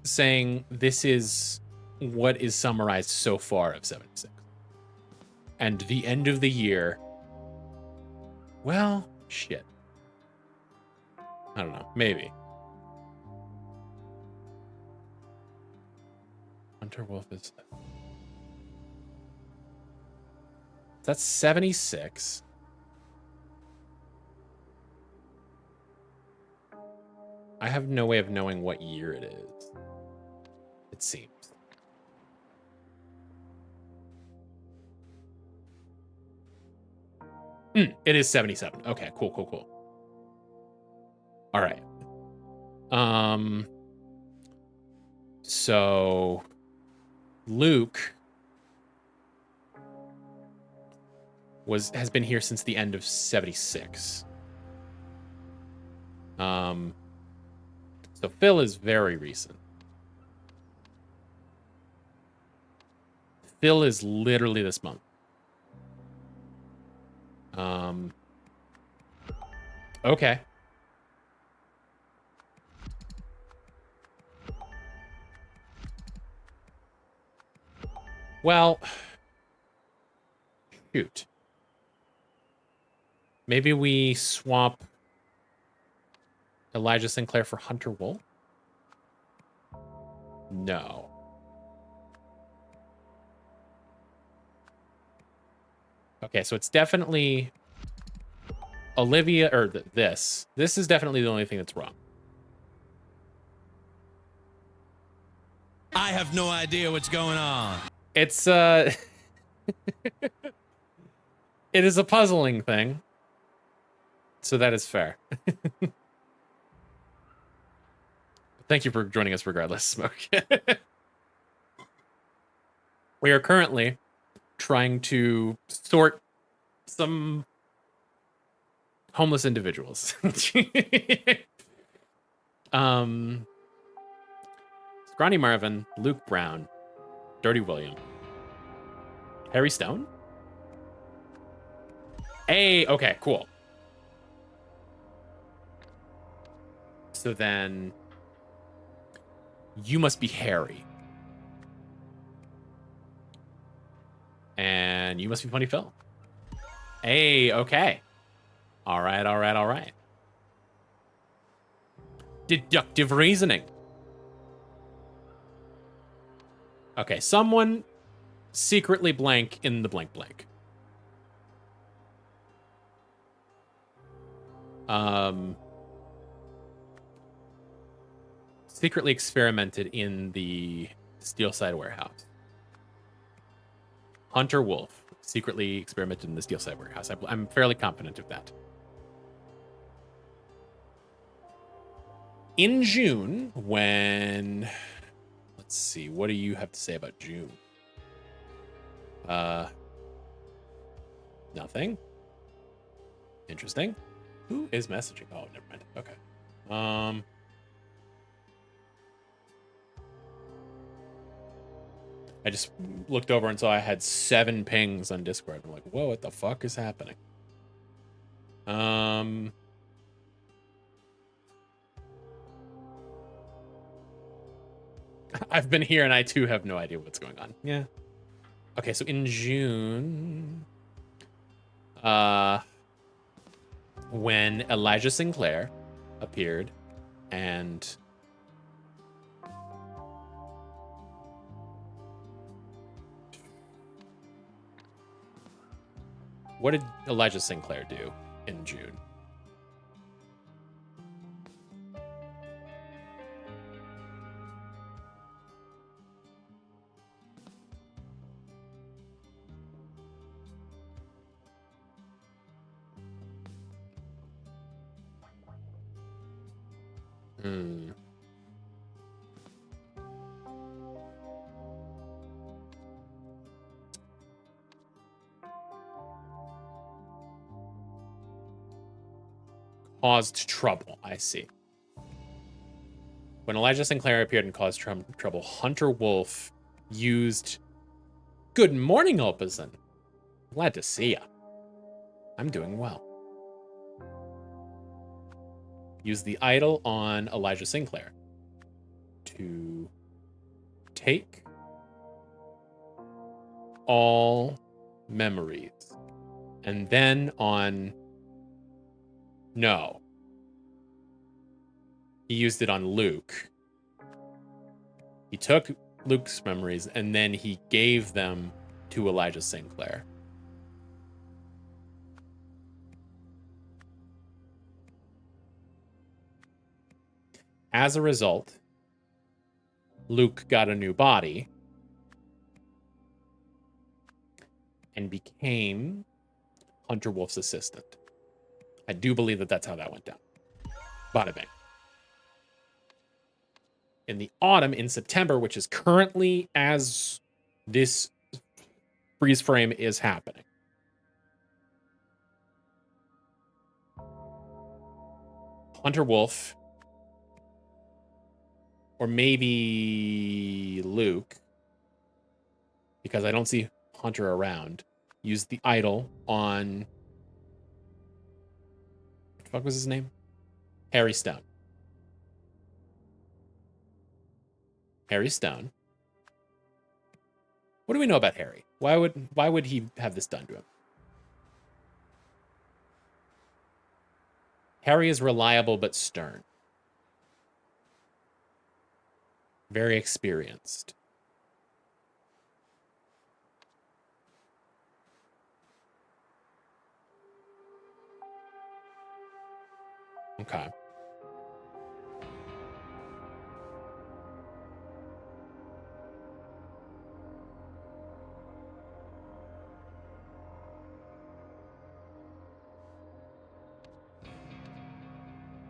A: saying this is what is summarized so far of 76. And the end of the year, well, shit. I don't know, maybe. Hunter Wolf is... That's 76. I have no way of knowing what year it is. It seems. It is 77. Okay, cool, cool, cool. All right. So Luke has been here since the end of 76. So Phil is very recent. Phil is literally this month. Okay. Well, shoot. Maybe we swap Elijah Sinclair for Hunter Wolf? No. Okay, so it's definitely Olivia, or this. This is definitely the only thing that's wrong.
B: I have no idea what's going on.
A: It's, it is a puzzling thing. So that is fair. Thank you for joining us regardless, Smoke. We are currently trying to sort some homeless individuals. Scrawny Marvin, Luke Brown, Dirty William, Harry Stone? Hey, okay, cool. So then you must be Harry. And you must be Funny Phil. Hey, okay. All right, all right, all right. Deductive reasoning. Okay, someone secretly blank in the blank blank. Secretly experimented in the Steelside warehouse. Hunter Wolf secretly experimented in the Steelside warehouse. I'm fairly confident of that. In June, when... Let's see, what do you have to say about June? Nothing. Interesting. Who is messaging? Oh, never mind. Okay. I just looked over and saw I had 7 pings on Discord. I'm like, whoa, what the fuck is happening? I've been here and I too have no idea what's going on. Yeah. Okay, so in June, when Elijah Sinclair appeared, and what did Elijah Sinclair do in June? Hmm. Caused trouble, I see. When Elijah Sinclair appeared and caused trouble, Hunter Wolf used Good morning, Opazin. Glad to see ya. I'm doing well. Use the idol on Elijah Sinclair to take all memories. And then on... No. He used it on Luke. He took Luke's memories and then he gave them to Elijah Sinclair. As a result, Luke got a new body and became Hunter Wolf's assistant. I do believe that that's how that went down. Bada bing. In the autumn, in September, which is currently as this freeze frame is happening, Hunter Wolf, or maybe Luke, because I don't see Hunter around, used the idol on... What the fuck was his name? Harry Stone. Harry Stone. What do we know about Harry? Why would he have this done to him? Harry is reliable but stern. Very experienced. Okay.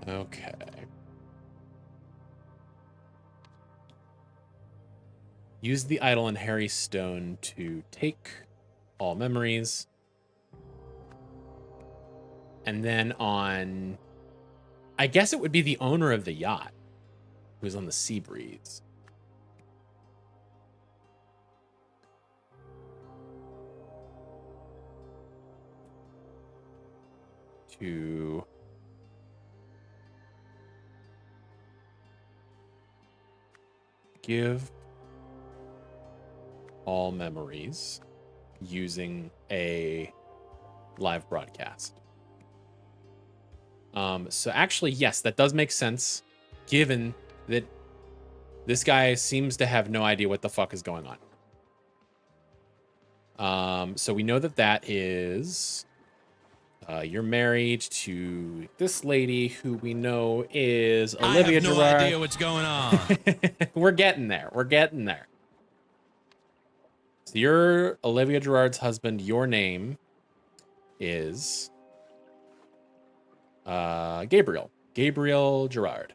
A: Okay. Use the idol in Harry Stone to take all memories. And then on... I guess it would be the owner of the yacht who's on the sea breeze. To... give all memories using a live broadcast. So actually, yes, that does make sense, given that this guy seems to have no idea what the fuck is going on. So we know that that is... you're married to this lady who we know is Olivia Gerard.
B: I have no idea what's going on.
A: We're getting there. We're getting there. So you're Olivia Gerard's husband. Your name is Gabriel. Gabriel Gerard.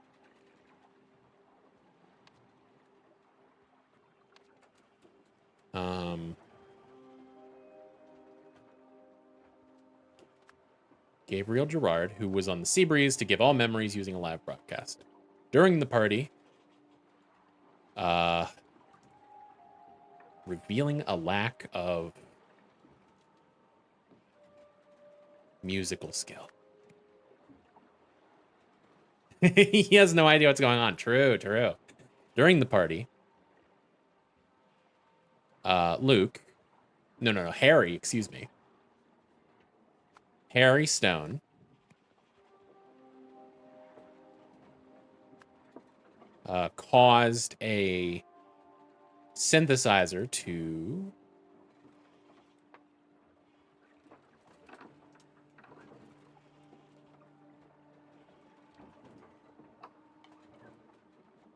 A: Gabriel Gerard, who was on the sea breeze to give all memories using a live broadcast. During the party, revealing a lack of musical skill. He has no idea what's going on. True, true. During the party, Luke, no, Harry, excuse me. Harry Stone caused a synthesizer to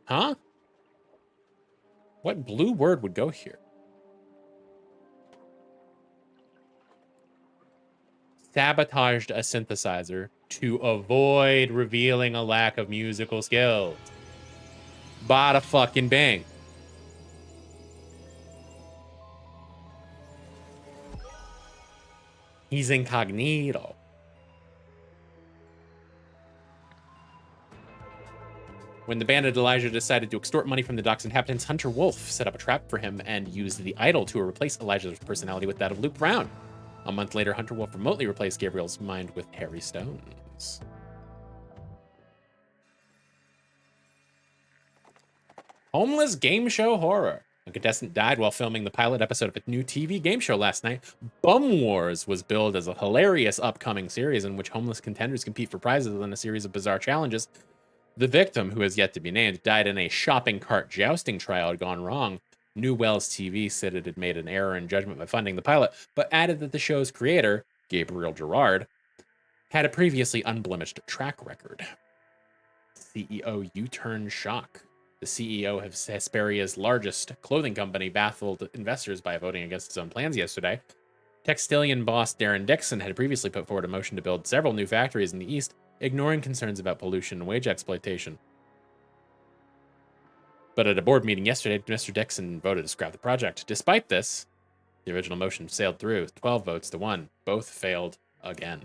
A: huh? What blue word would go here? Sabotaged a synthesizer to avoid revealing a lack of musical skills. Bada fucking bang. He's incognito. When the bandit Elijah decided to extort money from the dock's inhabitants, Hunter Wolf set up a trap for him and used the idol to replace Elijah's personality with that of Luke Brown. A month later, Hunter Wolf remotely replaced Gabriel's mind with Harry Stone's. Homeless game show horror. A contestant died while filming the pilot episode of a new TV game show last night. Bum Wars was billed as a hilarious upcoming series in which homeless contenders compete for prizes in a series of bizarre challenges. The victim, who has yet to be named, died in a shopping cart jousting trial had gone wrong. New Wells TV said it had made an error in judgment by funding the pilot, but added that the show's creator, Gabriel Gerard, had a previously unblemished track record. CEO U-turn shock. The CEO of Hesperia's largest clothing company baffled investors by voting against its own plans yesterday. Textilian boss Darren Dixon had previously put forward a motion to build several new factories in the East, ignoring concerns about pollution and wage exploitation. But at a board meeting yesterday, Mr. Dixon voted to scrap the project. Despite this, the original motion sailed through, 12 votes to 1. Both failed again.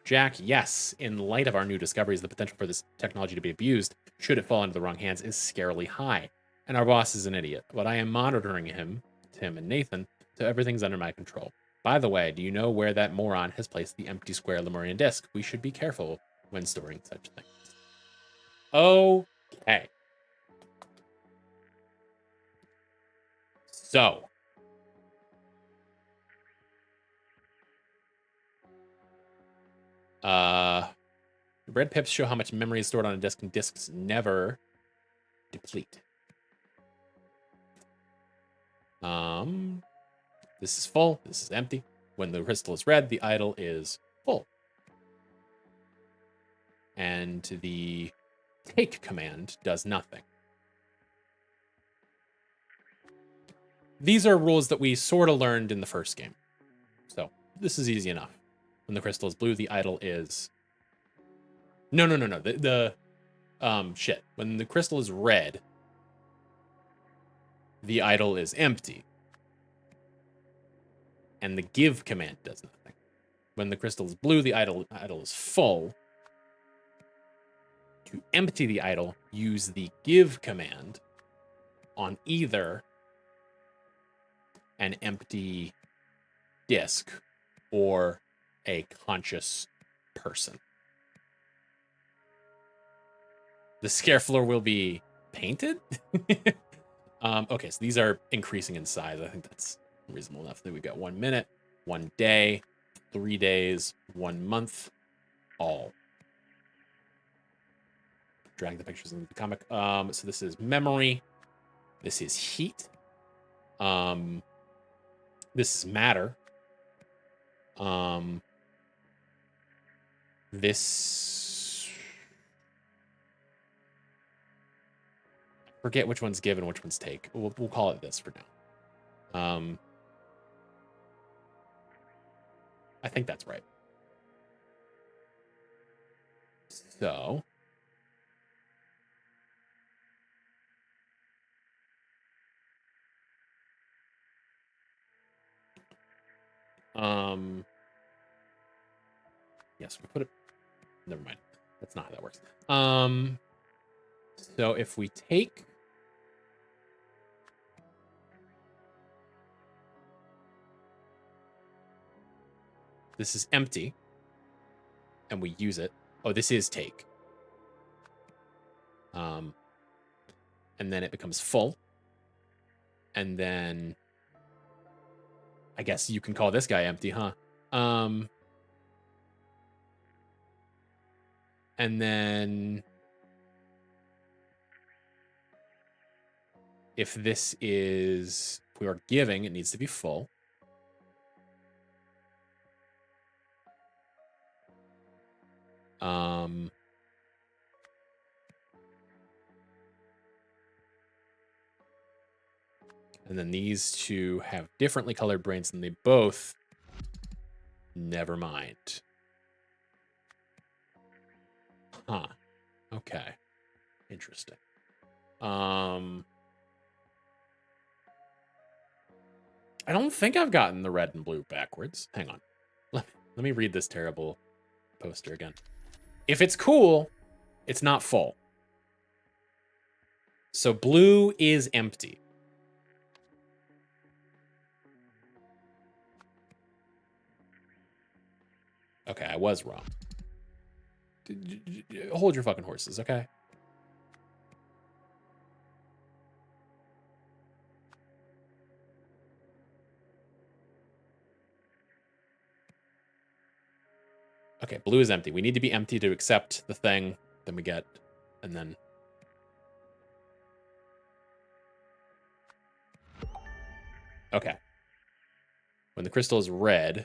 A: Jack, yes, in light of our new discoveries, the potential for this technology to be abused, should it fall into the wrong hands, is scarily high. And our boss is an idiot. But I am monitoring him, Tim and Nathan, so everything's under my control. By the way, do you know where that moron has placed the empty square Lemurian disk? We should be careful when storing such things. Okay. So. Red pips show how much memory is stored on a disk, and disks never deplete. This is full. This is empty. When the crystal is red, the idol is full. And the take command does nothing. These are rules that we sort of learned in the first game. So this is easy enough. When the crystal is blue, the idol is... No. Shit. When the crystal is red, the idol is empty. And the give command does nothing. When the crystal is blue, the idol is full. To empty the idol, use the give command on either an empty disk or a conscious person. The scare floor will be painted. Okay, so these are increasing in size. I think that's reasonable enough. That we've got 1 minute, 1 day, 3 days, 1 month, all. Drag the pictures into the comic. So this is memory. This is heat. This is matter. This... Forget which one's give and which one's take. We'll call it this for now. I think that's right. So... Yes, we put it... Never mind. That's not how that works. So if we take... This is empty. And we use it. Oh, this is take. And then it becomes full. And then... I guess you can call this guy empty, huh? And then if this is, if we are giving, it needs to be full. And then these two have differently colored brains, and they both, never mind. Huh. Okay. Interesting. I don't think I've gotten the red and blue backwards. Hang on. Let me read this terrible poster again. If it's cool, it's not full. So blue is empty. Okay, I was wrong. Hold your fucking horses, okay? Okay, blue is empty. We need to be empty to accept the thing. Then we get, and then... Okay. When the crystal is red,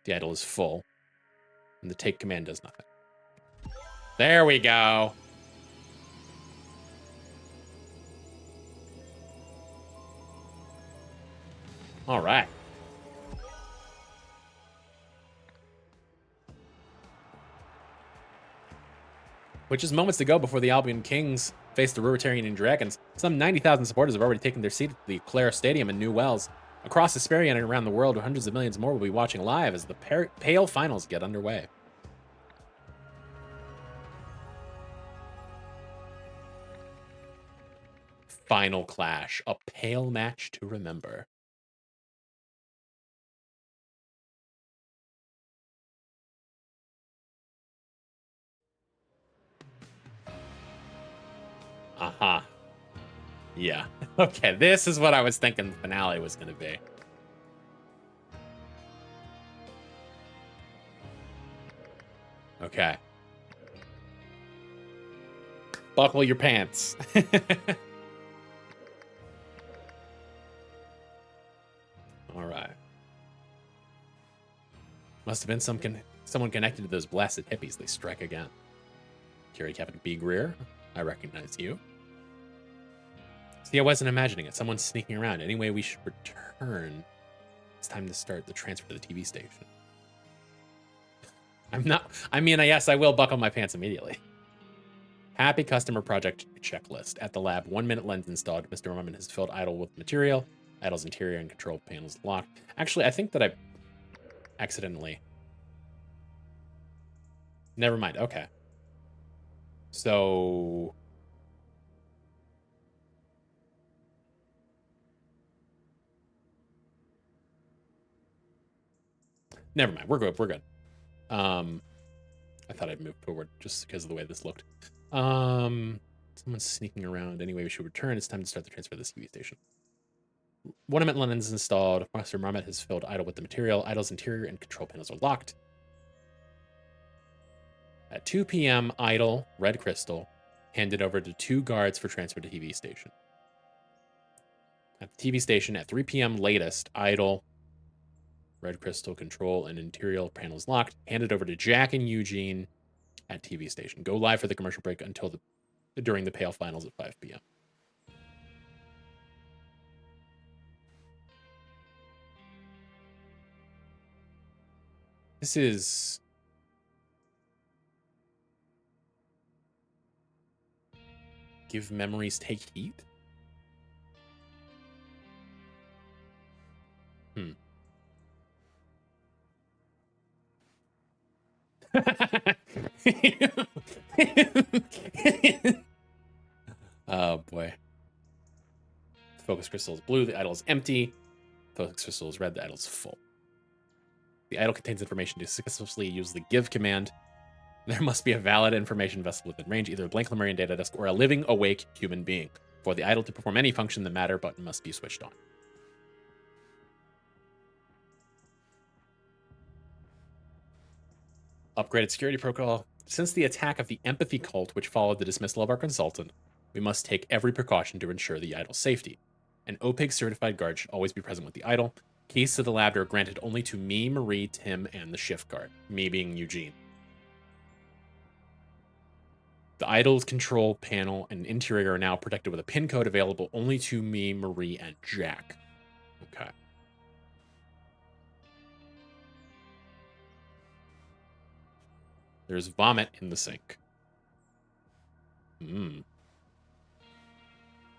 A: the idol is full, and the take command does nothing. There we go. All right. With just moments to go before the Albion Kings face the Ruritarian Dragons, some 90,000 supporters have already taken their seat at the Clare Stadium in New Wells. Across Hesperia and around the world, hundreds of millions more will be watching live as the Pale Finals get underway. Final Clash, a Pale match to remember. Uh-huh. Yeah. Okay, this is what I was thinking the finale was going to be. Okay. Buckle your pants. All right. Must have been someone connected to those blasted hippies. They strike again. Curie Captain B. Greer, I recognize you. See, I wasn't imagining it. Someone's sneaking around. Anyway, we should return. It's time to start the transfer to the TV station. Yes, I will buckle my pants immediately. Happy customer project checklist. At the lab, 1 minute lens installed. Mr. Merman has filled idol with material. Idol's interior and control panels locked. Actually, I think that I accidentally... Never mind. Okay. So... Never mind. We're good. We're good. I thought I'd move forward just because of the way this looked. Someone's sneaking around. Anyway, we should return. It's time to start the transfer to the TV station. 1 minute lens installed. Master Marmot has filled idol with the material. Idol's interior and control panels are locked. At 2 p.m., idol, red crystal, handed over to 2 guards for transfer to TV station. At the TV station, at 3 p.m. latest, idol, red crystal, control, and interior panels locked, handed over to Jack and Eugene at TV station. Go live for the commercial break until during the Pale Finals at 5 p.m. This is... Give memories take heat? Oh boy. Focus crystal is blue, the idol is empty. Focus crystal is red, the idol is full. The idol contains information to successfully use the give command. There must be a valid information vessel within range, either a blank Lemurian data disk or a living, awake human being. For the idol to perform any function, the matter button must be switched on. Upgraded security protocol. Since the attack of the empathy cult, which followed the dismissal of our consultant, we must take every precaution to ensure the idol's safety. An OPIG certified guard should always be present with the idol. Keys to the lab are granted only to me, Marie, Tim, and the shift guard. Me being Eugene. The idol's control panel and interior are now protected with a pin code available only to me, Marie, and Jack. Okay. There's vomit in the sink.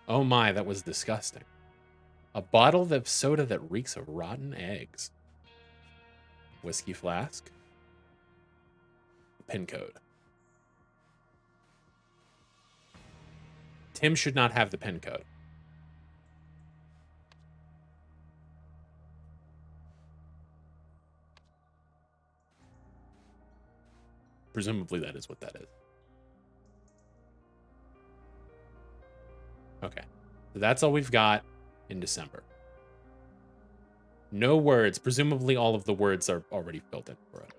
A: Oh my, that was disgusting. A bottle of soda that reeks of rotten eggs. Whiskey flask. Pin code. Tim should not have the pin code. Presumably that is what that is. Okay. So that's all we've got in December. No words. Presumably all of the words are already built in for it.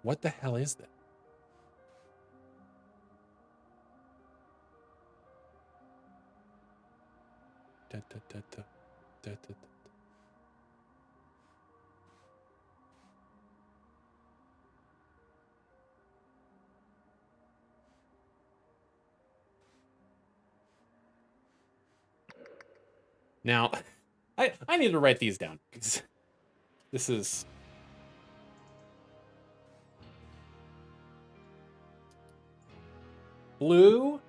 A: What the hell is that? Da, da, da, da, da, da, da. Now, I need to write these down because this is... Blue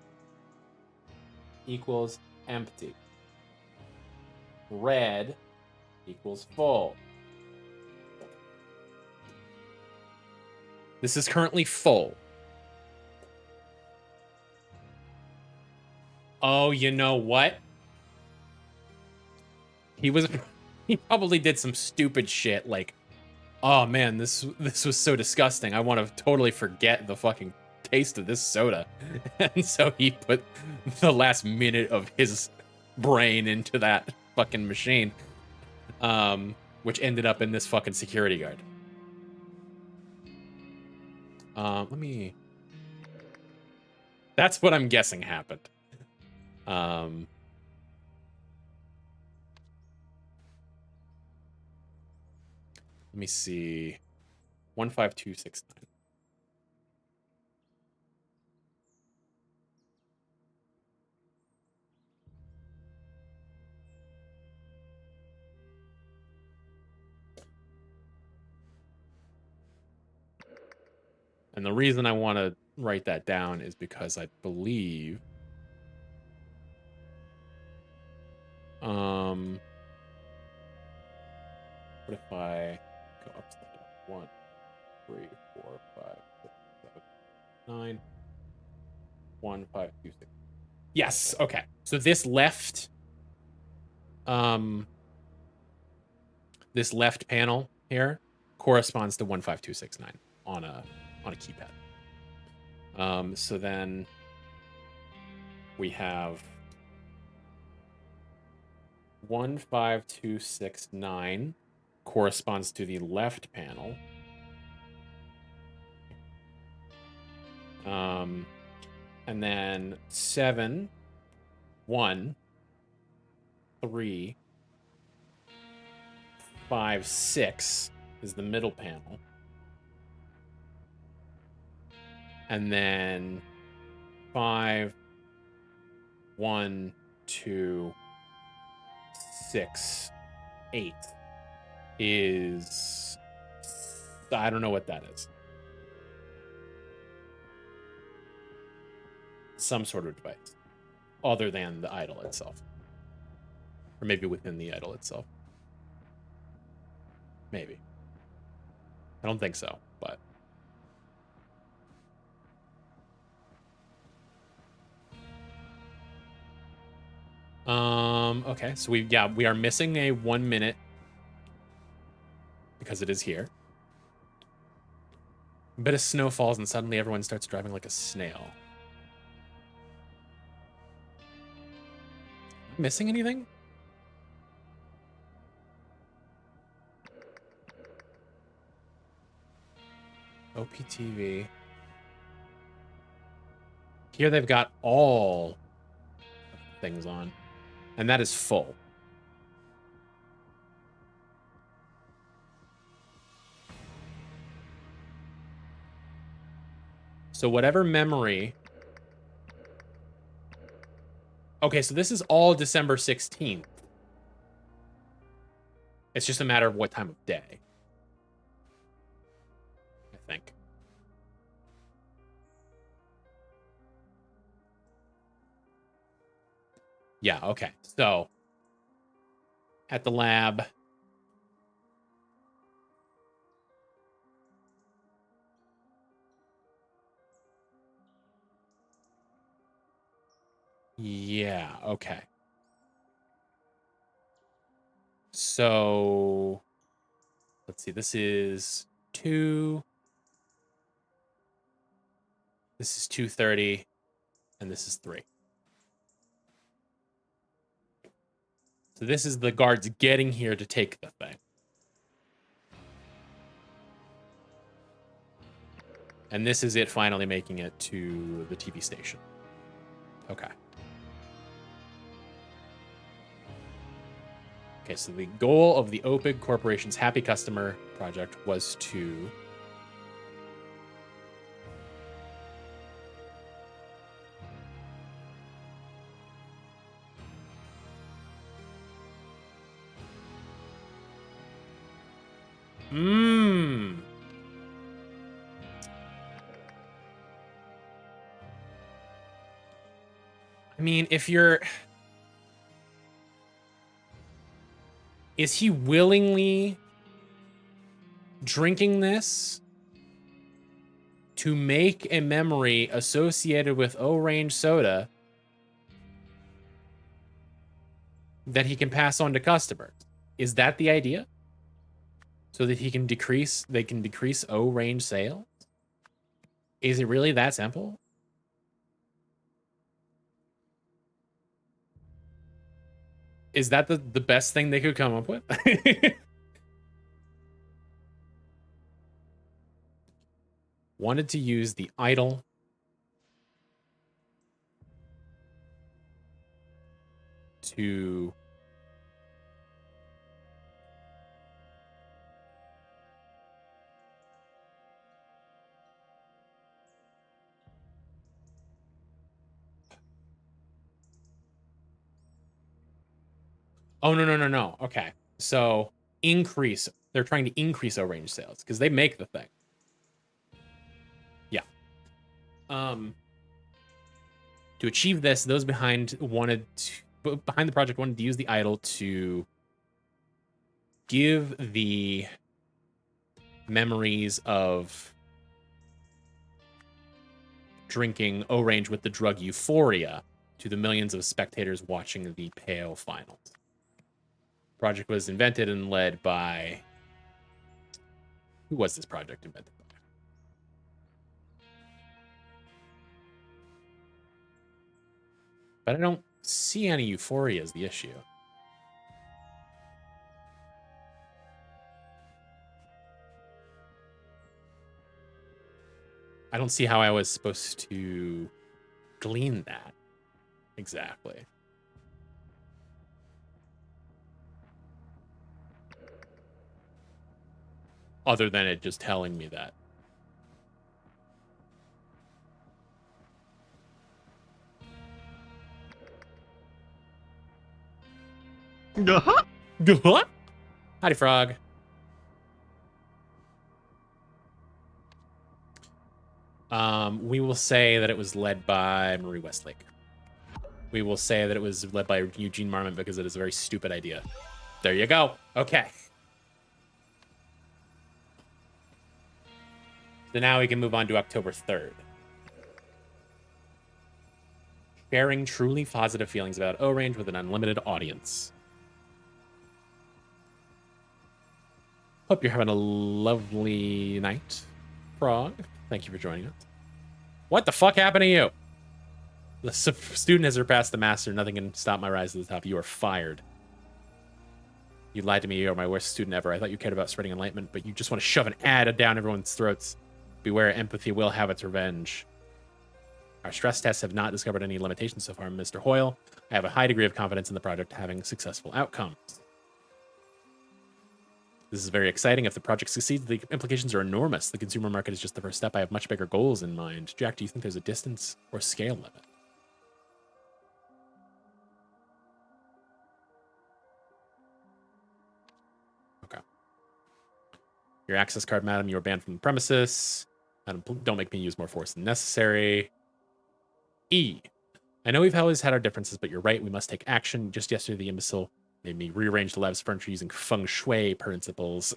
A: equals empty. Red equals full. This is currently full. Oh, you know what? He probably did some stupid shit like, oh man, this was so disgusting. I want to totally forget the fucking taste of this soda. And so he put the last minute of his brain into that fucking machine. Which ended up in this fucking security guard. Let me... That's what I'm guessing happened. Let me see. 15269. And the reason I want to write that down is because I believe what if I go upside down? 1, 3, 4, 5, 6, 7, 9, 1, 5, 2, 6. Yes, okay. So this left panel here corresponds to 15269 on a keypad. So then we have 15269 corresponds to the left panel. And then 7, 1, 3, 5, 6 is the middle panel. And then 5, 1, 2, 6, 8 is... I don't know what that is. Some sort of device. Other than the idol itself. Or maybe within the idol itself. Maybe. I don't think so, but... Okay, so we are missing a 1 minute because it is here. A bit of snow falls and suddenly everyone starts driving like a snail. Missing anything? OPTV. Here they've got all things on, and that is full. So whatever memory. Okay, so this is all December 16th. It's just a matter of what time of day, I think. Yeah, okay. So at the lab. Yeah, okay. So let's see. This is 2. This is 2:30, and this is 3. So this is the guards getting here to take the thing. And this is it finally making it to the TV station. Okay. Okay, so the goal of the OPIG Corporation's Happy Customer project was to I mean, if you're... Is he willingly drinking this to make a memory associated with O-Range soda that he can pass on to customers? Is that the idea? So that they can decrease O-Range sales? Is it really that simple? Is that the best thing they could come up with? Wanted to use the idol to Oh, no. Okay. So increase. They're trying to increase O-Range sales because they make the thing. Yeah. To achieve this, those behind the project wanted to use the idol to give the memories of drinking O-Range with the drug Euphoria to the millions of spectators watching the PAO finals. Project was invented and led by... Who was this project invented by? But I don't see any Euphoria as the issue. I don't see how I was supposed to glean that exactly. Other than it just telling me that. Howdy, Frog. We will say that it was led by Marie Westlake. We will say that it was led by Eugene Marmon because it is a very stupid idea. There you go. Okay. So now we can move on to October 3rd. Sharing truly positive feelings about O-Range with an unlimited audience. Hope you're having a lovely night, Frog. Thank you for joining us. What the fuck happened to you? The student has surpassed the master. Nothing can stop my rise to the top. You are fired. You lied to me. You are my worst student ever. I thought you cared about spreading enlightenment, but you just want to shove an ad down everyone's throats. Beware, empathy will have its revenge. Our stress tests have not discovered any limitations so far, Mr. Hoyle. I have a high degree of confidence in the project having successful outcomes. This is very exciting. If the project succeeds, the implications are enormous. The consumer market is just the first step. I have much bigger goals in mind. Jack, do you think there's a distance or scale limit? Okay. Your access card, madam. You are banned from the premises. Madam, don't make me use more force than necessary. E. I know we've always had our differences, but you're right. We must take action. Just yesterday, the imbecile made me rearrange the lab's furniture using feng shui principles.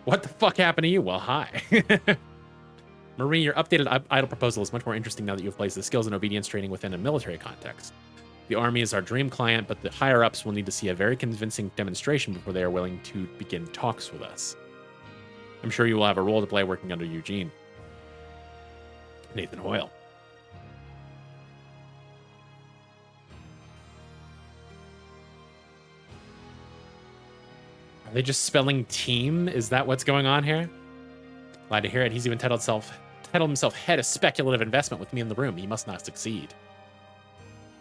A: What the fuck happened to you? Well, hi. Marie, your updated idle proposal is much more interesting now that you've placed the skills and obedience training within a military context. The army is our dream client, but the higher-ups will need to see a very convincing demonstration before they are willing to begin talks with us. I'm sure you will have a role to play working under Eugene. Nathan Hoyle. Are they just spelling team? Is that what's going on here? Glad to hear it. He's even titled himself head of speculative investment with me in the room. He must not succeed.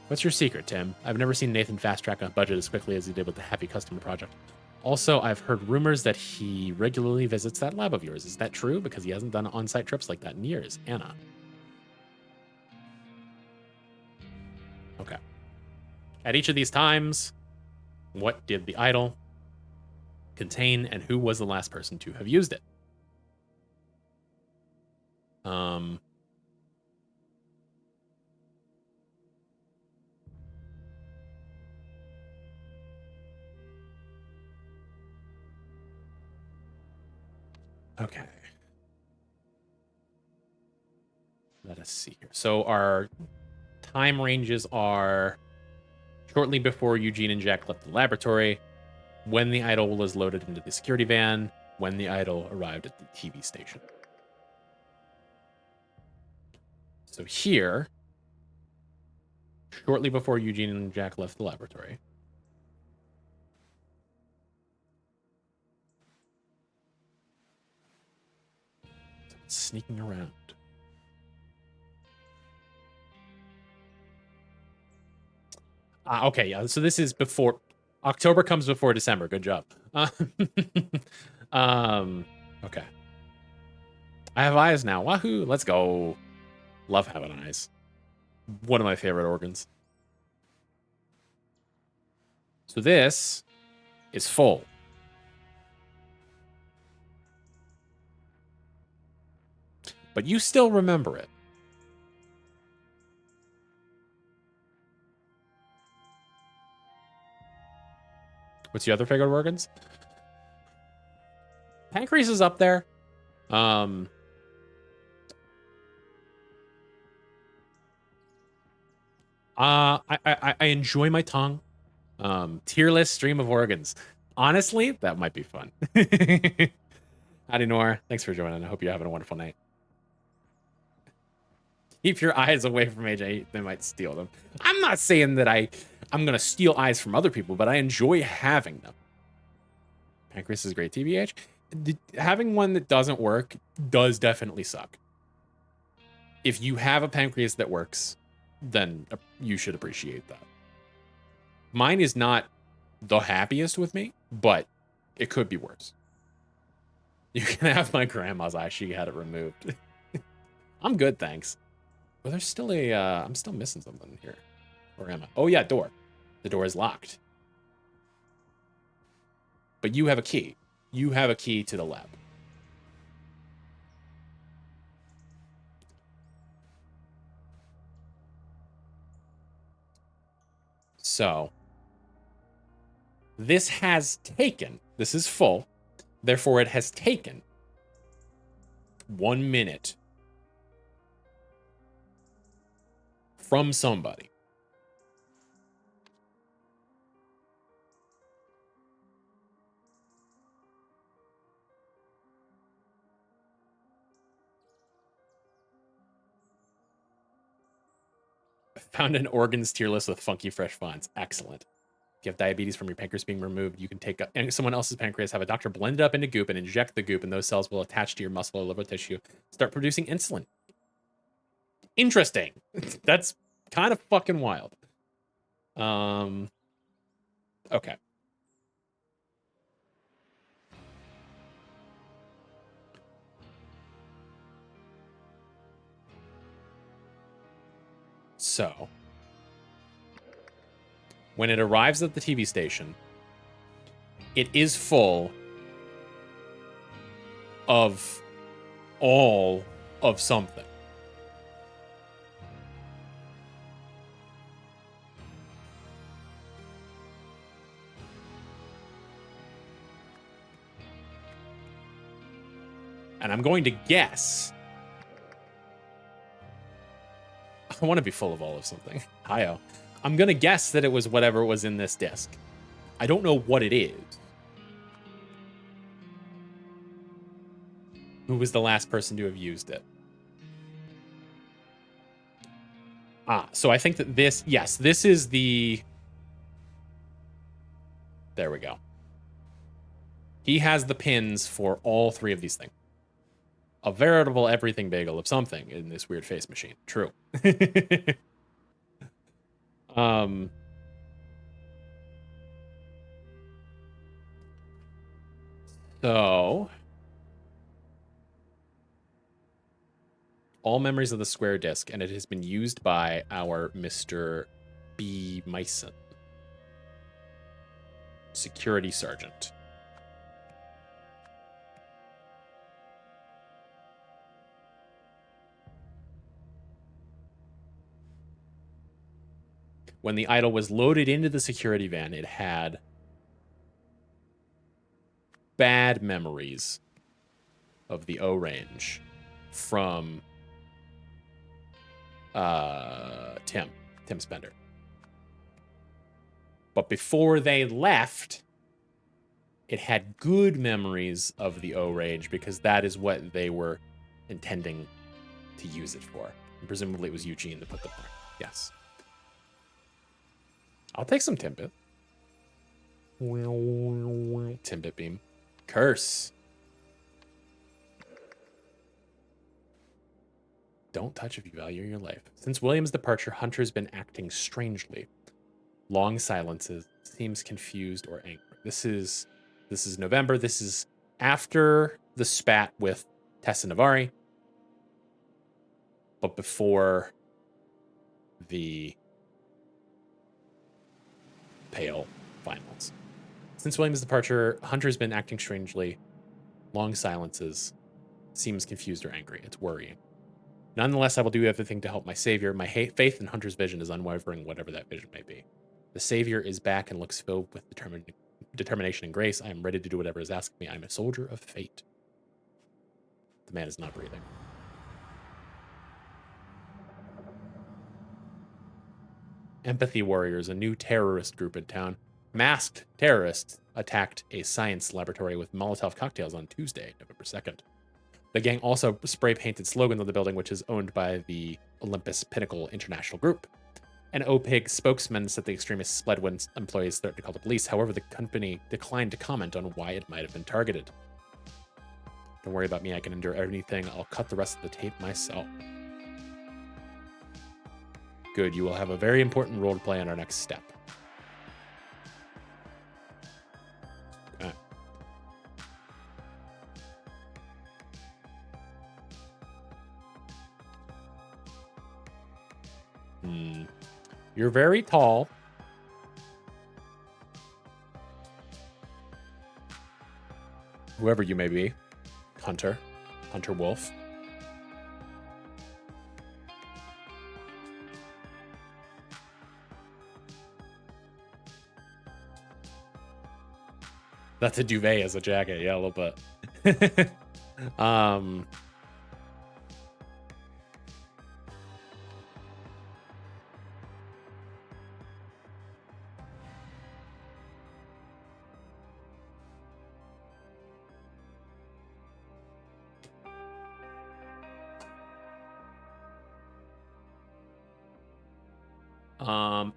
A: What's your secret, Tim? I've never seen Nathan fast track on budget as quickly as he did with the Happy Customer project. Also, I've heard rumors that he regularly visits that lab of yours. Is that true? Because he hasn't done on-site trips like that in years. Anna. Okay. At each of these times, what did the idol contain and who was the last person to have used it? Okay. Let us see here. So our time ranges are shortly before Eugene and Jack left the laboratory, when the idol was loaded into the security van, when the idol arrived at the TV station. So here, shortly before Eugene and Jack left the laboratory. Sneaking around. Okay, yeah. So this is before October comes before December. Good job. Okay. I have eyes now. Wahoo! Let's go. Love having eyes. One of my favorite organs. So this is full. But you still remember it. What's your other favorite organs? Pancreas is up there. I enjoy my tongue. Tier list stream of organs. Honestly, that might be fun. Howdy, Nora. Thanks for joining. I hope you're having a wonderful night. Keep your eyes away from AJ. They might steal them. I'm not saying that I'm going to steal eyes from other people, but I enjoy having them. Pancreas is great, TBH. Having one that doesn't work does definitely suck. If you have a pancreas that works, then you should appreciate that. Mine is not the happiest with me, but it could be worse. You can have my grandma's eye. She had it removed. I'm good, thanks. Well, there's still a, I'm still missing something here. Where am I? Oh yeah, door. The door is locked. But you have a key. You have a key to the lab. So, this has taken, this is full, therefore it has taken 1 minute from somebody. I found an organs tier list with funky fresh finds. Excellent. If you have diabetes from your pancreas being removed, you can take someone else's pancreas, have a doctor blend it up into goop, and inject the goop, and those cells will attach to your muscle or liver tissue, start producing insulin. Interesting. That's kind of fucking wild. Okay. So, when it arrives at the TV station, it is full of all of something. And I'm going to guess. I want to be full of all of something. Hi-oh. I'm going to guess that it was whatever was in this disc. I don't know what it is. Who was the last person to have used it? So I think that this is the... There we go. He has the pins for all three of these things. A veritable everything bagel of something in this weird face machine. True. So all memories of the square disc, and it has been used by our Mr. B. Myson, security sergeant. When the idol was loaded into the security van, it had bad memories of the O-range from Tim Spender. But before they left, it had good memories of the O-range because that is what they were intending to use it for. And presumably it was Eugene that put them there. Yes. I'll take some Timbit. Timbit beam. Curse. Don't touch if you value your life. Since William's departure, Hunter's been acting strangely. Long silences, seems confused or angry. This is November. This is after the spat with Tessa Navari, but before the Pale finals. Since William's departure, Hunter's been acting strangely. Long silences, seems confused or angry. It's worrying. Nonetheless, I will do everything to help my savior. My faith in Hunter's vision is unwavering, whatever that vision may be. The savior is back and looks filled with determination and grace. I am ready to do whatever is asked of me. I am a soldier of fate. The man is not breathing. Empathy Warriors, a new terrorist group in town. Masked terrorists attacked a science laboratory with Molotov cocktails on Tuesday, November 2nd. The gang also spray-painted slogans on the building, which is owned by the Olympus Pinnacle International Group. An OPIG spokesman said the extremists fled when employees threatened to call the police. However, the company declined to comment on why it might have been targeted. Don't worry about me. I can endure anything. I'll cut the rest of the tape myself. Good. You will have a very important role to play in our next step. Okay. You're very tall. Whoever you may be. Hunter Wolf. That's a duvet as a jacket. Yeah, a little bit.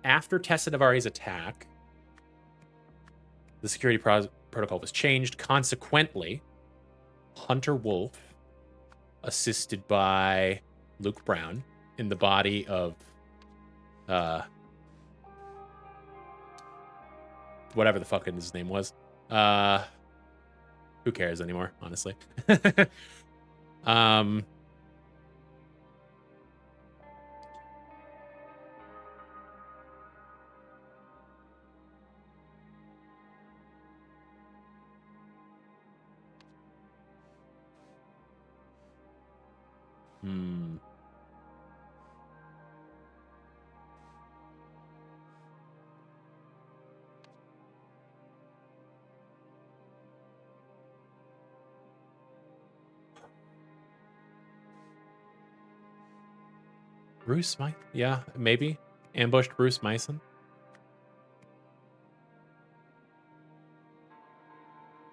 A: After Tessa Navari's attack, The security protocol was changed. Consequently, Hunter Wolf, assisted by Luke Brown, in the body of whatever the fuck his name was. Who cares anymore, honestly? um hmm. Bruce Mike? Yeah, maybe. Ambushed Bruce Mason.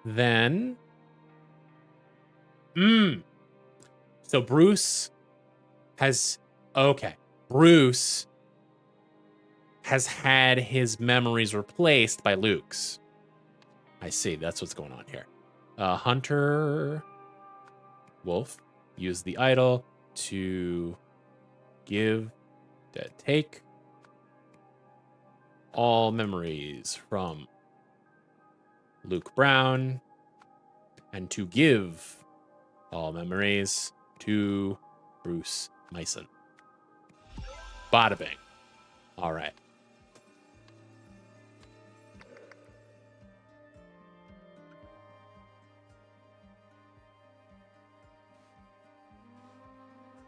A: Then so Bruce has Bruce has had his memories replaced by Luke's. I see. That's what's going on here. Hunter Wolf used the idol to take all memories from Luke Brown and to give all memories to Bruce Mason. Bada bing. All right.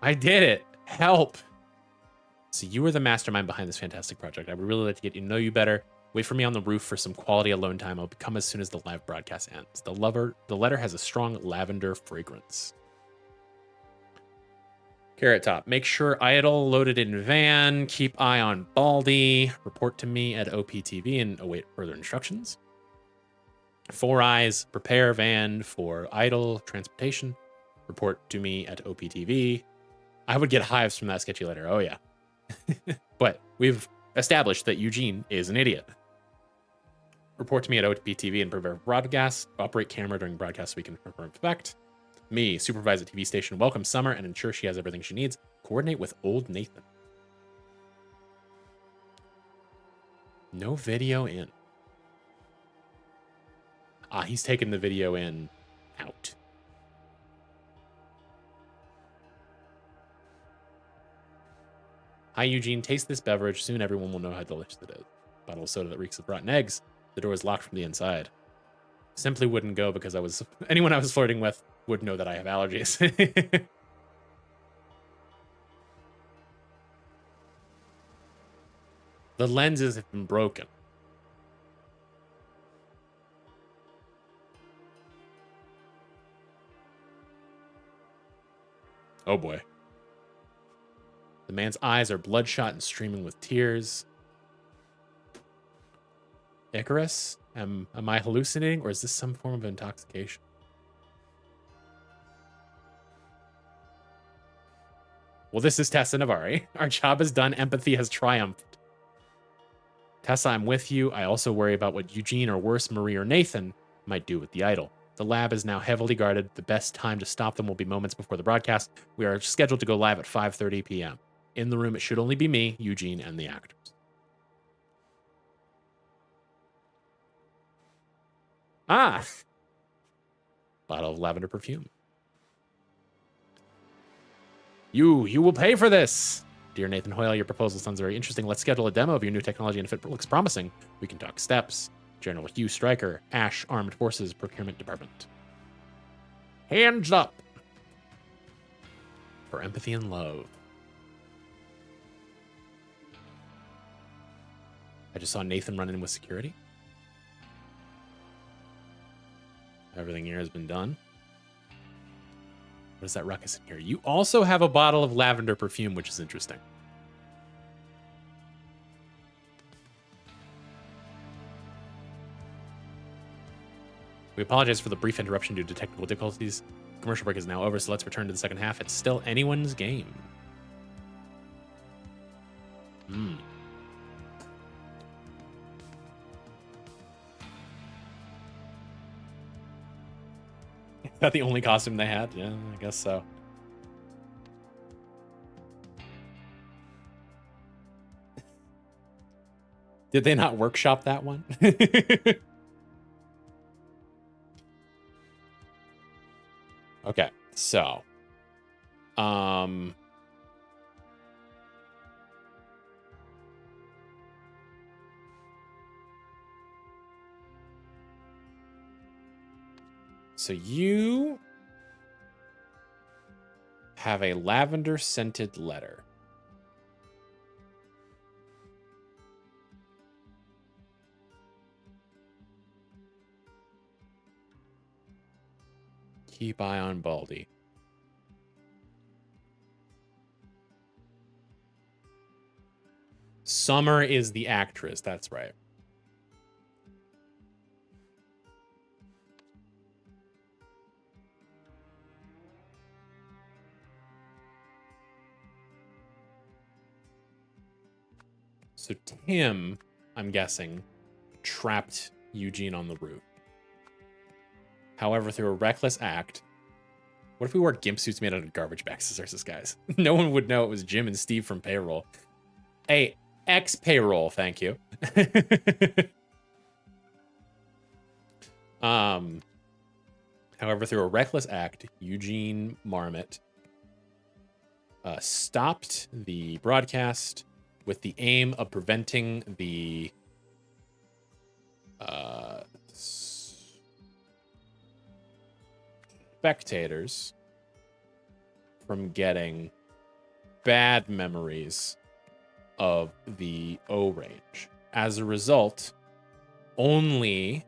A: I did it. Help. So you were the mastermind behind this fantastic project. I would really like to get to know you better. Wait for me on the roof for some quality alone time. I'll come as soon as the live broadcast ends. The letter has a strong lavender fragrance. Carrot Top. Make sure idle loaded in van. Keep eye on Baldy. Report to me at OPTV and await further instructions. Four Eyes. Prepare van for idle transportation. Report to me at OPTV. I would get hives from that sketchy letter. Oh, yeah. But we've established that Eugene is an idiot. Report to me at OPTV and prepare broadcast. Operate camera during broadcast so we can confirm effect. Me, supervise the TV station, welcome Summer, and ensure she has everything she needs. Coordinate with old Nathan. No video in. He's taking the video in out. Hi, Eugene. Taste this beverage. Soon everyone will know how delicious it is. Bottle of soda that reeks of rotten eggs. The door is locked from the inside. Simply wouldn't go because anyone I was flirting with would know that I have allergies. The lenses have been broken. Oh boy. The man's eyes are bloodshot and streaming with tears. Icarus? Am I hallucinating, or is this some form of intoxication? Well, this is Tessa Navari. Our job is done. Empathy has triumphed. Tessa, I'm with you. I also worry about what Eugene, or worse, Marie or Nathan might do with the idol. The lab is now heavily guarded. The best time to stop them will be moments before the broadcast. We are scheduled to go live at 5:30 p.m. In the room, it should only be me, Eugene, and the actors. Ah! Bottle of lavender perfume. You will pay for this! Dear Nathan Hoyle, your proposal sounds very interesting. Let's schedule a demo of your new technology, and if it looks promising, we can talk steps. General Hugh Stryker, Ash Armed Forces Procurement Department. Hands up! For empathy and love. I just saw Nathan run in with security. Everything here has been done. What is that ruckus in here? You also have a bottle of lavender perfume, which is interesting. We apologize for the brief interruption due to technical difficulties. Commercial break is now over, so let's return to the second half. It's still anyone's game. that the only costume they had? Yeah, I guess so. Did they not workshop that one? Okay, so so you have a lavender scented letter. Keep eye on Baldy. Summer is the actress, that's right. So Tim, I'm guessing, trapped Eugene on the roof. However, through a reckless act, what if we wore gimp suits made out of garbage bag scissors, guys? No one would know it was Jim and Steve from payroll. Hey, ex-payroll, thank you. However, through a reckless act, Eugene Marmot stopped the broadcast with the aim of preventing the spectators from getting bad memories of the O range. As a result, only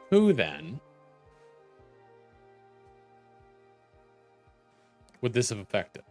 A: who then would this have affected?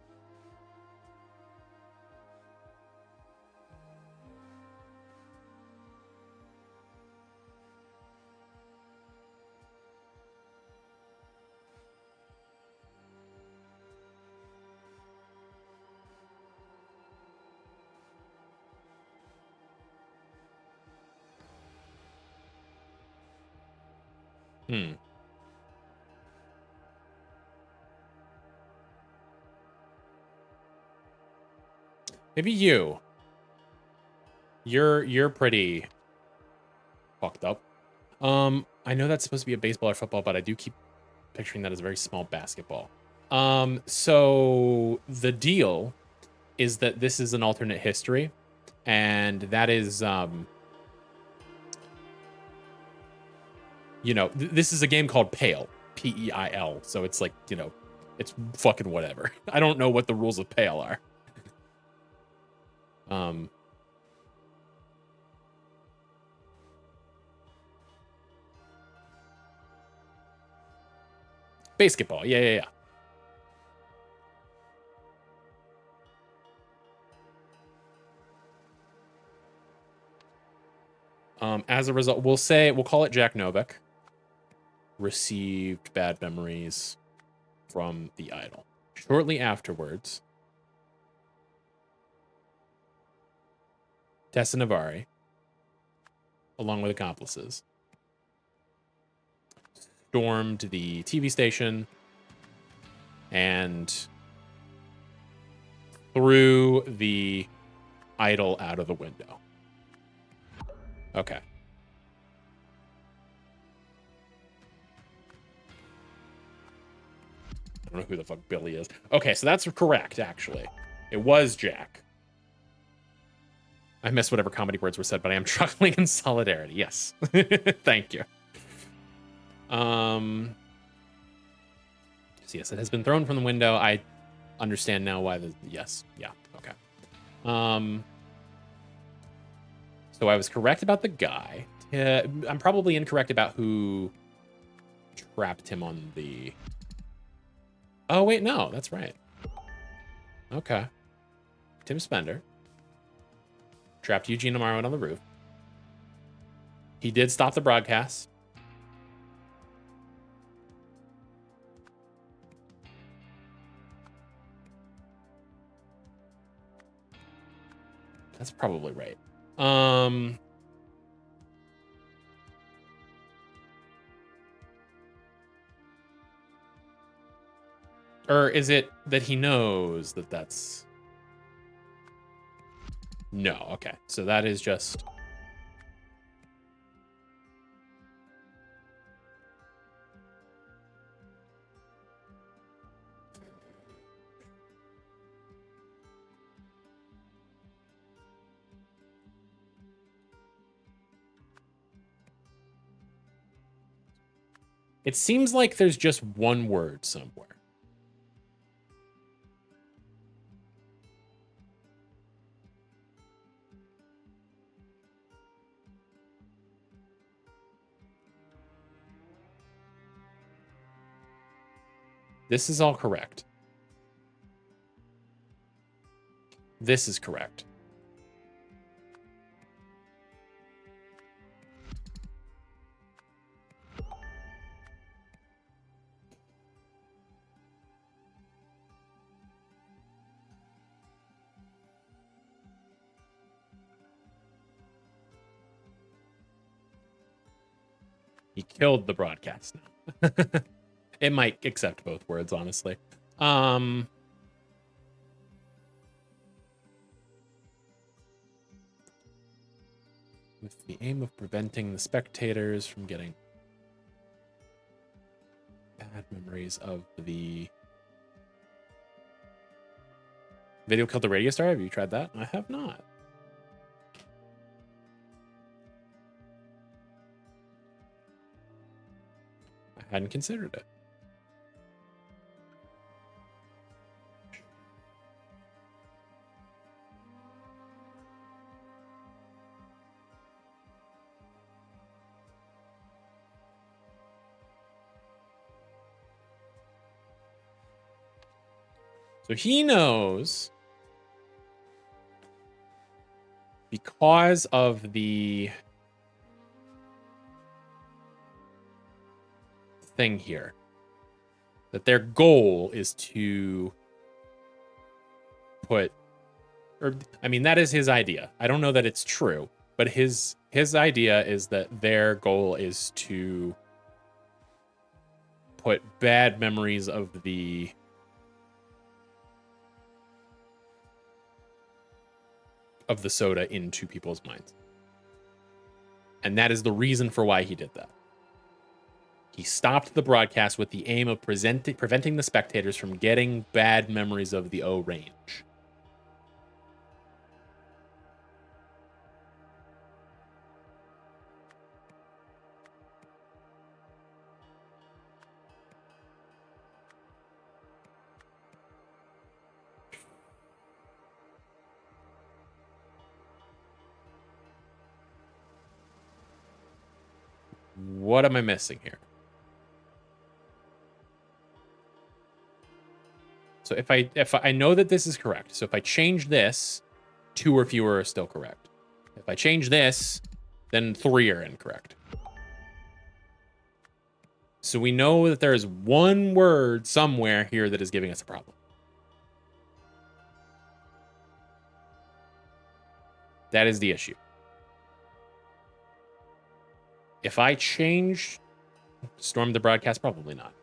A: Maybe you. You're pretty fucked up. I know that's supposed to be a baseball or football, but I do keep picturing that as a very small basketball. So the deal is that this is an alternate history, and that is this is a game called Pale, P-E-I-L. So it's like, it's fucking whatever. I don't know what the rules of Pale are. Basketball. Yeah. As a result, we'll call it Jack Novak. Received bad memories from the idol. Shortly afterwards, Tessa Navari, along with accomplices, stormed the TV station and threw the idol out of the window. Okay. I don't know who the fuck Billy is. Okay, so that's correct, actually. It was Jack. I missed whatever comedy words were said, but I am chuckling in solidarity. Yes. Thank you. So yes, it has been thrown from the window. understand now why the yes. Yeah. Okay. So I was correct about the guy. I'm probably incorrect about who trapped him on the... Oh, wait, no, that's right. Okay. Tim Spender trapped Eugene Amaro on the roof. He did stop the broadcast. That's probably right. Or is it that he knows that that's... No, okay. So that is just... It seems like there's just one word somewhere. This is all correct. This is correct. He killed the broadcast now. It might accept both words, honestly. With the aim of preventing the spectators from getting bad memories of the video killed the radio star. Have you tried that? I have not. I hadn't considered it. So he knows because of the thing here that their goal is to put, or I mean, that is his idea. I don't know that it's true, but his idea is that their goal is to put bad memories of the soda into people's minds. And that is the reason for why he did that. He stopped the broadcast with the aim of preventing the spectators from getting bad memories of the O range. What am I missing here? So if I know that this is correct, so if I change this, 2 or fewer are still correct. If I change this, then 3 are incorrect. So we know that there is one word somewhere here that is giving us a problem. That is the issue. If I change storm the broadcast, probably not.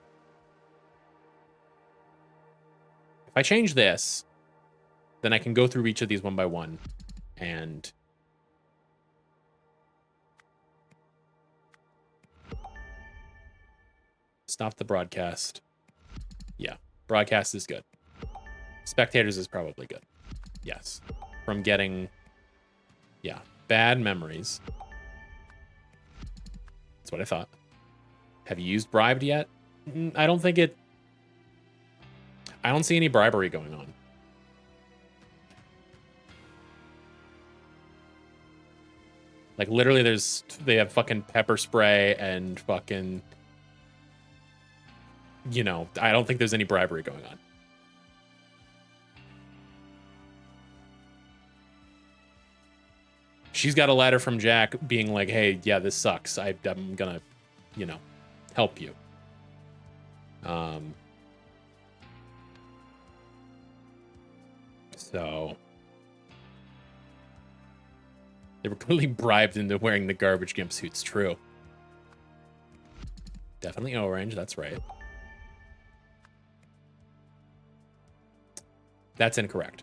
A: If I change this, then I can go through each of these one by one and stop the broadcast. Yeah, broadcast is good. Spectators is probably good. Yes. From getting, yeah, bad memories. That's what I thought. Have you used bribed yet? I don't think it... I don't see any bribery going on. Like, literally, they have fucking pepper spray and fucking, you know, I don't think there's any bribery going on. She's got a letter from Jack being like, hey, yeah, this sucks. I'm gonna, you know, help you. So they were clearly bribed into wearing the garbage gimp suits. True. Definitely orange. That's right. That's incorrect.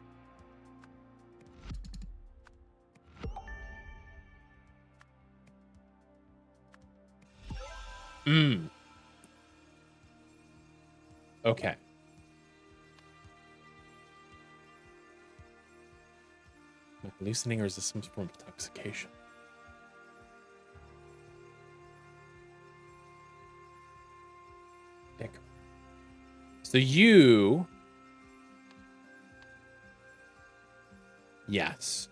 A: Okay. Am I hallucinating, or is this some form of intoxication? Dick. So you... Yes.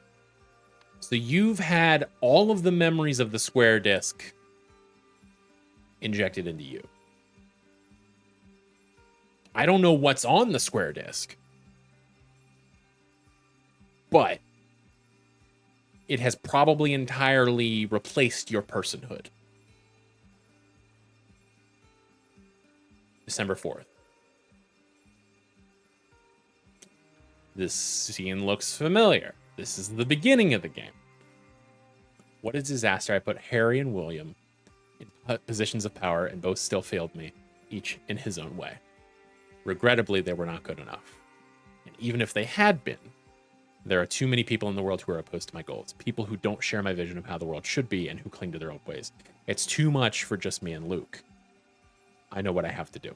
A: So you've had all of the memories of the square disc injected into you. I don't know what's on the square disc, but it has probably entirely replaced your personhood. December 4th. This scene looks familiar. This is the beginning of the game. What a disaster. I put Harry and William in positions of power, and both still failed me, each in his own way. Regrettably, they were not good enough. And even if they had been, there are too many people in the world who are opposed to my goals. People who don't share my vision of how the world should be and who cling to their own ways. It's too much for just me and Luke. I know what I have to do.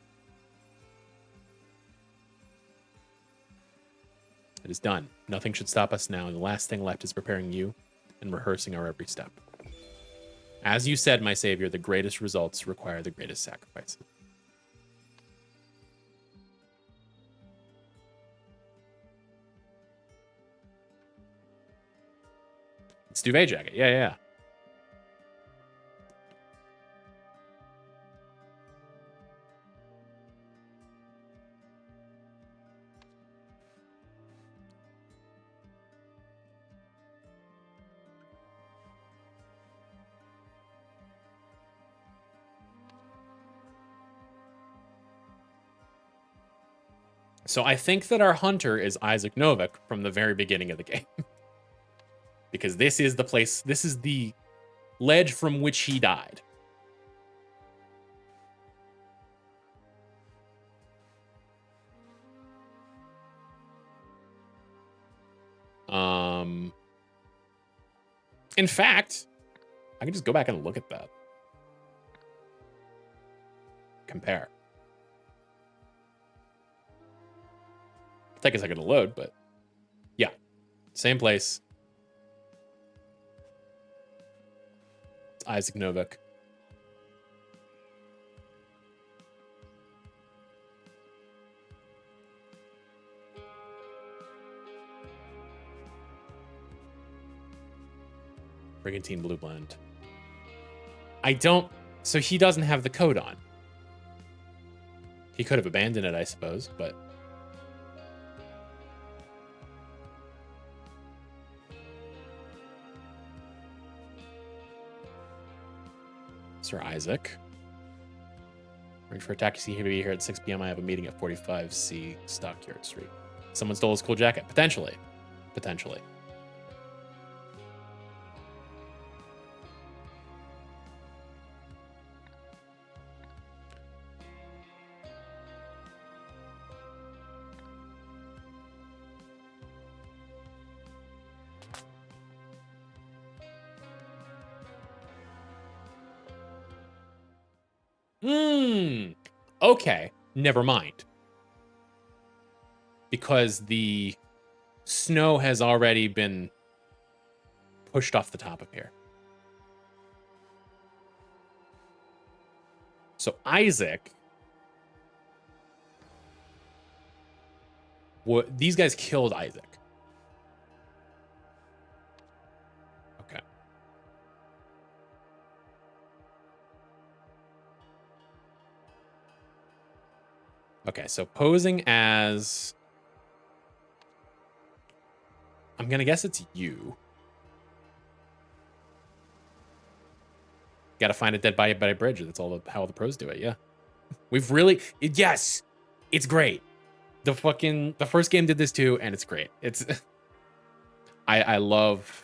A: It is done. Nothing should stop us now, and the last thing left is preparing you and rehearsing our every step. As you said, my savior, the greatest results require the greatest sacrifices. It's duvet jacket. Yeah, yeah. So I think that our hunter is Isaac Novak from the very beginning of the game. Because this is the place, this is the ledge from which he died. In fact, I can just go back and look at that. Compare. It'll take a second to load, but yeah, same place. It's Isaac Novak. Brigantine Blue Blend. I don't... So he doesn't have the code on. He could have abandoned it, I suppose, but... Sir Isaac. Arrange for a taxi to be here at 6 p.m. I have a meeting at 45C Stockyard Street. Someone stole his cool jacket. Potentially. Potentially. Okay, never mind. Because the snow has already been pushed off the top of here. So Isaac These guys killed Isaac. Okay. Okay, so posing as... I'm going to guess it's you. Got to find a dead body by a bridge. That's how the pros do it, yeah. We've really... Yes! It's great. The first game did this too, and it's great. It's... I love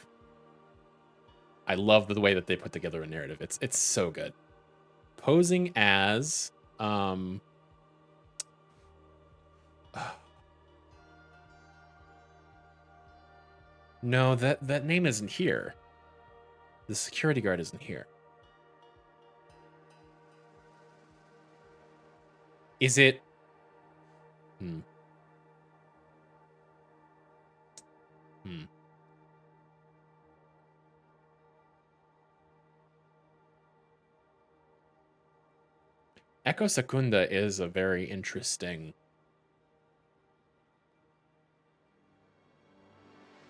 A: the way that they put together a narrative. It's so good. Posing as... No, that name isn't here. The security guard isn't here. Is it... Echo Secunda is a very interesting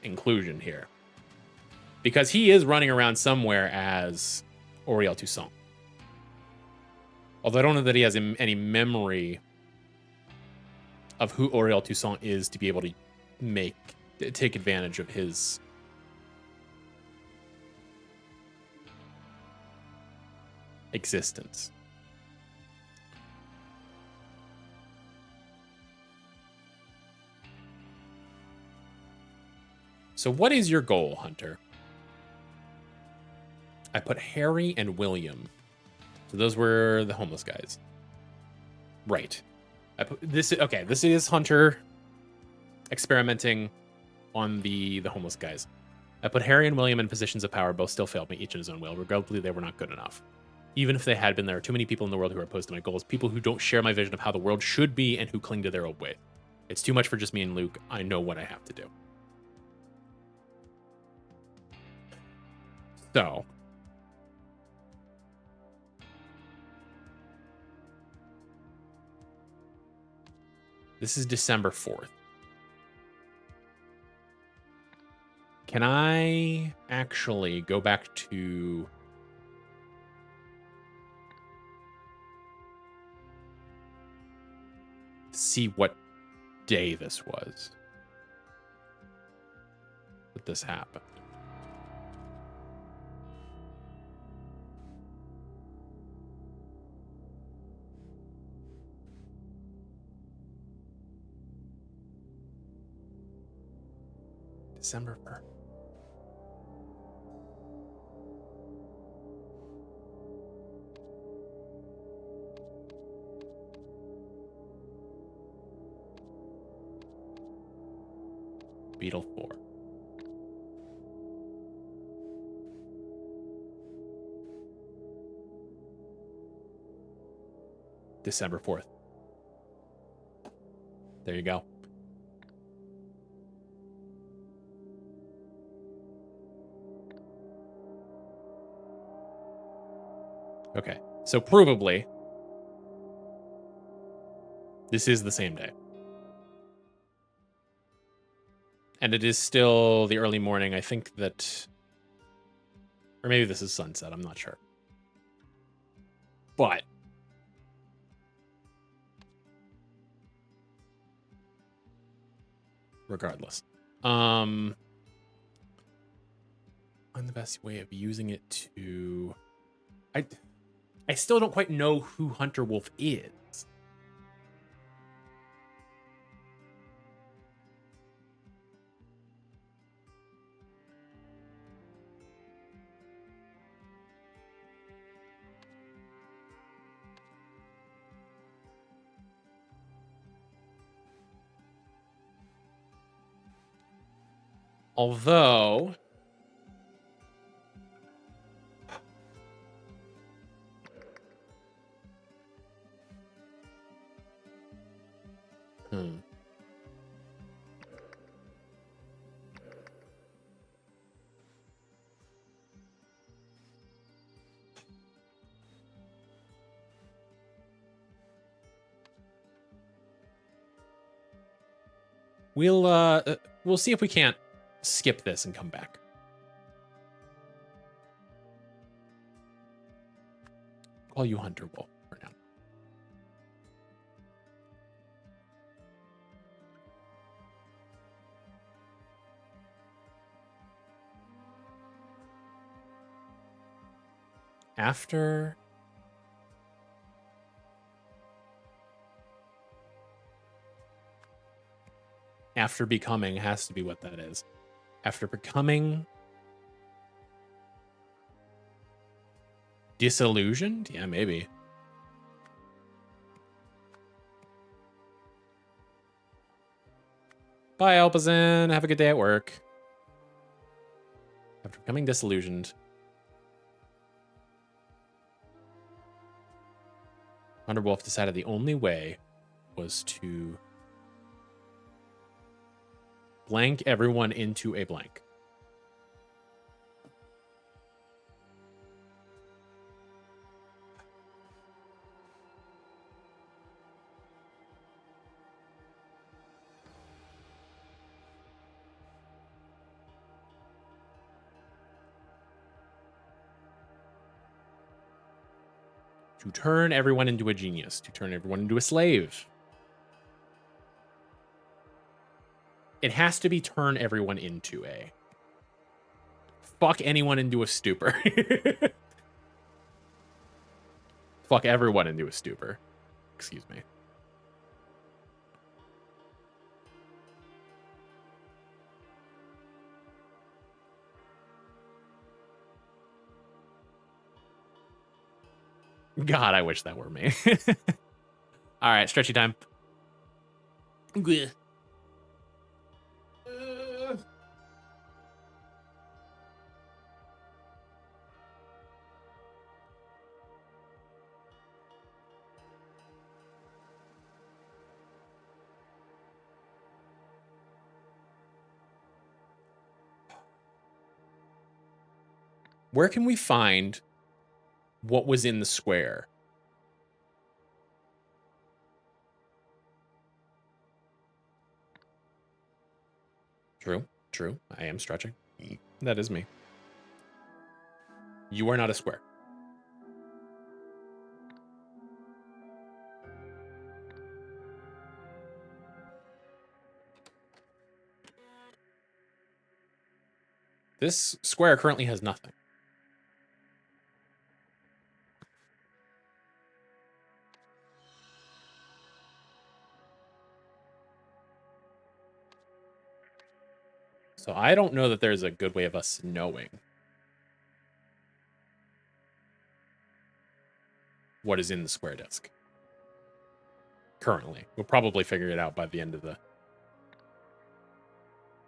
A: inclusion here. Because he is running around somewhere as Auriel Toussaint. Although I don't know that he has any memory of who Auriel Toussaint is to be able to take advantage of his existence. So what is your goal, Hunter? I put Harry and William. So those were the homeless guys. Right. This is Hunter experimenting on the homeless guys. I put Harry and William in positions of power. Both still failed me, each in his own way. Regrettably, they were not good enough. Even if they had been, there are too many people in the world who are opposed to my goals. People who don't share my vision of how the world should be and who cling to their old way. It's too much for just me and Luke. I know what I have to do. So... This is December 4th. Can I actually go back to... see what day this was that this happened? December 1st. Beetle 4. December 4th. There you go. Okay, so provably, this is the same day. And it is still the early morning. I think that... Or maybe this is sunset, I'm not sure. But... regardless. Find the best way of using it to... I still don't quite know who Hunter Wolf is. Although... We'll see if we can't skip this and come back. Call you Hunter Wolf for now. After becoming has to be what that is. After becoming disillusioned? Yeah, maybe. Bye, Alpazin. Have a good day at work. After becoming disillusioned. Underwolf decided the only way was to blank everyone into a blank. To turn everyone into a genius. To turn everyone into a slave. It has to be turn everyone into a. Fuck anyone into a stupor. Fuck everyone into a stupor. Excuse me. God, I wish that were me. All right, stretchy time. Where can we find what was in the square? True, true. I am stretching. That is me. You are not a square. This square currently has nothing. So I don't know that there's a good way of us knowing what is in the square disc. Currently. We'll probably figure it out by the end of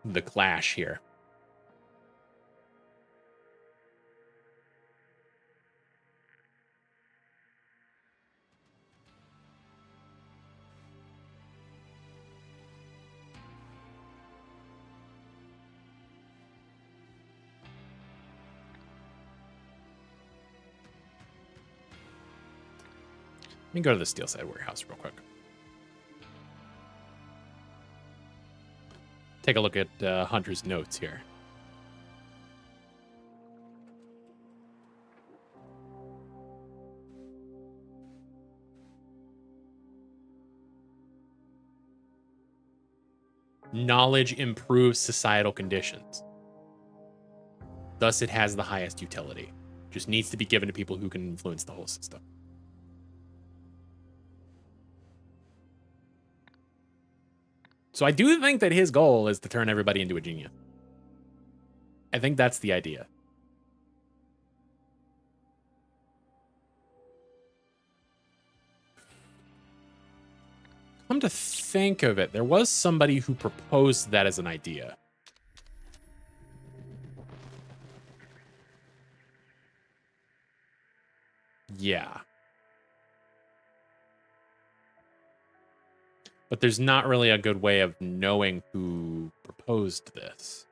A: the clash here. Let me go to the Steelside warehouse real quick. Take a look at Hunter's notes here. Knowledge improves societal conditions. Thus, it has the highest utility. Just needs to be given to people who can influence the whole system. So I do think that his goal is to turn everybody into a genius. I think that's the idea. Come to think of it, there was somebody who proposed that as an idea. Yeah. But there's not really a good way of knowing who proposed this.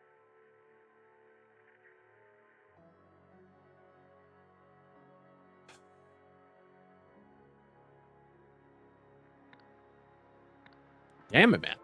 A: Damn it, man.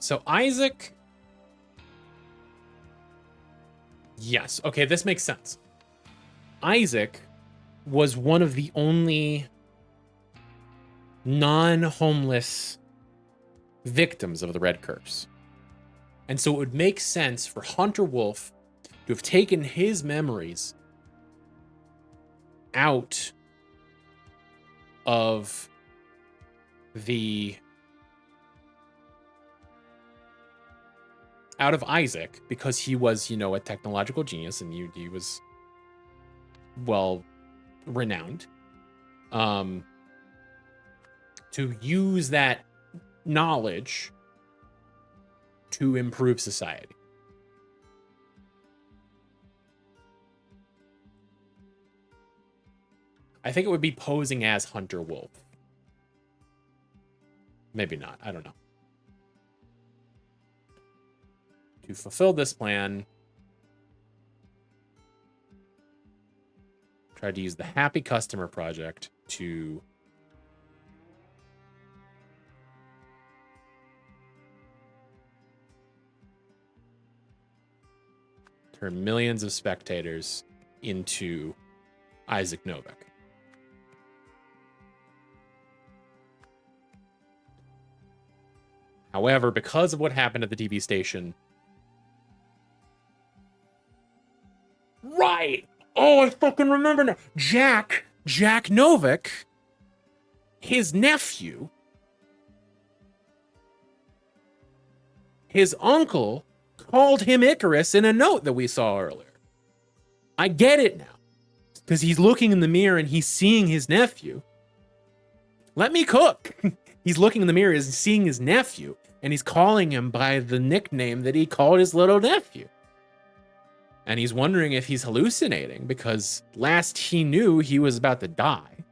A: So Isaac. Yes. Okay, this makes sense. Isaac was one of the only non-homeless victims of the Red Curse. And so it would make sense for Hunter Wolf to have taken his memories out of Isaac, because he was, a technological genius, and he was well renowned, to use that knowledge to improve society. I think it would be posing as Hunter Wolf. Maybe not. I don't know. To fulfill this plan, try to use the Happy Customer Project to turn millions of spectators into Isaac Novak. However, because of what happened at the TV station... Right! Oh, I fucking remember now. Jack Novak, his nephew, his uncle called him Icarus in a note that we saw earlier. I get it now. Because he's looking in the mirror and he's seeing his nephew. Let me cook. He's looking in the mirror and seeing his nephew, and he's calling him by the nickname that he called his little nephew. And he's wondering if he's hallucinating, because last he knew, he was about to die.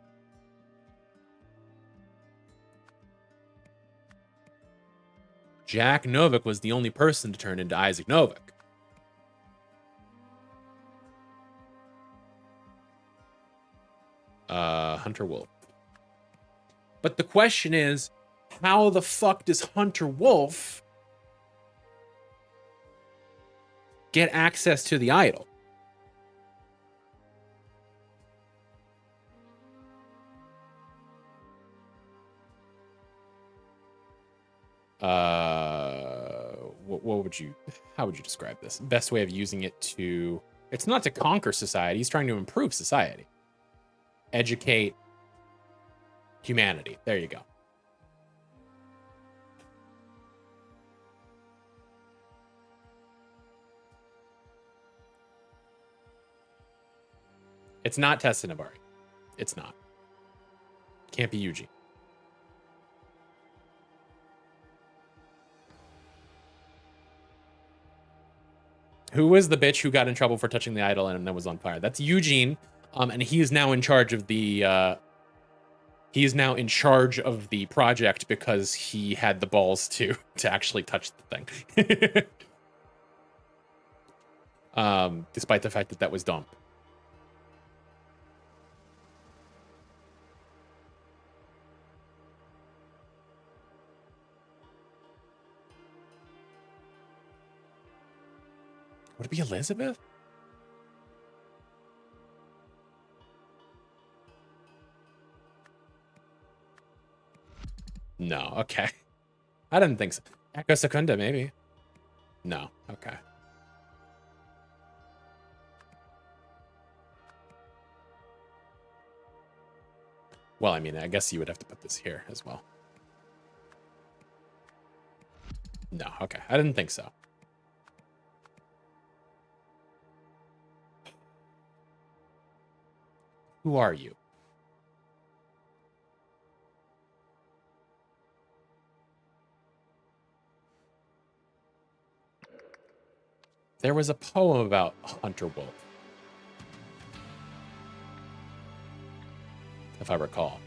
A: Jack Novak was the only person to turn into Isaac Novak. Hunter Wolf. But the question is, how the fuck does Hunter Wolf get access to the idol? How would you describe this? Best way of using it to, it's not to conquer society, he's trying to improve society. Educate humanity. There you go. It's not Tessa Navari. It's not. Can't be Yuji. Who was the bitch who got in trouble for touching the idol and then was on fire? That's Eugene. And he is now in charge of the project because he had the balls to actually touch the thing. Despite the fact that was dumb. Would it be Elizabeth? No, okay. I didn't think so. Echo Secunda, maybe. No, okay. Well, I mean, I guess you would have to put this here as well. No, okay. I didn't think so. Who are you? There was a poem about Hunter Wolf, if I recall.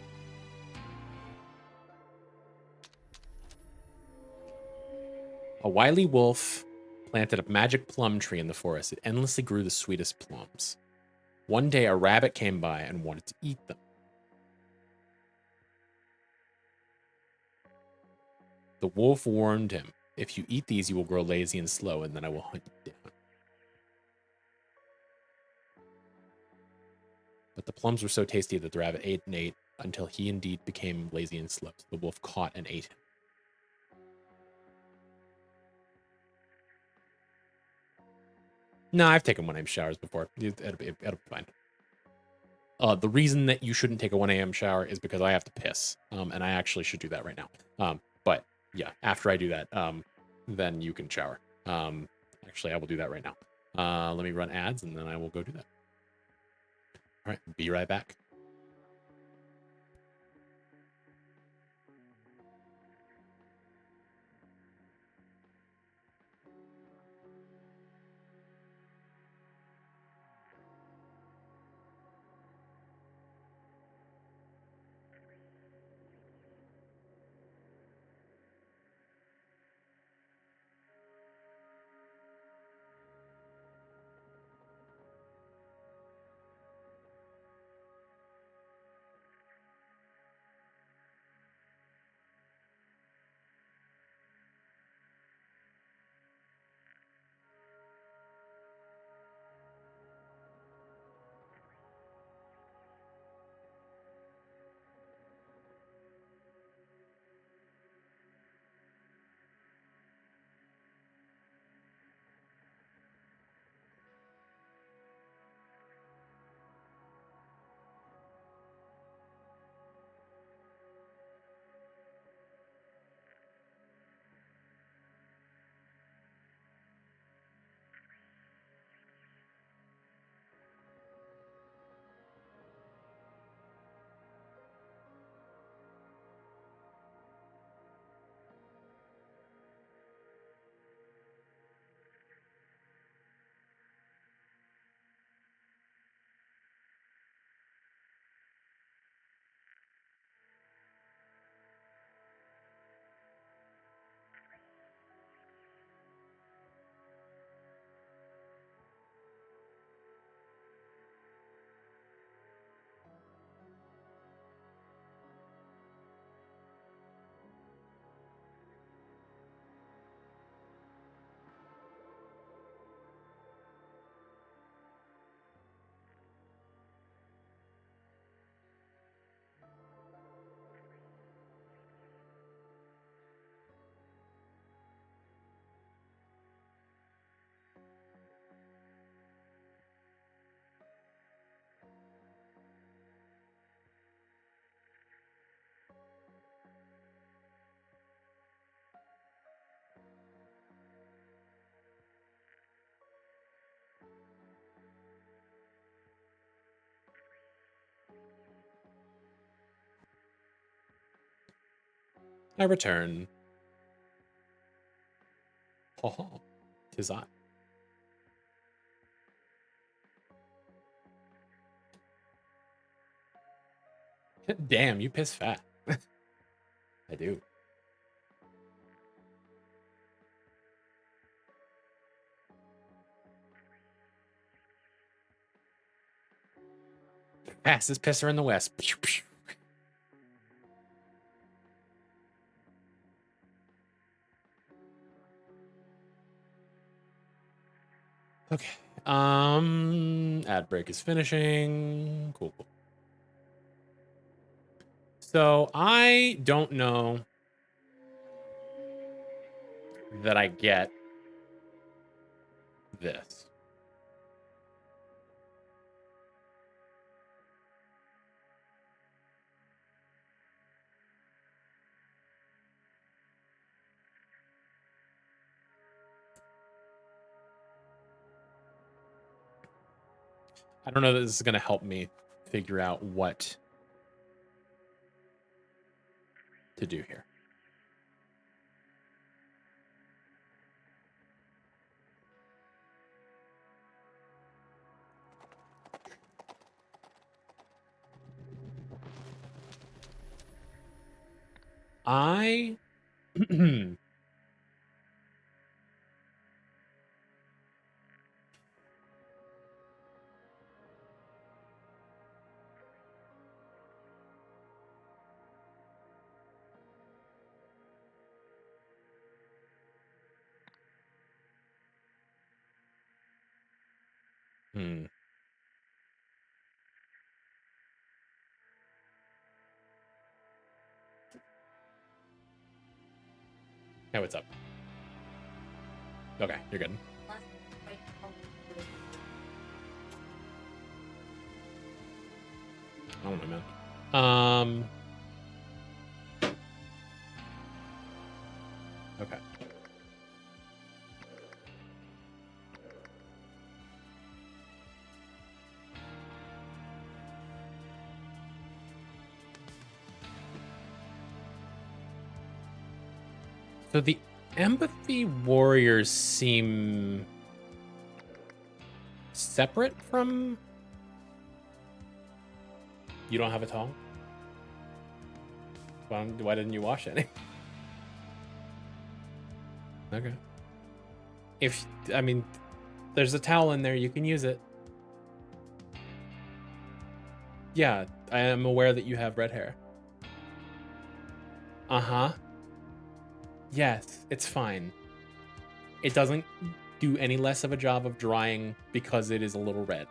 A: A wily wolf planted a magic plum tree in the forest. It endlessly grew the sweetest plums. One day, a rabbit came by and wanted to eat them. The wolf warned him, If you eat these, you will grow lazy and slow, and then I will hunt you down. But the plums were so tasty that the rabbit ate and ate until he indeed became lazy and slow. So the wolf caught and ate him. No, I've taken 1 a.m. showers before. It'll be fine. The reason that you shouldn't take a 1 a.m. shower is because I have to piss. And I actually should do that right now. But yeah, after I do that, then you can shower. Actually, I will do that right now. Let me run ads and then I will go do that. All right, be right back. I return. Ho ho. 'Tis I. Damn, you piss fat. I do. Fastest pisser in the West. Pew, pew. Okay. Ad break is finishing. Cool. So I don't know that I get this. I don't know that this is going to help me figure out what to do here. I Hmm. Hey, what's up? Okay, you're good. I don't know, man. Okay. So the empathy warriors seem separate from... You don't have a towel? Why didn't you wash any? Okay. I mean, there's a towel in there, you can use it. Yeah, I am aware that you have red hair. Uh-huh. Yes, it's fine. It doesn't do any less of a job of drying because it is a little red.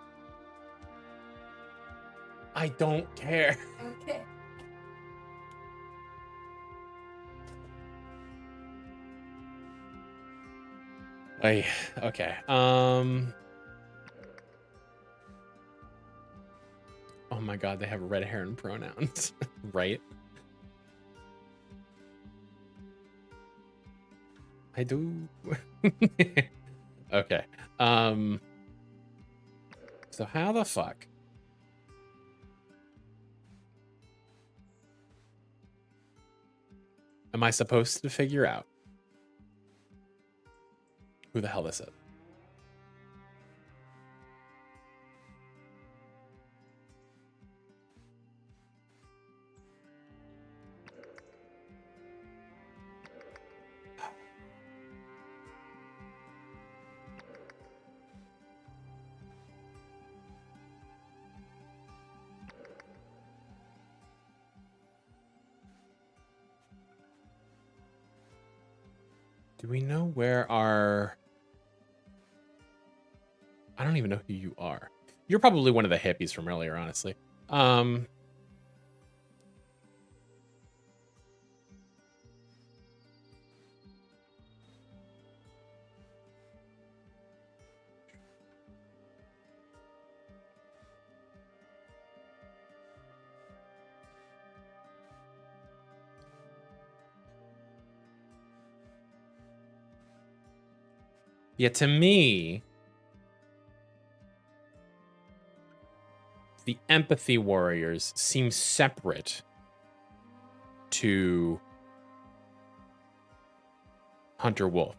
A: I don't care.
D: Okay.
A: Okay. Oh my god, they have red hair and pronouns, right? I do. Okay. So how the fuck? Am I supposed to figure out who the hell this is? Do we know where our... I don't even know who you are. You're probably one of the hippies from earlier, honestly. Yeah, to me, the empathy warriors seem separate to Hunter Wolf.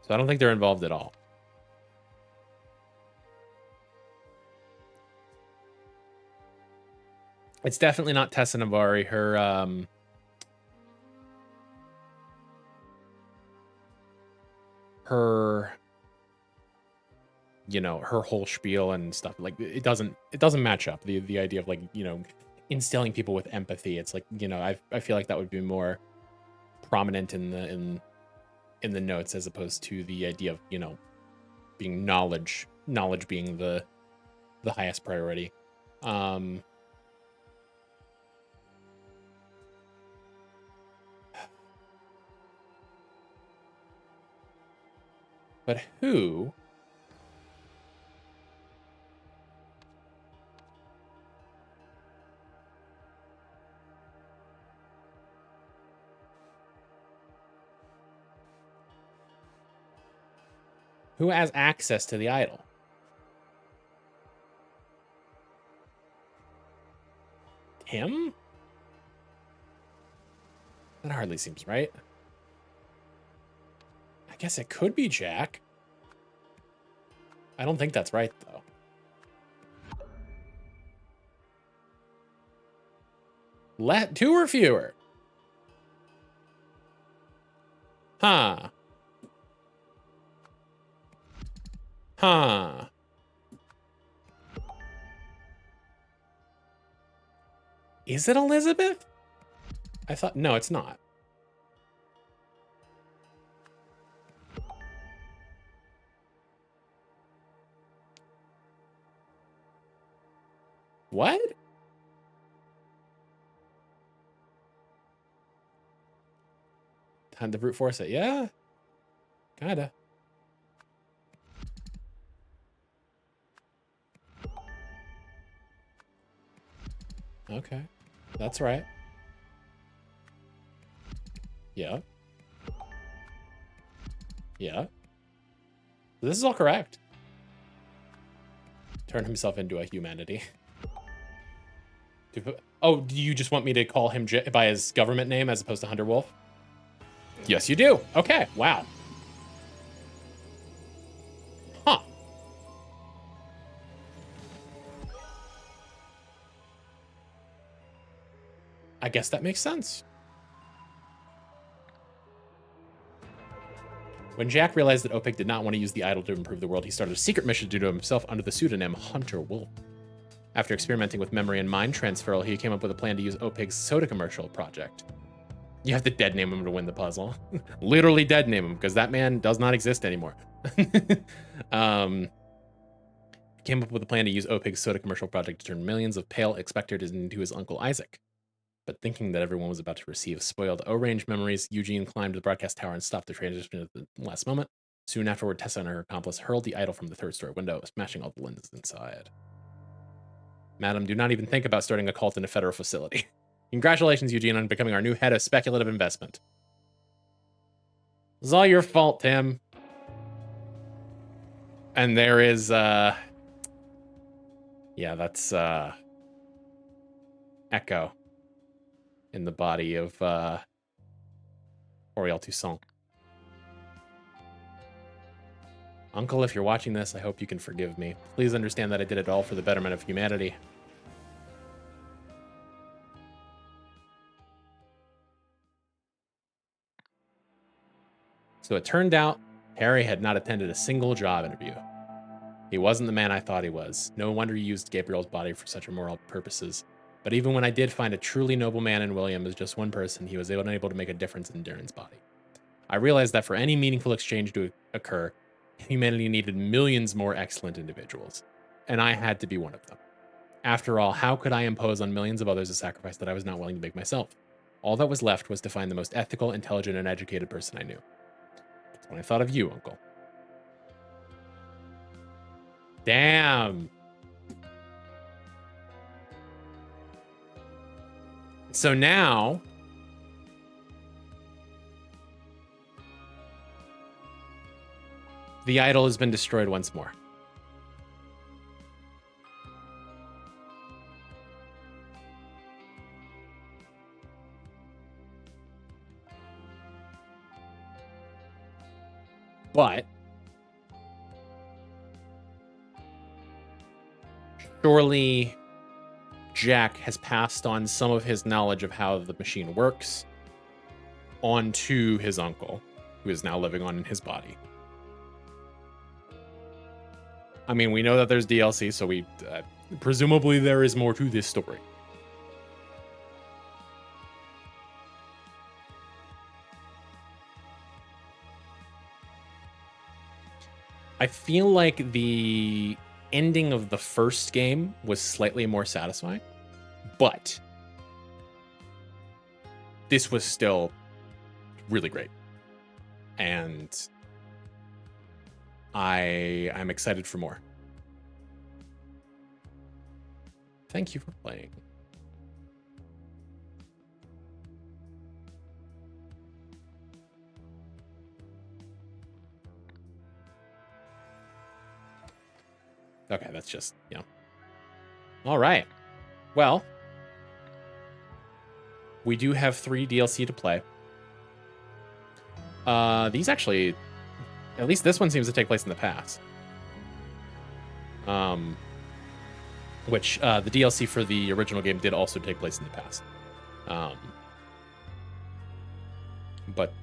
A: So I don't think they're involved at all. It's definitely not Tessa Navari. Her you know, her whole spiel and stuff, like it doesn't match up. The idea of, like, you know, instilling people with empathy, it's like, you know, I feel like that would be more prominent in the notes, as opposed to the idea of, you know, being knowledge being the highest priority. But who has access to the idol? Him? That hardly seems right. I guess it could be Jack. I don't think that's right, though. Two or fewer? Huh. Huh. Is it Elizabeth? I thought... No, it's not. What? Time to brute force it. Yeah. Kinda. Okay. That's right. Yeah. Yeah. This is all correct. Turn himself into a humanity. Oh, do you just want me to call him by his government name as opposed to Hunter Wolf? Yes, you do. Okay. Wow. Huh. I guess that makes sense. When Jack realized that Opig did not want to use the idol to improve the world, he started a secret mission to do himself under the pseudonym Hunter Wolf. After experimenting with memory and mind transfer, he came up with a plan to use Opig's soda commercial project. You have to dead name him to win the puzzle. Literally dead name him, because that man does not exist anymore. Came up with a plan to use Opig's soda commercial project to turn millions of pale expectors into his uncle Isaac. But thinking that everyone was about to receive spoiled O-range memories, Eugene climbed the broadcast tower and stopped the transition at the last moment. Soon afterward, Tessa and her accomplice hurled the idol from the third-story window, smashing all the lenses inside. Madam, do not even think about starting a cult in a federal facility. Congratulations, Eugene, on becoming our new head of speculative investment. It's all your fault, Tim. And there is, yeah, that's, Echo in the body of, Oriel Toussaint. Uncle, if you're watching this, I hope you can forgive me. Please understand that I did it all for the betterment of humanity. So it turned out Harry had not attended a single job interview. He wasn't the man I thought he was. No wonder he used Gabriel's body for such immoral purposes. But even when I did find a truly noble man in William as just one person, he was unable to make a difference in Darren's body. I realized that for any meaningful exchange to occur, humanity needed millions more excellent individuals. And I had to be one of them. After all, how could I impose on millions of others a sacrifice that I was not willing to make myself? All that was left was to find the most ethical, intelligent, and educated person I knew. That's when I thought of you, Uncle. Damn. So now, the idol has been destroyed once more. But surely Jack has passed on some of his knowledge of how the machine works onto his uncle, who is now living on in his body. I mean, we know that there's DLC, so we presumably there is more to this story. I feel like the ending of the first game was slightly more satisfying, but this was still really great. And I'm excited for more. Thank you for playing. Okay, that's just, you know. All right. Well, we do have 3 DLC to play. These actually, at least this one seems to take place in the past. Which the DLC for the original game did also take place in the past. But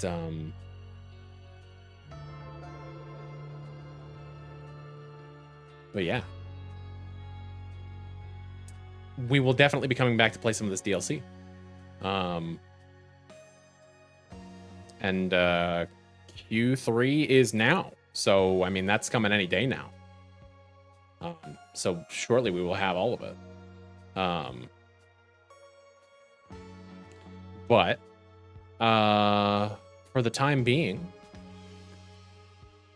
A: yeah. We will definitely be coming back to play some of this DLC. And Q3 is now. So, I mean, that's coming any day now. So shortly we will have all of it. Um, but for the time being,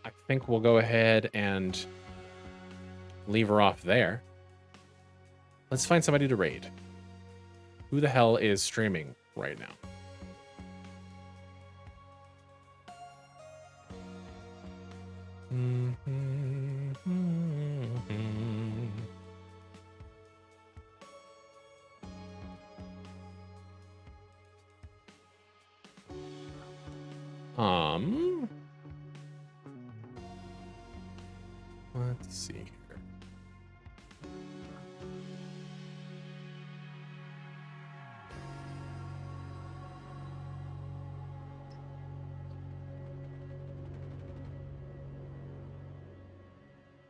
A: I think we'll go ahead and leave her off there. Let's find somebody to raid. Who the hell is streaming right now? Let's see here.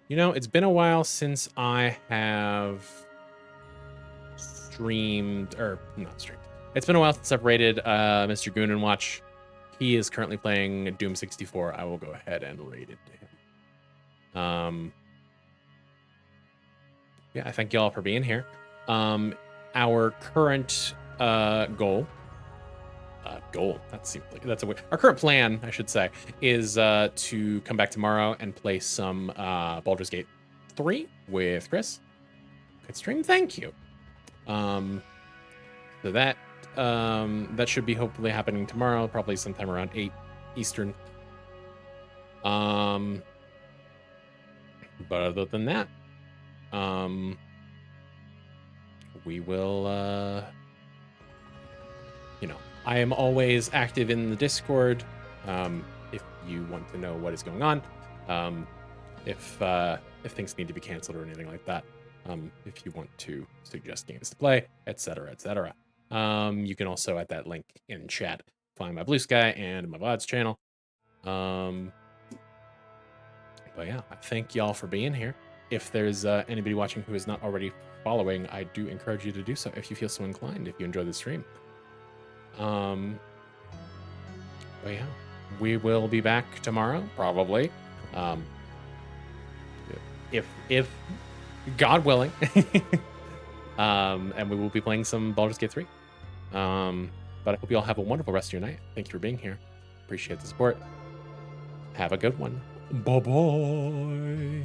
A: You know, it's been a while since I have streamed, or not streamed. It's been a while since I've rated Mr. Goon and Watch. He is currently playing Doom 64. I will go ahead and raid it to him. Yeah, I thank you all for being here. Our current goal. That seems like that's a way. Our current plan, I should say, is to come back tomorrow and play some Baldur's Gate 3 with Chris. Good stream, thank you. So that should be hopefully happening tomorrow, probably sometime around 8 Eastern. But other than that, we will I am always active in the Discord. If you want to know what is going on, if things need to be canceled or anything like that, if you want to suggest games to play, etc., etc. You can also add that link in chat. Find my Blue Sky and my VODs channel. But yeah, I thank y'all for being here. If there's anybody watching who is not already following, I do encourage you to do so if you feel so inclined, if you enjoy the stream. But yeah, we will be back tomorrow, probably. If God willing. And we will be playing some Baldur's Gate 3. But I hope you all have a wonderful rest of your night. Thank you for being here. Appreciate the support. Have a good one. Bye-bye.